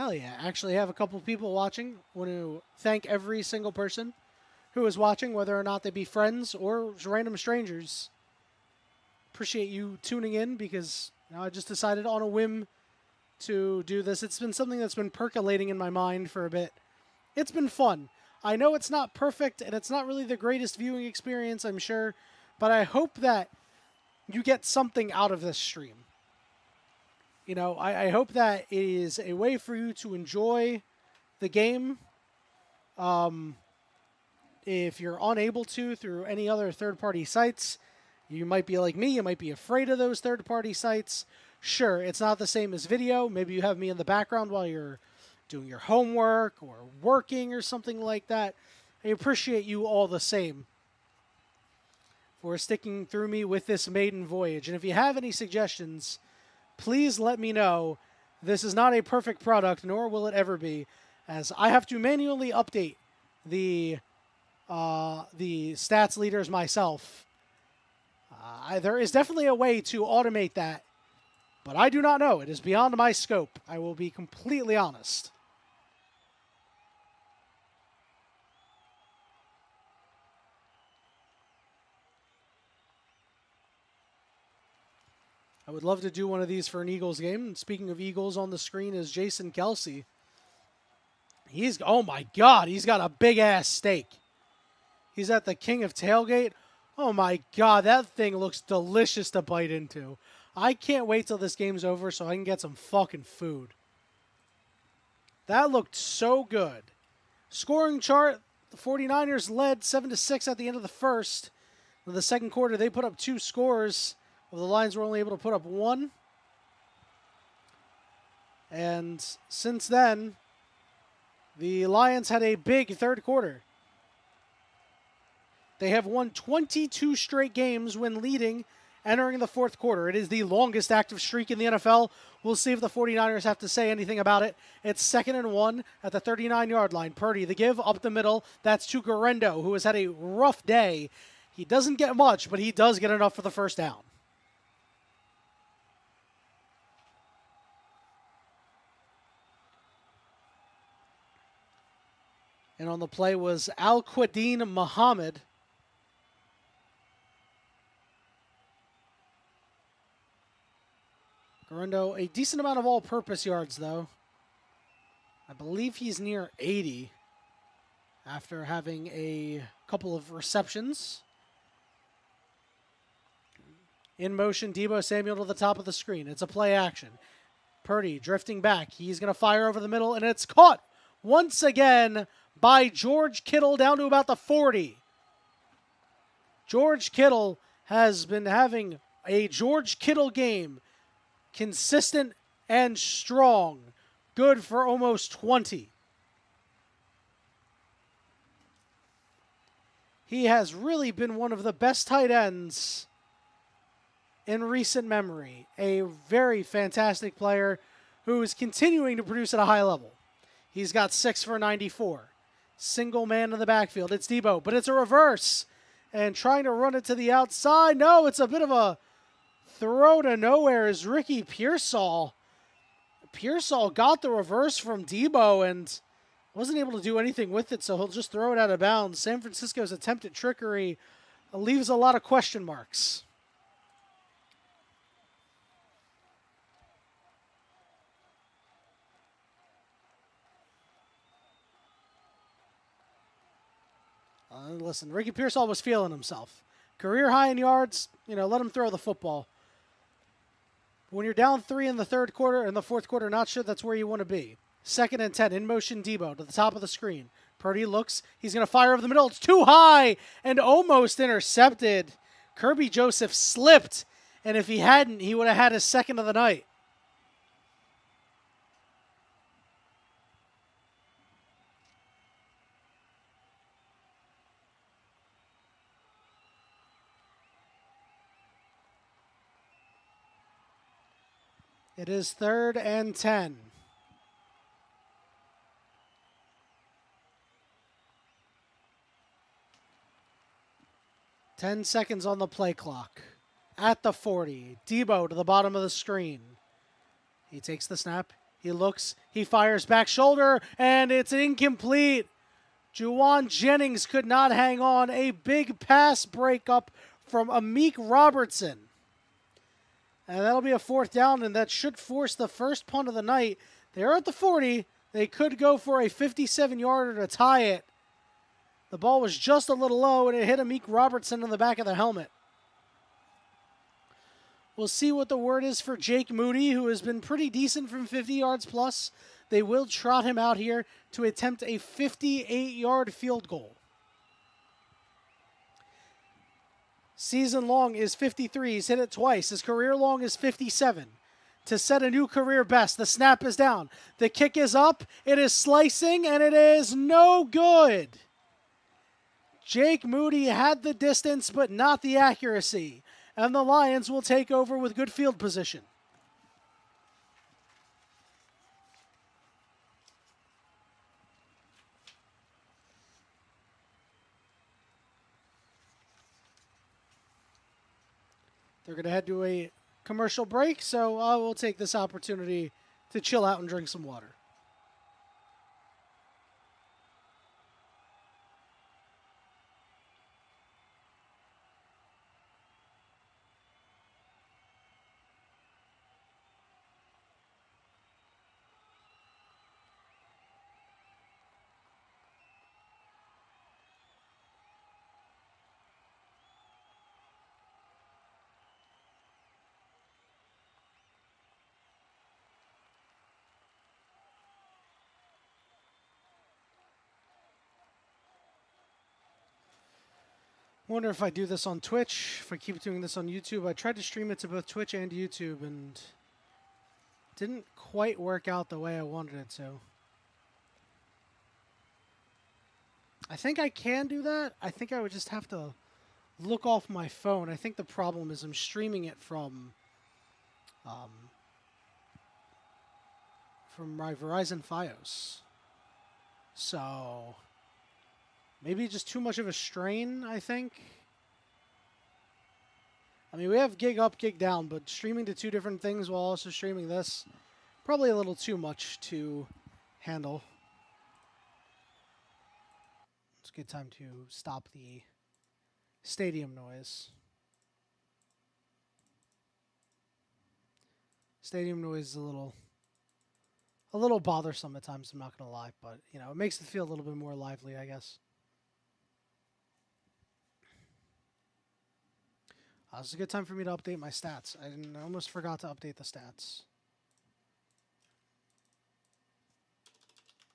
Hell yeah. Actually have a couple of people watching. Want to thank every single person who is watching, whether or not they be friends or random strangers. Appreciate you tuning in because I just decided on a whim to do this. It's been something that's been percolating in my mind for a bit. It's been fun. I know it's not perfect and it's not really the greatest viewing experience, I'm sure, but I hope that you get something out of this stream. I hope that it is a way for you to enjoy the game. If you're unable to through any other third-party sites, you might be like me, you might be afraid of those third-party sites. Sure, it's not the same as video. Maybe you have me in the background while you're doing your homework or working or something like that. I appreciate you all the same for sticking through me with this maiden voyage. And if you have any suggestions, please let me know. This is not a perfect product, nor will it ever be, as I have to manually update the stats leaders myself. There is definitely a way to automate that, but I do not know. It is beyond my scope. I will be completely honest. I would love to do one of these for an Eagles game. And speaking of Eagles, on the screen is Jason Kelsey. Oh my God, he's got a big-ass steak. He's at the King of Tailgate. Oh my God, that thing looks delicious to bite into. I can't wait till this game's over so I can get some fucking food. That looked so good. Scoring chart, the 49ers led 7-6 at the end of the first. In the second quarter, they put up 2 scores. Well, the Lions were only able to put up 1. And since then, the Lions had a big third quarter. They have won 22 straight games when leading, entering the fourth quarter. It is the longest active streak in the NFL. We'll see if the 49ers have to say anything about it. It's 2nd and 1 at the 39-yard line. Purdy, the give up the middle. That's to Garendo, who has had a rough day. He doesn't get much, but he does get enough for the first down. And on the play was Al-Quadin Muhammad. Garendo, a decent amount of all-purpose yards, though. I believe he's near 80 after having a couple of receptions. In motion, Deebo Samuel to the top of the screen. It's a play action. Purdy drifting back. He's going to fire over the middle, and it's caught once again by George Kittle down to about the 40. George Kittle has been having a George Kittle game. Consistent and strong. Good for almost 20. He has really been one of the best tight ends in recent memory. A very fantastic player who is continuing to produce at a high level. He's got 6 for 94. Single man in the backfield. It's Deebo, but it's a reverse. And trying to run it to the outside. No, it's a bit of a throw to nowhere is Ricky Pearsall. Pearsall got the reverse from Deebo and wasn't able to do anything with it, so he'll just throw it out of bounds. San Francisco's attempt at trickery leaves a lot of question marks. Listen, Ricky Pearsall was feeling himself. Career high in yards, let him throw the football. When you're down 3 in the third quarter and the fourth quarter, not sure that's where you want to be. 2nd and 10, in motion Deebo to the top of the screen. Purdy looks, he's going to fire over the middle. It's too high and almost intercepted. Kirby Joseph slipped, and if he hadn't, he would have had his second of the night. It is 3rd and 10. Ten seconds on the play clock. At the 40. Deebo to the bottom of the screen. He takes the snap. He looks, he fires back shoulder, and it's incomplete. Juwan Jennings could not hang on. A big pass breakup from Amik Robertson. And that'll be a 4th down, and that should force the first punt of the night. They're at the 40. They could go for a 57-yarder to tie it. The ball was just a little low, and it hit Amik Robertson in the back of the helmet. We'll see what the word is for Jake Moody, who has been pretty decent from 50 yards plus. They will trot him out here to attempt a 58-yard field goal. Season long is 53. He's hit it twice. His career long is 57. To set a new career best, the snap is down. The kick is up. It is slicing, and it is no good. Jake Moody had the distance, but not the accuracy. And the Lions will take over with good field position. They're going to head to a commercial break, so I will take this opportunity to chill out and drink some water. Wonder if I do this on Twitch, if I keep doing this on YouTube. I tried to stream it to both Twitch and YouTube, and didn't quite work out the way I wanted it to. I think I can do that. I think I would just have to look off my phone. I think the problem is I'm streaming it from my Verizon Fios. So maybe just too much of a strain, I think. I mean, we have gig up, gig down, but streaming to 2 different things while also streaming this, probably a little too much to handle. It's a good time to stop the stadium noise. Stadium noise is a little bothersome at times, I'm not going to lie, but, you know, it makes it feel a little bit more lively, I guess. This is a good time for me to update my stats. I almost forgot to update the stats.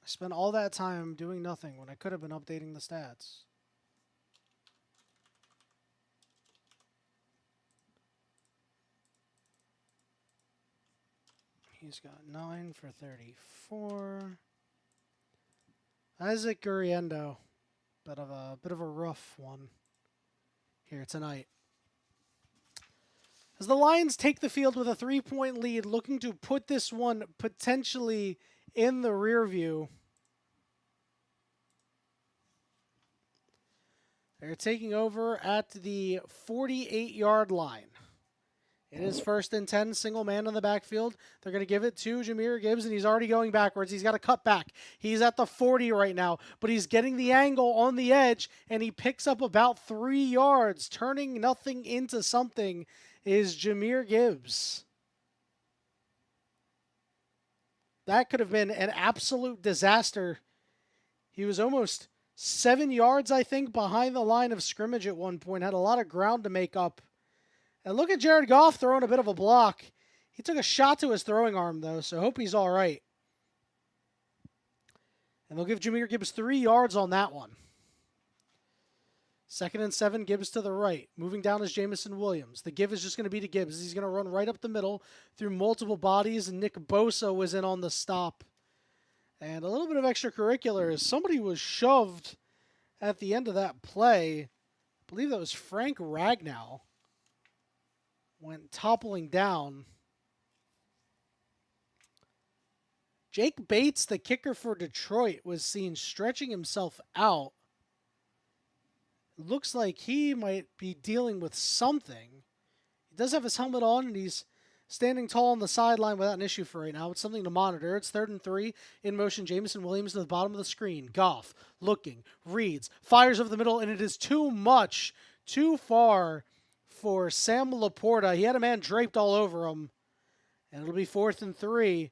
I spent all that time doing nothing when I could have been updating the stats. He's got 9 for 34. Isaac Guriendo, bit of a rough one here tonight. As the Lions take the field with a 3-point lead, looking to put this one potentially in the rear view. They're taking over at the 48-yard line. It is 1st and 10, single man in the backfield. They're going to give it to Jahmyr Gibbs, and he's already going backwards. He's got to cut back. He's at the 40 right now, but he's getting the angle on the edge, and he picks up about 3 yards. Turning nothing into something is Jahmyr Gibbs. That could have been an absolute disaster. He was almost 7 yards, I think, behind the line of scrimmage at one point. Had a lot of ground to make up. And look at Jared Goff throwing a bit of a block. He took a shot to his throwing arm, though, so I hope he's all right. And they'll give Jahmyr Gibbs 3 yards on that one. 2nd and 7, Gibbs to the right. Moving down is Jamison Williams. The give is just going to be to Gibbs. He's going to run right up the middle through multiple bodies, and Nick Bosa was in on the stop. And a little bit of extracurricular as somebody was shoved at the end of that play. I believe that was Frank Ragnow. Went toppling down. Jake Bates, the kicker for Detroit, was seen stretching himself out. Looks like he might be dealing with something. He does have his helmet on, and he's standing tall on the sideline without an issue for right now. It's something to monitor. It's 3rd and 3. In motion, Jamison Williams to the bottom of the screen. Goff looking, reads, fires over the middle, and it is too much, too far for Sam Laporta. He had a man draped all over him, and it'll be 4th and 3.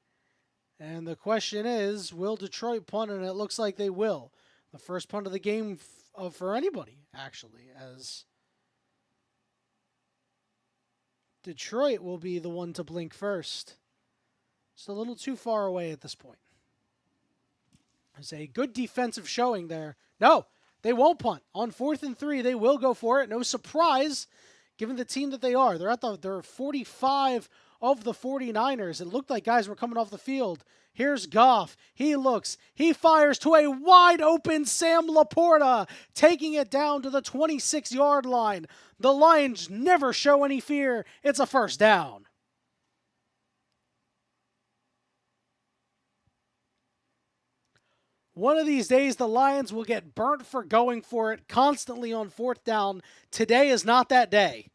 And the question is, will Detroit punt? And it looks like they will. The first punt of the game for anybody, actually, as Detroit will be the one to blink first. It's a little too far away at this point. There's a good defensive showing there. No, they won't punt. On 4th and 3, they will go for it. No surprise, given the team that they are. They're 45 of the 49ers. It looked like guys were coming off the field. Here's Goff. He looks. He fires to a wide open Sam Laporta, taking it down to the 26-yard line. The Lions never show any fear. It's a first down. One of these days, the Lions will get burnt for going for it constantly on 4th down. Today is not that day.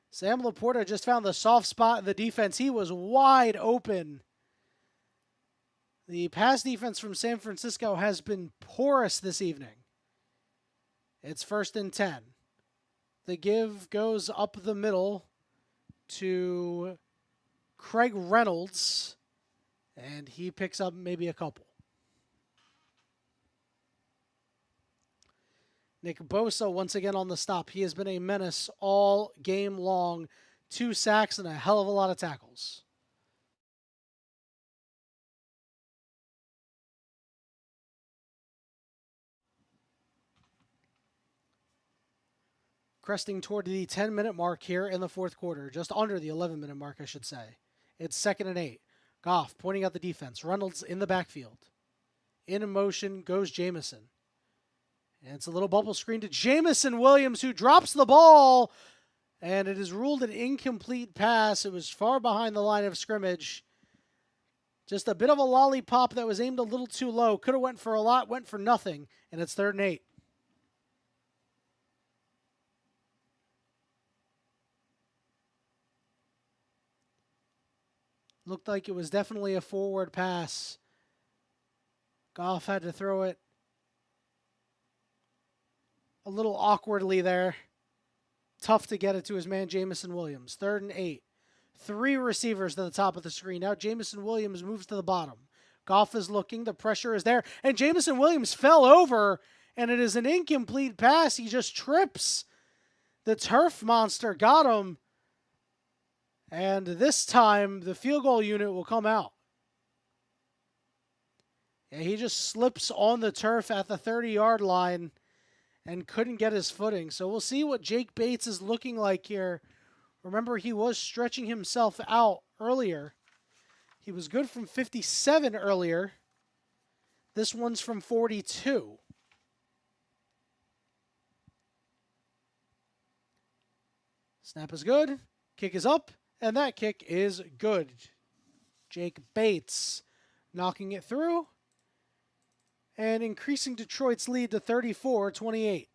Sam Laporta just found the soft spot in the defense. He was wide open. The pass defense from San Francisco has been porous this evening. It's 1st and 10. The give goes up the middle to Craig Reynolds, and he picks up maybe a couple. Nick Bosa once again on the stop. He has been a menace all game long. 2 sacks and a hell of a lot of tackles. Cresting toward the 10-minute mark here in the 4th quarter. Just under the 11-minute mark, I should say. It's 2nd and 8. Goff pointing out the defense. Reynolds in the backfield. In motion goes Jamison. And it's a little bubble screen to Jamison Williams, who drops the ball. And it is ruled an incomplete pass. It was far behind the line of scrimmage. Just a bit of a lollipop that was aimed a little too low. Could have went for a lot, went for nothing. And it's 3rd and 8. Looked like it was definitely a forward pass. Goff had to throw it a little awkwardly there. Tough to get it to his man, Jamison Williams. 3rd and 8. 3 receivers to the top of the screen. Now Jamison Williams moves to the bottom. Goff is looking. The pressure is there. And Jamison Williams fell over, and it is an incomplete pass. He just trips. The turf monster got him. And this time, the field goal unit will come out. Yeah, he just slips on the turf at the 30-yard line and couldn't get his footing. So we'll see what Jake Bates is looking like here. Remember, he was stretching himself out earlier. He was good from 57 earlier. This one's from 42. Snap is good. Kick is up. And that kick is good. Jake Bates knocking it through and increasing Detroit's lead to 34-28.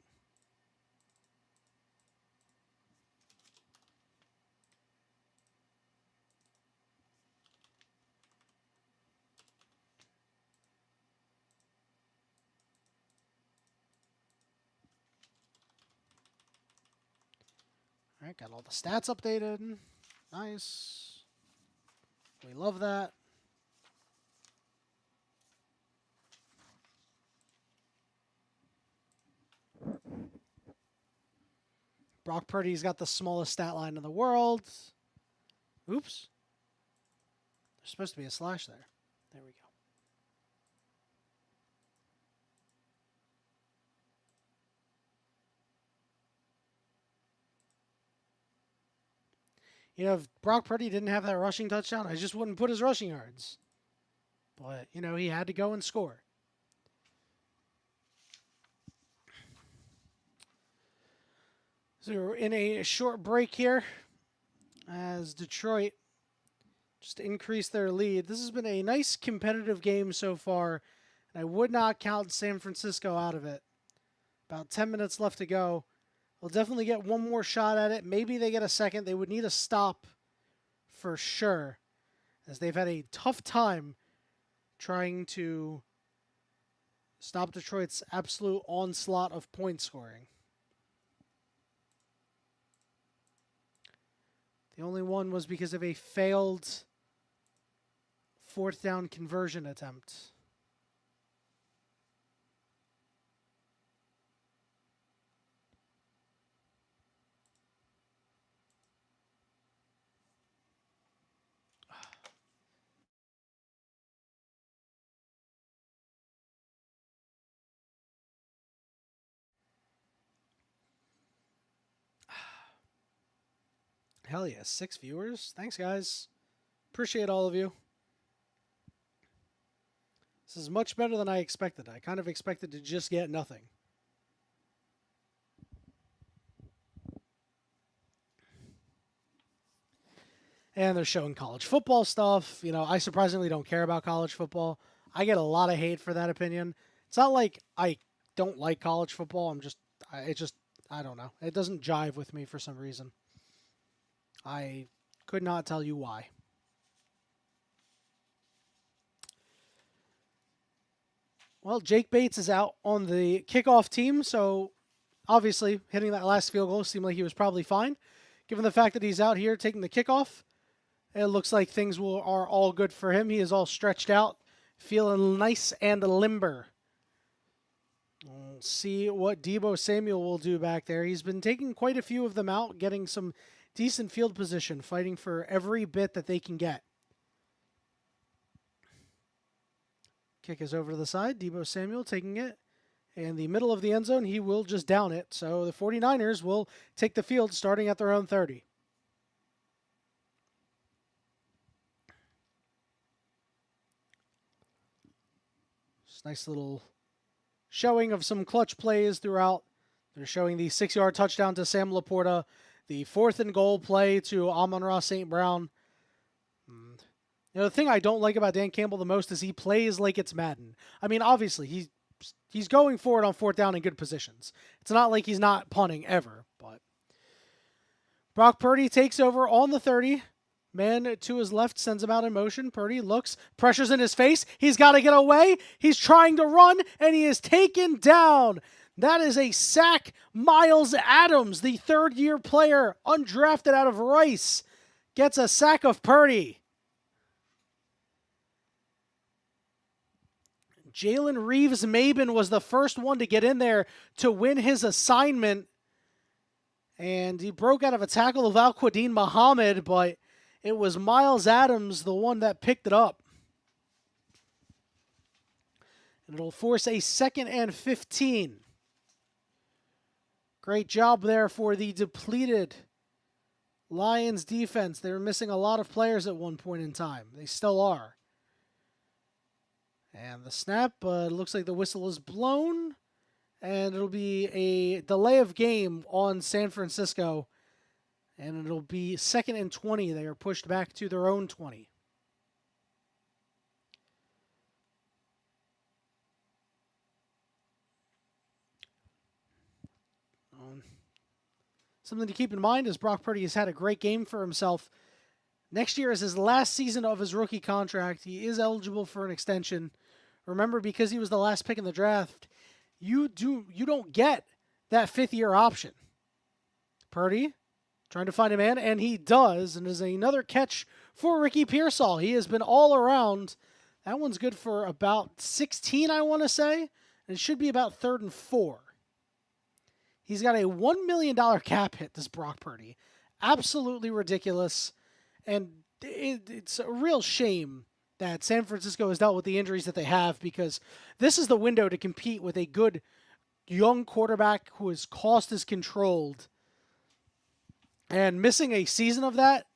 All right, got all the stats updated. Nice. We love that. Brock Purdy's got the smallest stat line in the world. Oops. There's supposed to be a slash there. There we go. You know, if Brock Purdy didn't have that rushing touchdown, I just wouldn't put his rushing yards. But, you know, he had to go and score. So we're in a short break here as Detroit just increased their lead. This has been a nice competitive game so far, and I would not count San Francisco out of it. About 10 minutes left to go. will definitely get one more shot at it. Maybe they get a second. They would need a stop for sure, as they've had a tough time trying to stop Detroit's absolute onslaught of point scoring. The only one was because of a failed fourth down conversion attempt. Hell yeah, 6 viewers. Thanks, guys. Appreciate all of you. This is much better than I expected. I kind of expected to just get nothing. And they're showing college football stuff. You know, I surprisingly don't care about college football. I get a lot of hate for that opinion. It's not like I don't like college football. I don't know. It doesn't jive with me for some reason. I could not tell you why. Well, Jake Bates is out on the kickoff team, so obviously hitting that last field goal seemed like he was probably fine. Given the fact that he's out here taking the kickoff, it looks like things are all good for him. He is all stretched out, feeling nice and limber. We'll see what Deebo Samuel will do back there. He's been taking quite a few of them out, getting some decent field position, fighting for every bit that they can get. Kick is over to the side. Deebo Samuel taking it in the middle of the end zone. He will just down it. So the 49ers will take the field starting at their own 30. Just nice little showing of some clutch plays throughout. They're showing the 6-yard touchdown to Sam Laporta, the 4th and goal play to Amon-Ra St. Brown. You know, the thing I don't like about Dan Campbell the most is he plays like it's Madden. I mean, obviously, he's going for it on 4th down in good positions. It's not like he's not punting ever, but Brock Purdy takes over on the 30. Man to his left sends him out in motion. Purdy looks, pressures in his face. He's got to get away. He's trying to run, and he is taken down. That is a sack. Miles Adams, the third-year player, undrafted out of Rice, gets a sack of Purdy. Jalen Reeves-Maben was the first one to get in there to win his assignment. And he broke out of a tackle of Al-Quadin Muhammad, but it was Miles Adams, the one that picked it up. And it'll force a 2nd and 15. Great job there for the depleted Lions defense. They were missing a lot of players at one point in time. They still are. And the snap, looks like the whistle is blown. And it'll be a delay of game on San Francisco. And it'll be 2nd and 20. They are pushed back to their own 20. Something to keep in mind is Brock Purdy has had a great game for himself. Next year is his last season of his rookie contract. He is eligible for an extension. Remember, because he was the last pick in the draft, you don't get that 5th-year option. Purdy trying to find a man, and he does, and is another catch for Ricky Pearsall. He has been all around. That one's good for about 16, I want to say, and it should be about 3rd and 4. He's got a $1 million cap hit, this Brock Purdy. Absolutely ridiculous, and it's a real shame that San Francisco has dealt with the injuries that they have, because this is the window to compete with a good young quarterback who his cost is controlled. And missing a season of that,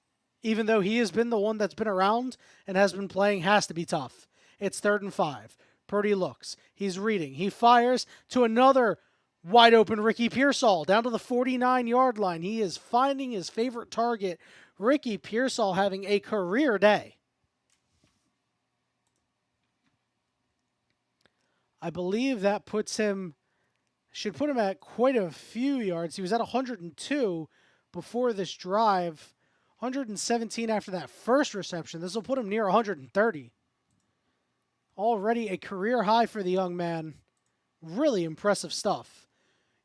even though he has been the one that's been around and has been playing, has to be tough. It's 3rd and 5. Purdy looks. He's reading. He fires to another wide open Ricky Pearsall down to the 49-yard line. He is finding his favorite target. Ricky Pearsall having a career day. I believe that puts him should put him at quite a few yards. He was at 102 before this drive, 117 after that first reception. This will put him near 130. Already a career high for the young man. Really impressive stuff.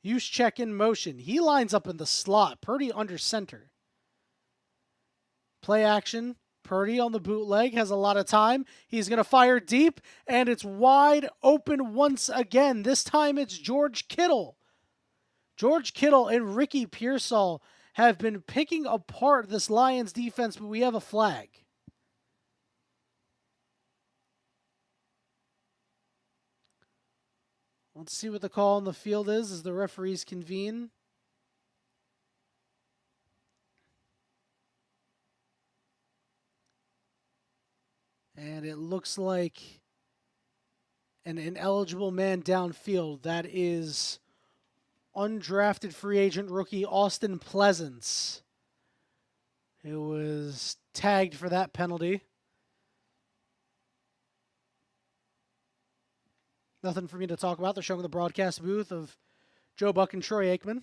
Use check in motion. He lines up in the slot, Purdy under center. Play action. Purdy on the bootleg has a lot of time. He's going to fire deep, and it's wide open once again. This time it's George Kittle. George Kittle and Ricky Pearsall have been picking apart this Lions defense, but we have a flag. Let's see what the call on the field is as the referees convene. And it looks like an ineligible man downfield. That is undrafted free agent rookie Austin Pleasance, who was tagged for that penalty. Nothing for me to talk about. They're showing the broadcast booth of Joe Buck and Troy Aikman.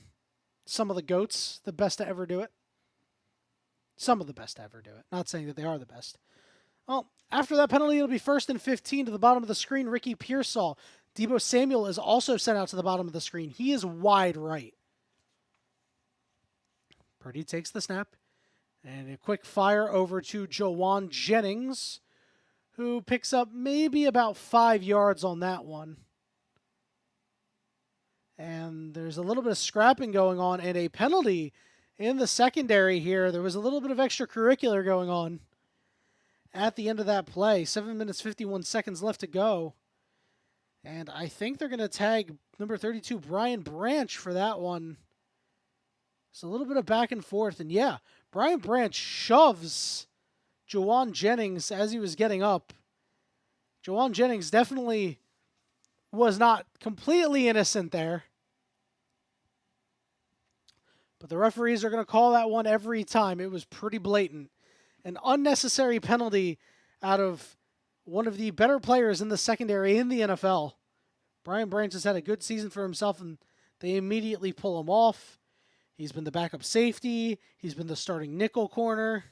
Some of the GOATs, the best to ever do it. Some of the best to ever do it. Not saying that they are the best. Well, after that penalty, it'll be 1st and 15 to the bottom of the screen. Ricky Pearsall. Deebo Samuel is also sent out to the bottom of the screen. He is wide right. Purdy takes the snap. And a quick fire over to Jawan Jennings, who picks up maybe about 5 yards on that one. And there's a little bit of scrapping going on and a penalty in the secondary here. There was a little bit of extracurricular going on at the end of that play. 7 minutes, 51 seconds left to go. And I think they're going to tag number 32, Brian Branch, for that one. It's a little bit of back and forth. And yeah, Brian Branch shoves Jawan Jennings as he was getting up. Jawan Jennings definitely was not completely innocent there. But the referees are going to call that one every time. It was pretty blatant. An unnecessary penalty out of one of the better players in the secondary in the NFL. Brian Branch has had a good season for himself, and they immediately pull him off. He's been the backup safety. He's been the starting nickel corner.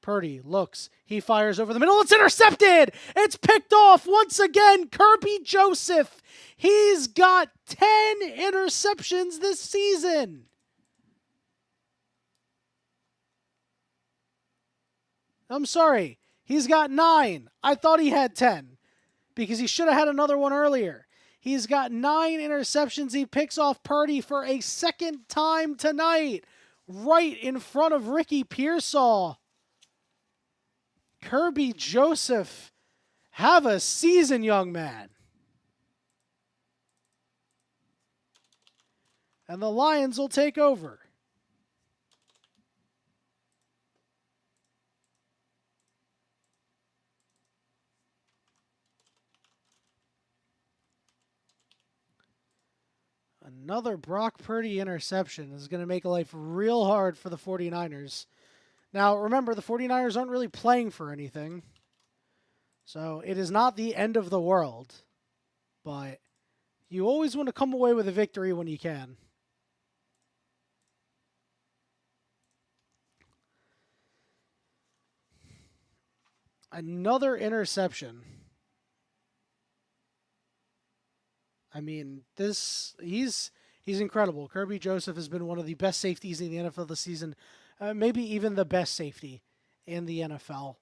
Purdy looks. He fires over the middle. It's intercepted. It's picked off once again. Kirby Joseph. He's got 10 interceptions this season. I'm sorry. He's got 9. I thought he had 10 because he should have had another one earlier. He's got 9 interceptions. He picks off Purdy for a second time tonight, right in front of Ricky Pearsall. Kirby Joseph, have a season, young man. And the Lions will take over. Another Brock Purdy interception is going to make life real hard for the 49ers. Now, remember, the 49ers aren't really playing for anything. So it is not the end of the world. But you always want to come away with a victory when you can. Another interception. I mean, he's incredible. Kirby Joseph has been one of the best safeties in the NFL this season. Maybe even the best safety in the NFL.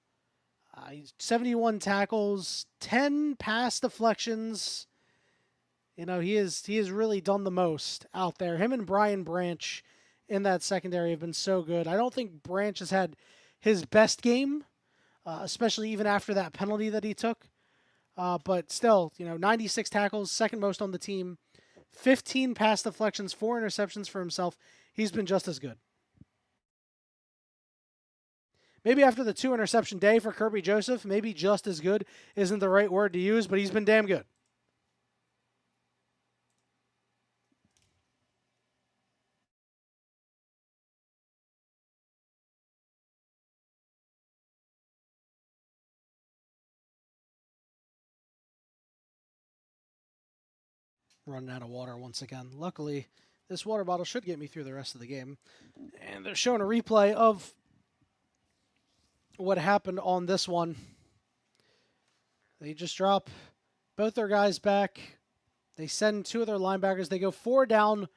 71 tackles, 10 pass deflections. You know, he has really done the most out there. Him and Brian Branch in that secondary have been so good. I don't think Branch has had his best game, especially even after that penalty that he took. But still, 96 tackles, second most on the team, 15 pass deflections, 4 interceptions for himself. He's been just as good. Maybe after the 2 interception day for Kirby Joseph, maybe just as good isn't the right word to use, but he's been damn good. Running out of water once again. Luckily, this water bottle should get me through the rest of the game. And they're showing a replay of what happened on this one. They just drop both their guys back. They send 2 of their linebackers. They go 4 down,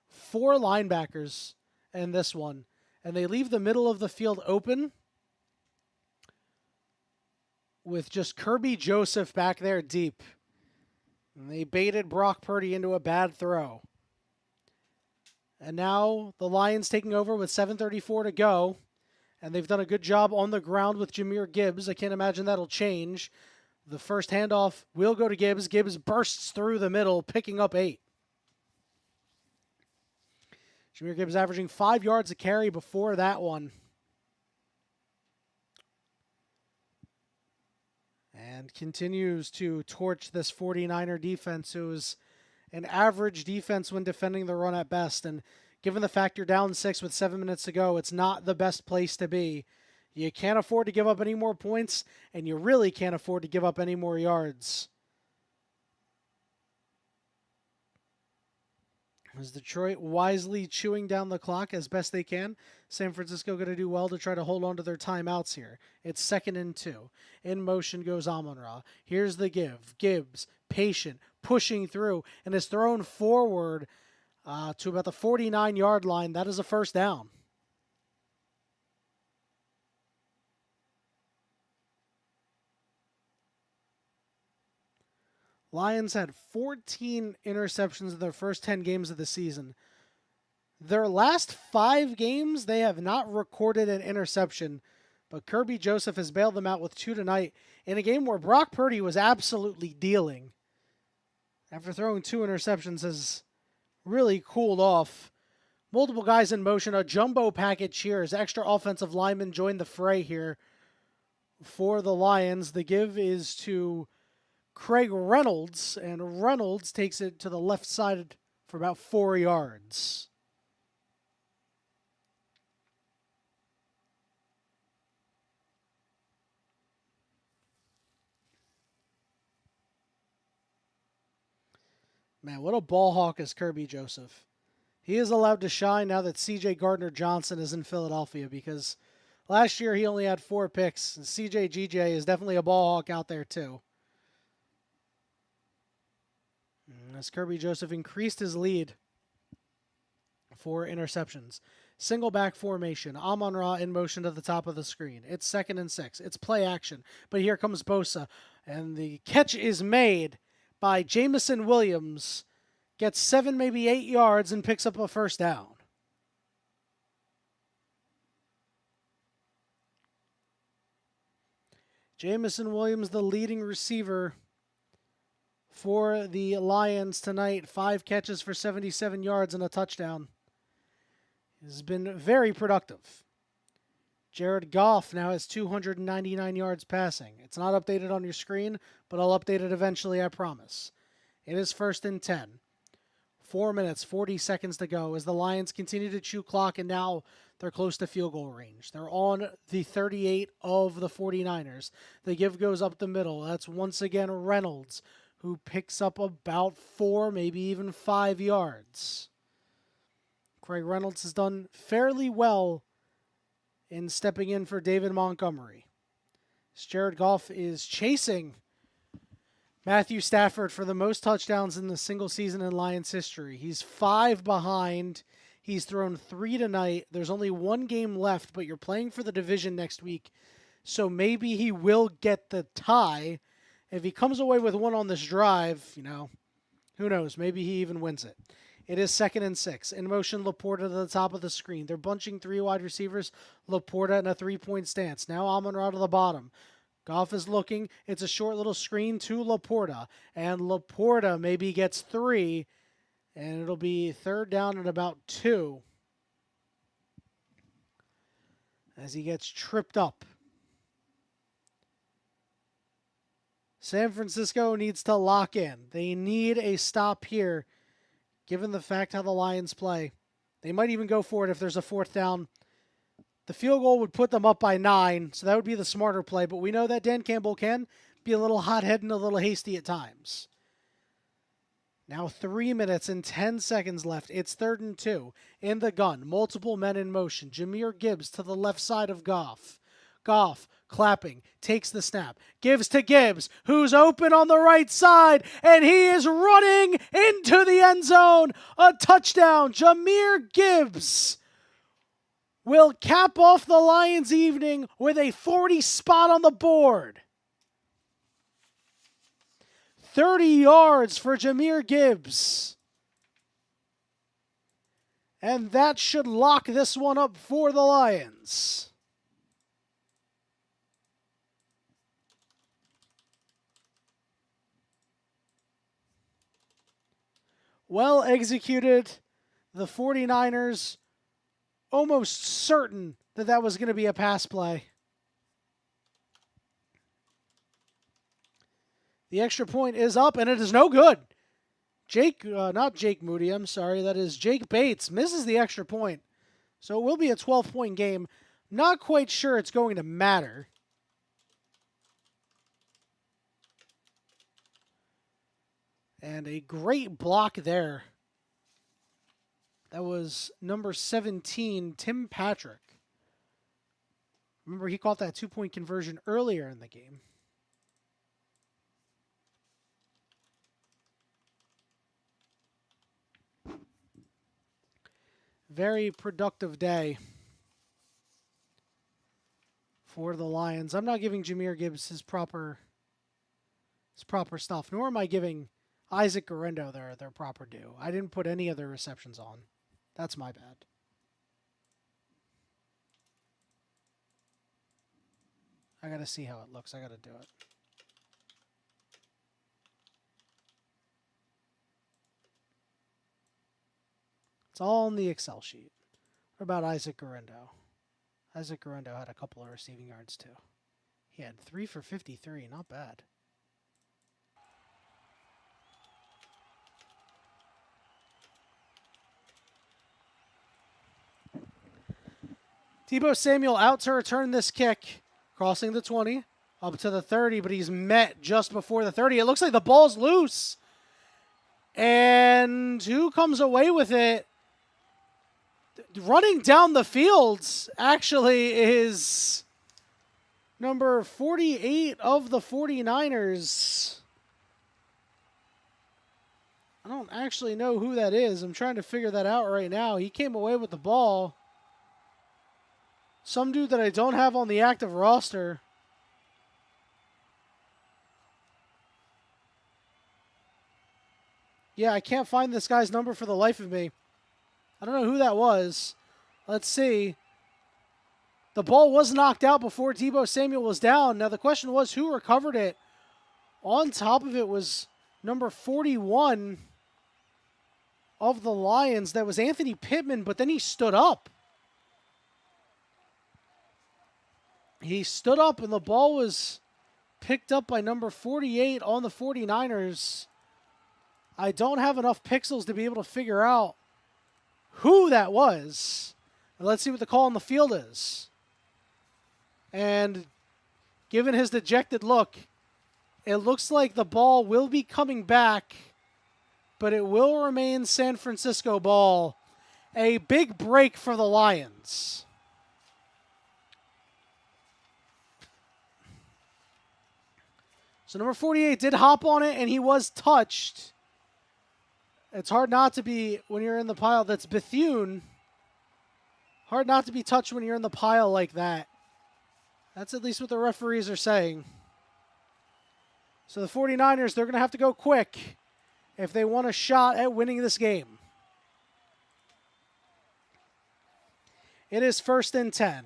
4 linebackers in this one. And they leave the middle of the field open with just Kirby Joseph back there deep. And they baited Brock Purdy into a bad throw. And now the Lions taking over with 7:34 to go. And they've done a good job on the ground with Jahmyr Gibbs. I can't imagine that'll change. The first handoff will go to Gibbs. Gibbs bursts through the middle, picking up 8. Jahmyr Gibbs averaging 5 yards a carry before that one. And continues to torch this 49er defense, who's an average defense when defending the run at best. And given the fact you're down 6 with 7 minutes to go, it's not the best place to be. You can't afford to give up any more points, and you really can't afford to give up any more yards. As Detroit wisely chewing down the clock as best they can, San Francisco going to do well to try to hold on to their timeouts here. It's 2nd and 2. In motion goes Amon-Ra. Here's the give. Gibbs, patient, pushing through, and is thrown forward to about the 49-yard line. That is a first down. Lions had 14 interceptions in their first 10 games of the season. Their last 5 games, they have not recorded an interception, but Kirby Joseph has bailed them out with 2 tonight in a game where Brock Purdy was absolutely dealing. After throwing 2 interceptions, has really cooled off. Multiple guys in motion, a jumbo package here as extra offensive linemen join the fray here for the Lions. The give is to Craig Reynolds, and Reynolds takes it to the left side for about 4 yards. Man, what a ball hawk is Kirby Joseph. He is allowed to shine now that C.J. Gardner-Johnson is in Philadelphia, because last year he only had 4 picks. And C.J. G.J. is definitely a ball hawk out there too. As Kirby Joseph increased his lead for interceptions. Single back formation. Amon-Ra in motion to the top of the screen. It's 2nd and 6. It's play action. But here comes Bosa. And the catch is made by Jamison Williams. Gets 7, maybe 8 yards and picks up a first down. Jamison Williams, the leading receiver for the Lions tonight. 5 catches for 77 yards and a touchdown. Has been very productive. Jared Goff now has 299 yards passing. It's not updated on your screen, but I'll update it eventually, I promise. It is 1st and 10. 4 minutes, 40 seconds to go as the Lions continue to chew clock, and now they're close to field goal range. They're on the 38 of the 49ers. The give goes up the middle. That's once again Reynolds, who picks up about 4, maybe even 5 yards. Craig Reynolds has done fairly well in stepping in for David Montgomery. Jared Goff is chasing Matthew Stafford for the most touchdowns in the single season in Lions history. He's 5 behind. He's thrown 3 tonight. There's only 1 game left, but you're playing for the division next week, so maybe he will get the tie. If he comes away with 1 on this drive, who knows? Maybe he even wins it. It is 2nd and 6. In motion, Laporta to the top of the screen. They're bunching 3 wide receivers. Laporta in a 3-point stance. Now Amon-Ra to the bottom. Goff is looking. It's a short little screen to Laporta. And Laporta maybe gets 3. And it'll be 3rd down and about 2. As he gets tripped up. San Francisco needs to lock in. They need a stop here, given the fact how the Lions play. They might even go for it if there's a 4th down. The field goal would put them up by 9, so that would be the smarter play. But we know that Dan Campbell can be a little hot-headed and a little hasty at times. Now 3 minutes and 10 seconds left. It's 3rd and 2. In the gun, multiple men in motion. Jahmyr Gibbs to the left side of Goff. Goff clapping, takes the snap, gives to Gibbs, who's open on the right side, and he is running into the end zone. A touchdown. Jahmyr Gibbs will cap off the Lions' evening with a 40 spot on the board. 30 yards for Jahmyr Gibbs. And that should lock this one up for the Lions. Well executed. The 49ers almost certain that that was going to be a pass play. The extra point is up, and it is no good. Not Jake Moody, I'm sorry. That is Jake Bates misses the extra point. So it will be a 12-point game. Not quite sure it's going to matter. And a great block there. That was number 17, Tim Patrick. Remember, he caught that 2-point conversion earlier in the game. Very productive day for the Lions. I'm not giving Jahmyr Gibbs his proper stuff, nor am I giving Isaac Guerrero their proper due. I didn't put any other receptions on. That's my bad. I got to see how it looks. I got to do it. It's all in the Excel sheet. What about Isaac Guerrero? Isaac Guerrero had a couple of receiving yards too. He had 3 for 53. Not bad. Deebo Samuel out to return this kick. Crossing the 20, up to the 30, but he's met just before the 30. It looks like the ball's loose. And who comes away with it? Running down the field actually is number 48 of the 49ers. I don't actually know who that is. I'm trying to figure that out right now. He came away with the ball. Some dude that I don't have on the active roster. Yeah, I can't find this guy's number for the life of me. I don't know who that was. Let's see. The ball was knocked out before Deebo Samuel was down. Now the question was who recovered it. On top of it was number 41 of the Lions. That was Anthony Pittman, but then he stood up. He stood up and the ball was picked up by number 48 on the 49ers. I don't have enough pixels to be able to figure out who that was. Let's see what the call on the field is. And given his dejected look, it looks like the ball will be coming back, but it will remain San Francisco ball. A big break for the Lions. So number 48 did hop on it, and he was touched. It's hard not to be when you're in the pile. That's Bethune. Hard not to be touched when you're in the pile like that. That's at least what the referees are saying. So the 49ers, they're going to have to go quick if they want a shot at winning this game. It is 1st and 10.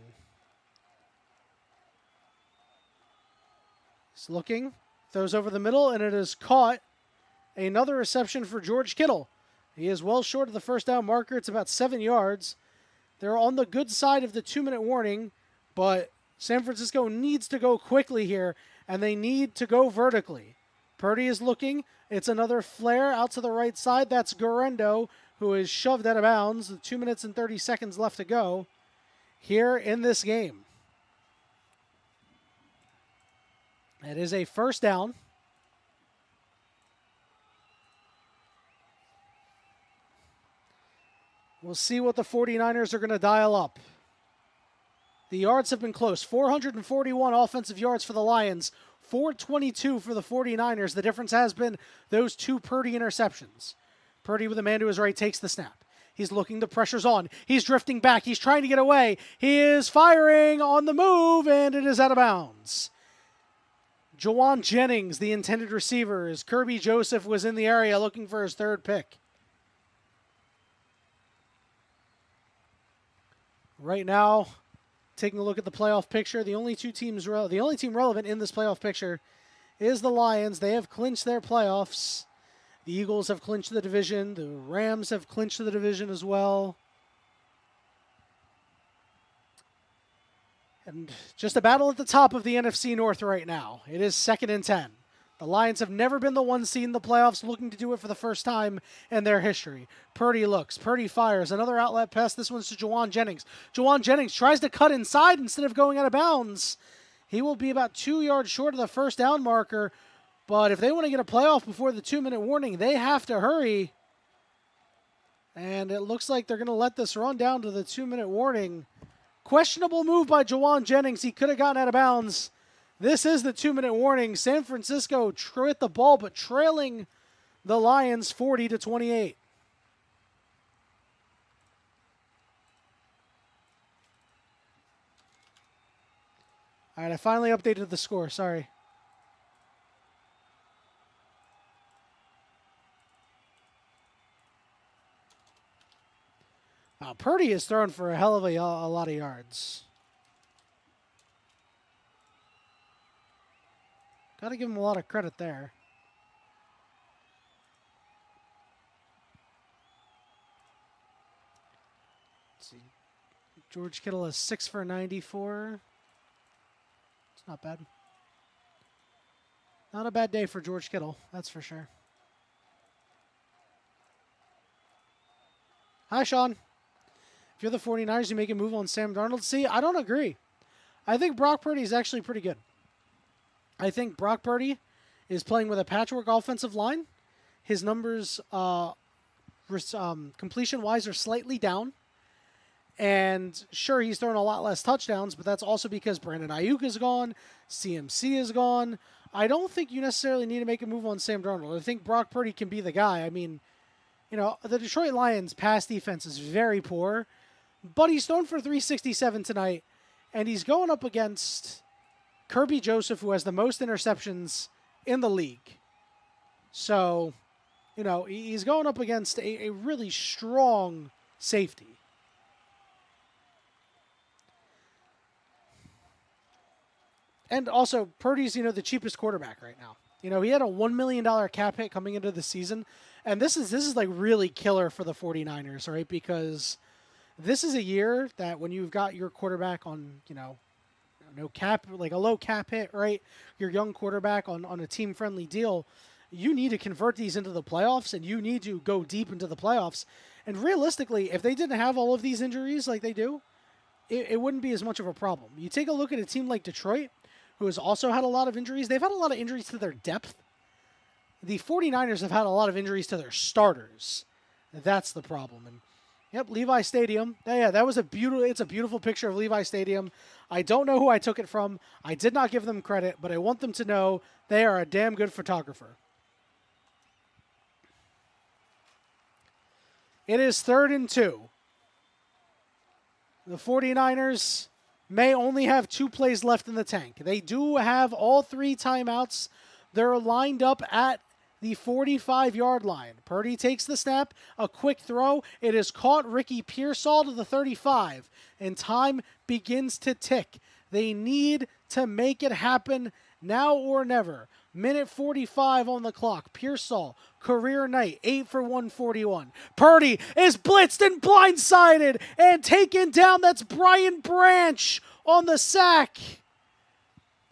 He's looking. Throws over the middle, and it is caught. Another reception for George Kittle. He is well short of the first down marker. It's about 7 yards. They're on the good side of the 2-minute warning, but San Francisco needs to go quickly here, and they need to go vertically. Purdy is looking. It's another flare out to the right side. That's Guerrero, who is shoved out of bounds. 2 minutes and 30 seconds left to go here in this game. It is a first down. We'll see what the 49ers are going to dial up. The yards have been close. 441 offensive yards for the Lions, 422 for the 49ers. The difference has been those 2 Purdy interceptions. Purdy with a man to his right takes the snap. He's looking, the pressure's on. He's drifting back. He's trying to get away. He is firing on the move, and it is out of bounds. Jawan Jennings, the intended receiver, as Kirby Joseph was in the area looking for his 3rd pick. Right now, taking a look at the playoff picture, the only team relevant in this playoff picture is the Lions. They have clinched their playoffs. The Eagles have clinched the division. The Rams have clinched the division as well. And just a battle at the top of the NFC North right now. It is 2nd and 10. The Lions have never been the 1 seed in the playoffs, looking to do it for the first time in their history. Purdy looks. Purdy fires. Another outlet pass. This one's to Jawan Jennings. Jawan Jennings tries to cut inside instead of going out of bounds. He will be about 2 yards short of the first down marker. But if they want to get a playoff before the 2-minute warning, they have to hurry. And it looks like they're going to let this run down to the 2-minute warning. Questionable move by Jawan Jennings. He could have gotten out of bounds. This is the 2-minute warning. San Francisco with the ball, but trailing the Lions 40-28. All right, I finally updated the score. Sorry. Purdy is thrown for a hell of a lot of yards. Got to give him a lot of credit there. Let's see. George Kittle is 6 for 94. It's not bad. Not a bad day for George Kittle, that's for sure. Hi, Sean. If you're the 49ers, you make a move on Sam Darnold. See, I don't agree. I think Brock Purdy is actually pretty good. I think Brock Purdy is playing with a patchwork offensive line. His numbers, completion-wise, are slightly down. And sure, he's thrown a lot less touchdowns, but that's also because Brandon Ayuk is gone, CMC is gone. I don't think you necessarily need to make a move on Sam Darnold. I think Brock Purdy can be the guy. I mean, you know, the Detroit Lions' pass defense is very poor, but he's thrown for 367 tonight, and he's going up against Kirby Joseph, who has the most interceptions in the league. So, you know, he's going up against a really strong safety. And also, Purdy's, you know, the cheapest quarterback right now. You know, he had a $1 million cap hit coming into the season. And this is like really killer for the 49ers, right? Because this is a year that when you've got your quarterback on, you know, no cap, like a low cap hit, right? Your young quarterback on a team-friendly deal, you need to convert these into the playoffs, and you need to go deep into the playoffs. And realistically, if they didn't have all of these injuries like they do, it wouldn't be as much of a problem. You take a look at a team like Detroit, who has also had a lot of injuries. They've had a lot of injuries to their depth. The 49ers have had a lot of injuries to their starters. That's the problem. And yep, Levi Stadium. Yeah, that was it's a beautiful picture of Levi Stadium. I don't know who I took it from. I did not give them credit, but I want them to know they are a damn good photographer. It is 3rd and 2. The 49ers may only have 2 plays left in the tank. They do have all 3 timeouts. They're lined up at the 45-yard line. Purdy takes the snap, a quick throw. It is caught. Ricky Pearsall to the 35, and time begins to tick. They need to make it happen now or never. Minute 45 on the clock. Pearsall, career night, 8 for 141. Purdy is blitzed and blindsided and taken down. That's Brian Branch on the sack.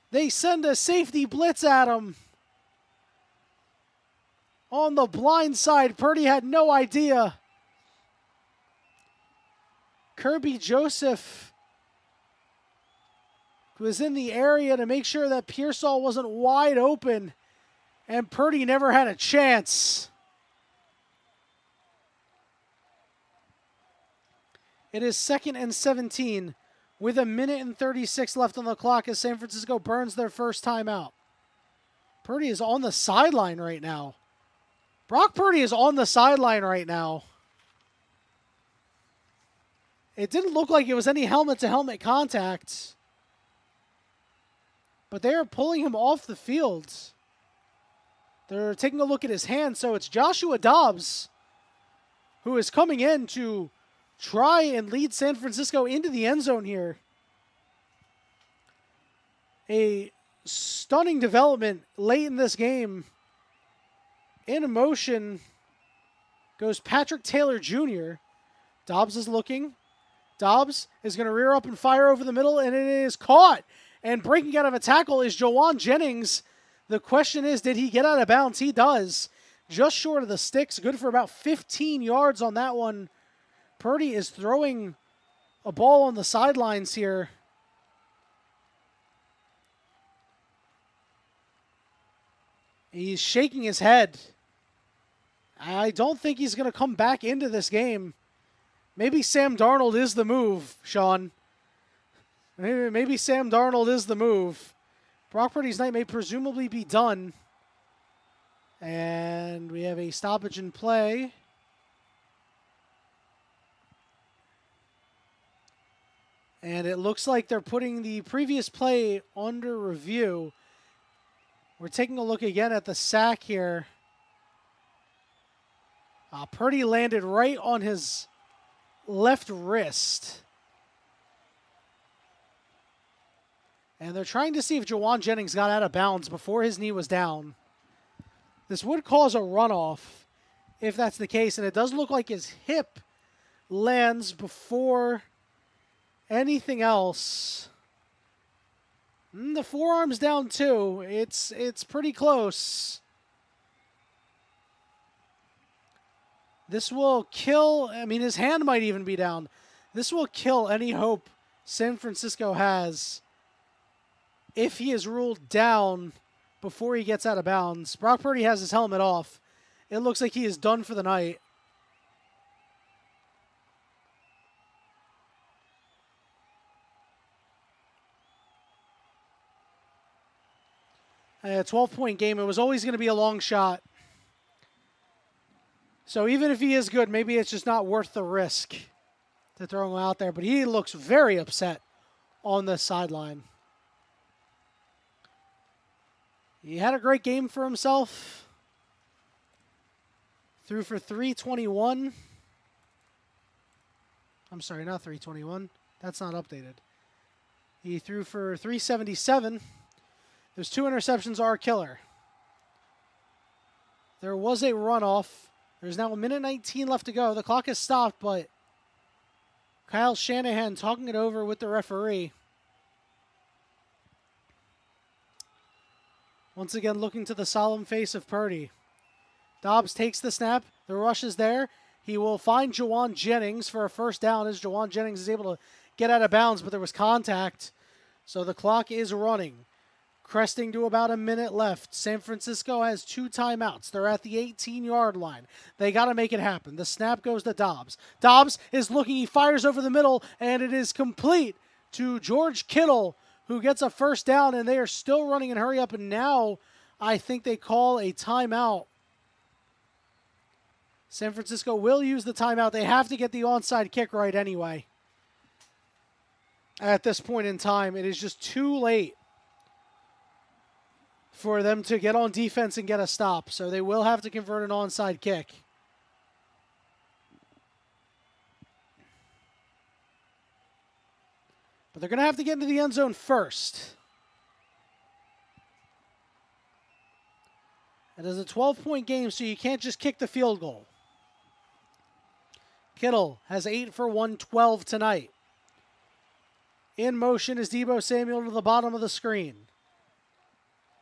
They send a safety blitz at him. On the blind side, Purdy had no idea. Kirby Joseph was in the area to make sure that Pearsall wasn't wide open, and Purdy never had a chance. It is 2nd and 17 with 1:36 left on the clock as San Francisco burns their first timeout. Purdy is on the sideline right now. Brock Purdy is on the sideline right now. It didn't look like it was any helmet-to-helmet contact, but they are pulling him off the field. They're taking a look at his hand, so it's Joshua Dobbs who is coming in to try and lead San Francisco into the end zone here. A stunning development late in this game. In motion goes Patrick Taylor Jr. Dobbs is looking. Dobbs is going to rear up and fire over the middle, and it is caught. And breaking out of a tackle is Jawan Jennings. The question is, did he get out of bounds? He does. Just short of the sticks. Good for about 15 yards on that one. Purdy is throwing a ball on the sidelines here. He's shaking his head. I don't think he's going to come back into this game. Maybe Sam Darnold is the move, Sean. Maybe Sam Darnold is the move. Brock Purdy's night may presumably be done. And we have a stoppage in play. And it looks like they're putting the previous play under review. We're taking a look again at the sack here. Purdy landed right on his left wrist. And they're trying to see if Jawan Jennings got out of bounds before his knee was down. This would cause a runoff if that's the case. And it does look like his hip lands before anything else. The forearm's down too. It's pretty close. This will kill, his hand might even be down. This will kill any hope San Francisco has if he is ruled down before he gets out of bounds. Brock Purdy has his helmet off. It looks like he is done for the night. 12-point game. It was always going to be a long shot. So even if he is good, maybe it's just not worth the risk to throw him out there. But he looks very upset on the sideline. He had a great game for himself. Threw for 321. I'm sorry, not 321. That's not updated. He threw for 377. Those 2 interceptions are a killer. There was a runoff. There's now 1:19 left to go. The clock has stopped, but Kyle Shanahan talking it over with the referee. Once again, looking to the solemn face of Purdy. Dobbs takes the snap. The rush is there. He will find Jawan Jennings for a first down as Jawan Jennings is able to get out of bounds, but there was contact. So the clock is running. Cresting to about a minute left. San Francisco has 2 timeouts. They're at the 18-yard line. They got to make it happen. The snap goes to Dobbs. Dobbs is looking. He fires over the middle, and it is complete to George Kittle, who gets a first down, and they are still running in hurry up, and now I think they call a timeout. San Francisco will use the timeout. They have to get the onside kick right anyway. At this point in time, it is just too late for them to get on defense and get a stop. So they will have to convert an onside kick. But they're going to have to get into the end zone first. It is a 12-point game, so you can't just kick the field goal. Kittle has 8 for 112 tonight. In motion is Deebo Samuel to the bottom of the screen.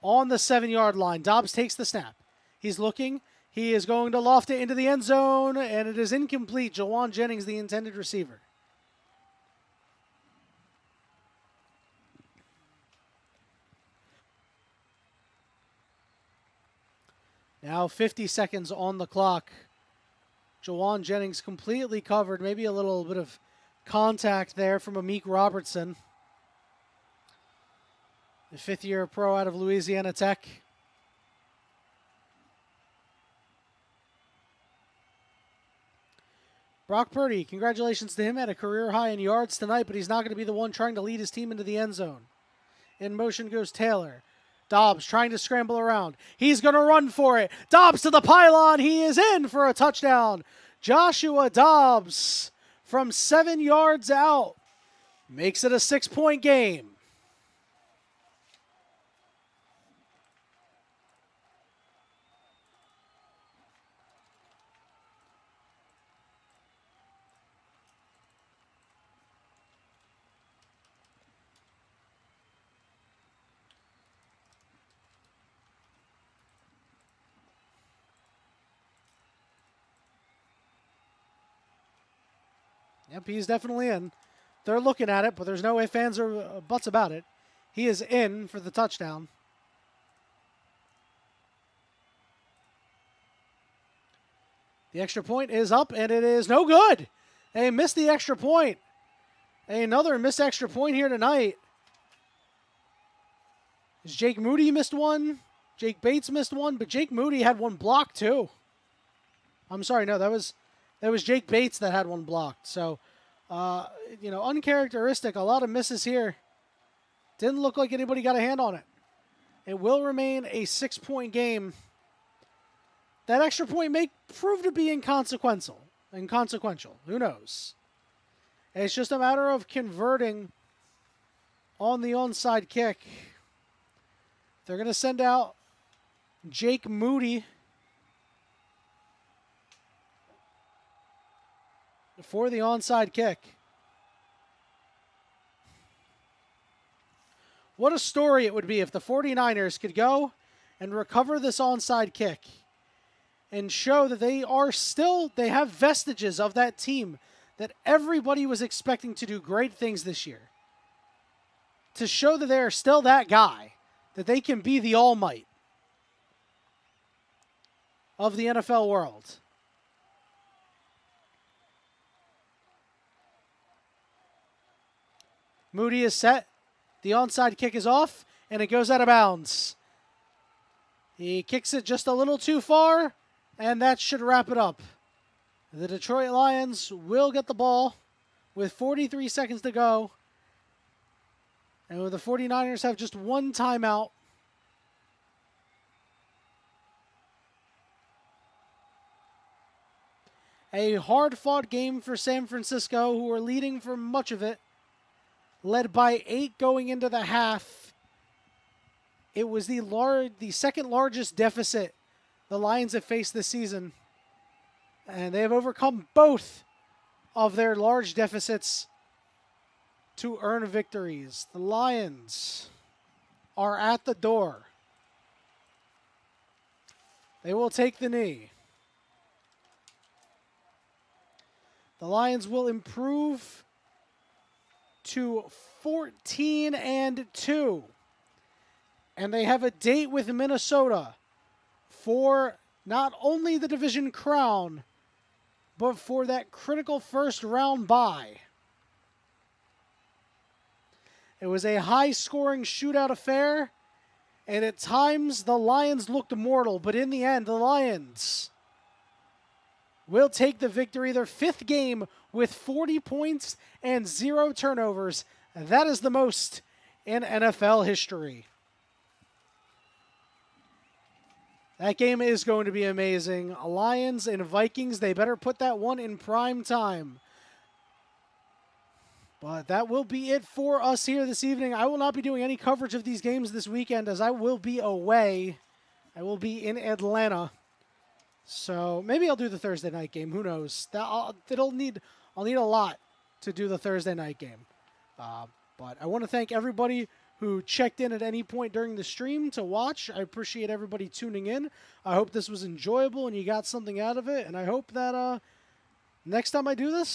On the 7-yard line, Dobbs takes the snap. He's looking. He is going to loft it into the end zone, and it is incomplete. Jawan Jennings, the intended receiver. Now 50 seconds on the clock. Jawan Jennings completely covered. Maybe a little bit of contact there from Amik Robertson, the fifth-year pro out of Louisiana Tech. Brock Purdy, congratulations to him at a career high in yards tonight, but he's not going to be the one trying to lead his team into the end zone. In motion goes Taylor. Dobbs trying to scramble around. He's going to run for it. Dobbs to the pylon. He is in for a touchdown. Joshua Dobbs from 7 yards out makes it a 6-point game. Yep, he's definitely in. They're looking at it, but there's no ifs, ands, or buts about it. He is in for the touchdown. The extra point is up, and it is no good. They missed the extra point. Another missed extra point here tonight. Jake Moody missed one. Jake Bates missed one, but Jake Moody had one blocked too. I'm sorry, no, that was Jake Bates that had one blocked. So, uncharacteristic. A lot of misses here. Didn't look like anybody got a hand on it. It will remain a 6-point game. That extra point may prove to be inconsequential. Who knows? It's just a matter of converting on the onside kick. They're going to send out Jake Moody for the onside kick. What a story it would be if the 49ers could go and recover this onside kick and show that they have vestiges of that team that everybody was expecting to do great things this year. To show that they are still that guy, that they can be the All Might of the NFL world. Moody is set. The onside kick is off, and it goes out of bounds. He kicks it just a little too far, and that should wrap it up. The Detroit Lions will get the ball with 43 seconds to go. And the 49ers have just one timeout. A hard-fought game for San Francisco, who are leading for much of it. Led by 8 going into the half. It was the second largest deficit the Lions have faced this season. And they have overcome both of their large deficits to earn victories. The Lions are at the door. They will take the knee. The Lions will improve to 14-2. And they have a date with Minnesota for not only the division crown, but for that critical first round bye. It was a high-scoring shootout affair, and at times the Lions looked mortal, but in the end, the Lions will take the victory. Their 5th game with 40 points and 0 turnovers. That is the most in NFL history. That game is going to be amazing. Lions and Vikings, they better put that one in prime time. But that will be it for us here this evening. I will not be doing any coverage of these games this weekend as I will be away. I will be in Atlanta. So maybe I'll do the Thursday night game. Who knows? I'll need a lot to do the Thursday night game. But I want to thank everybody who checked in at any point during the stream to watch. I appreciate everybody tuning in. I hope this was enjoyable and you got something out of it. And I hope that next time I do this,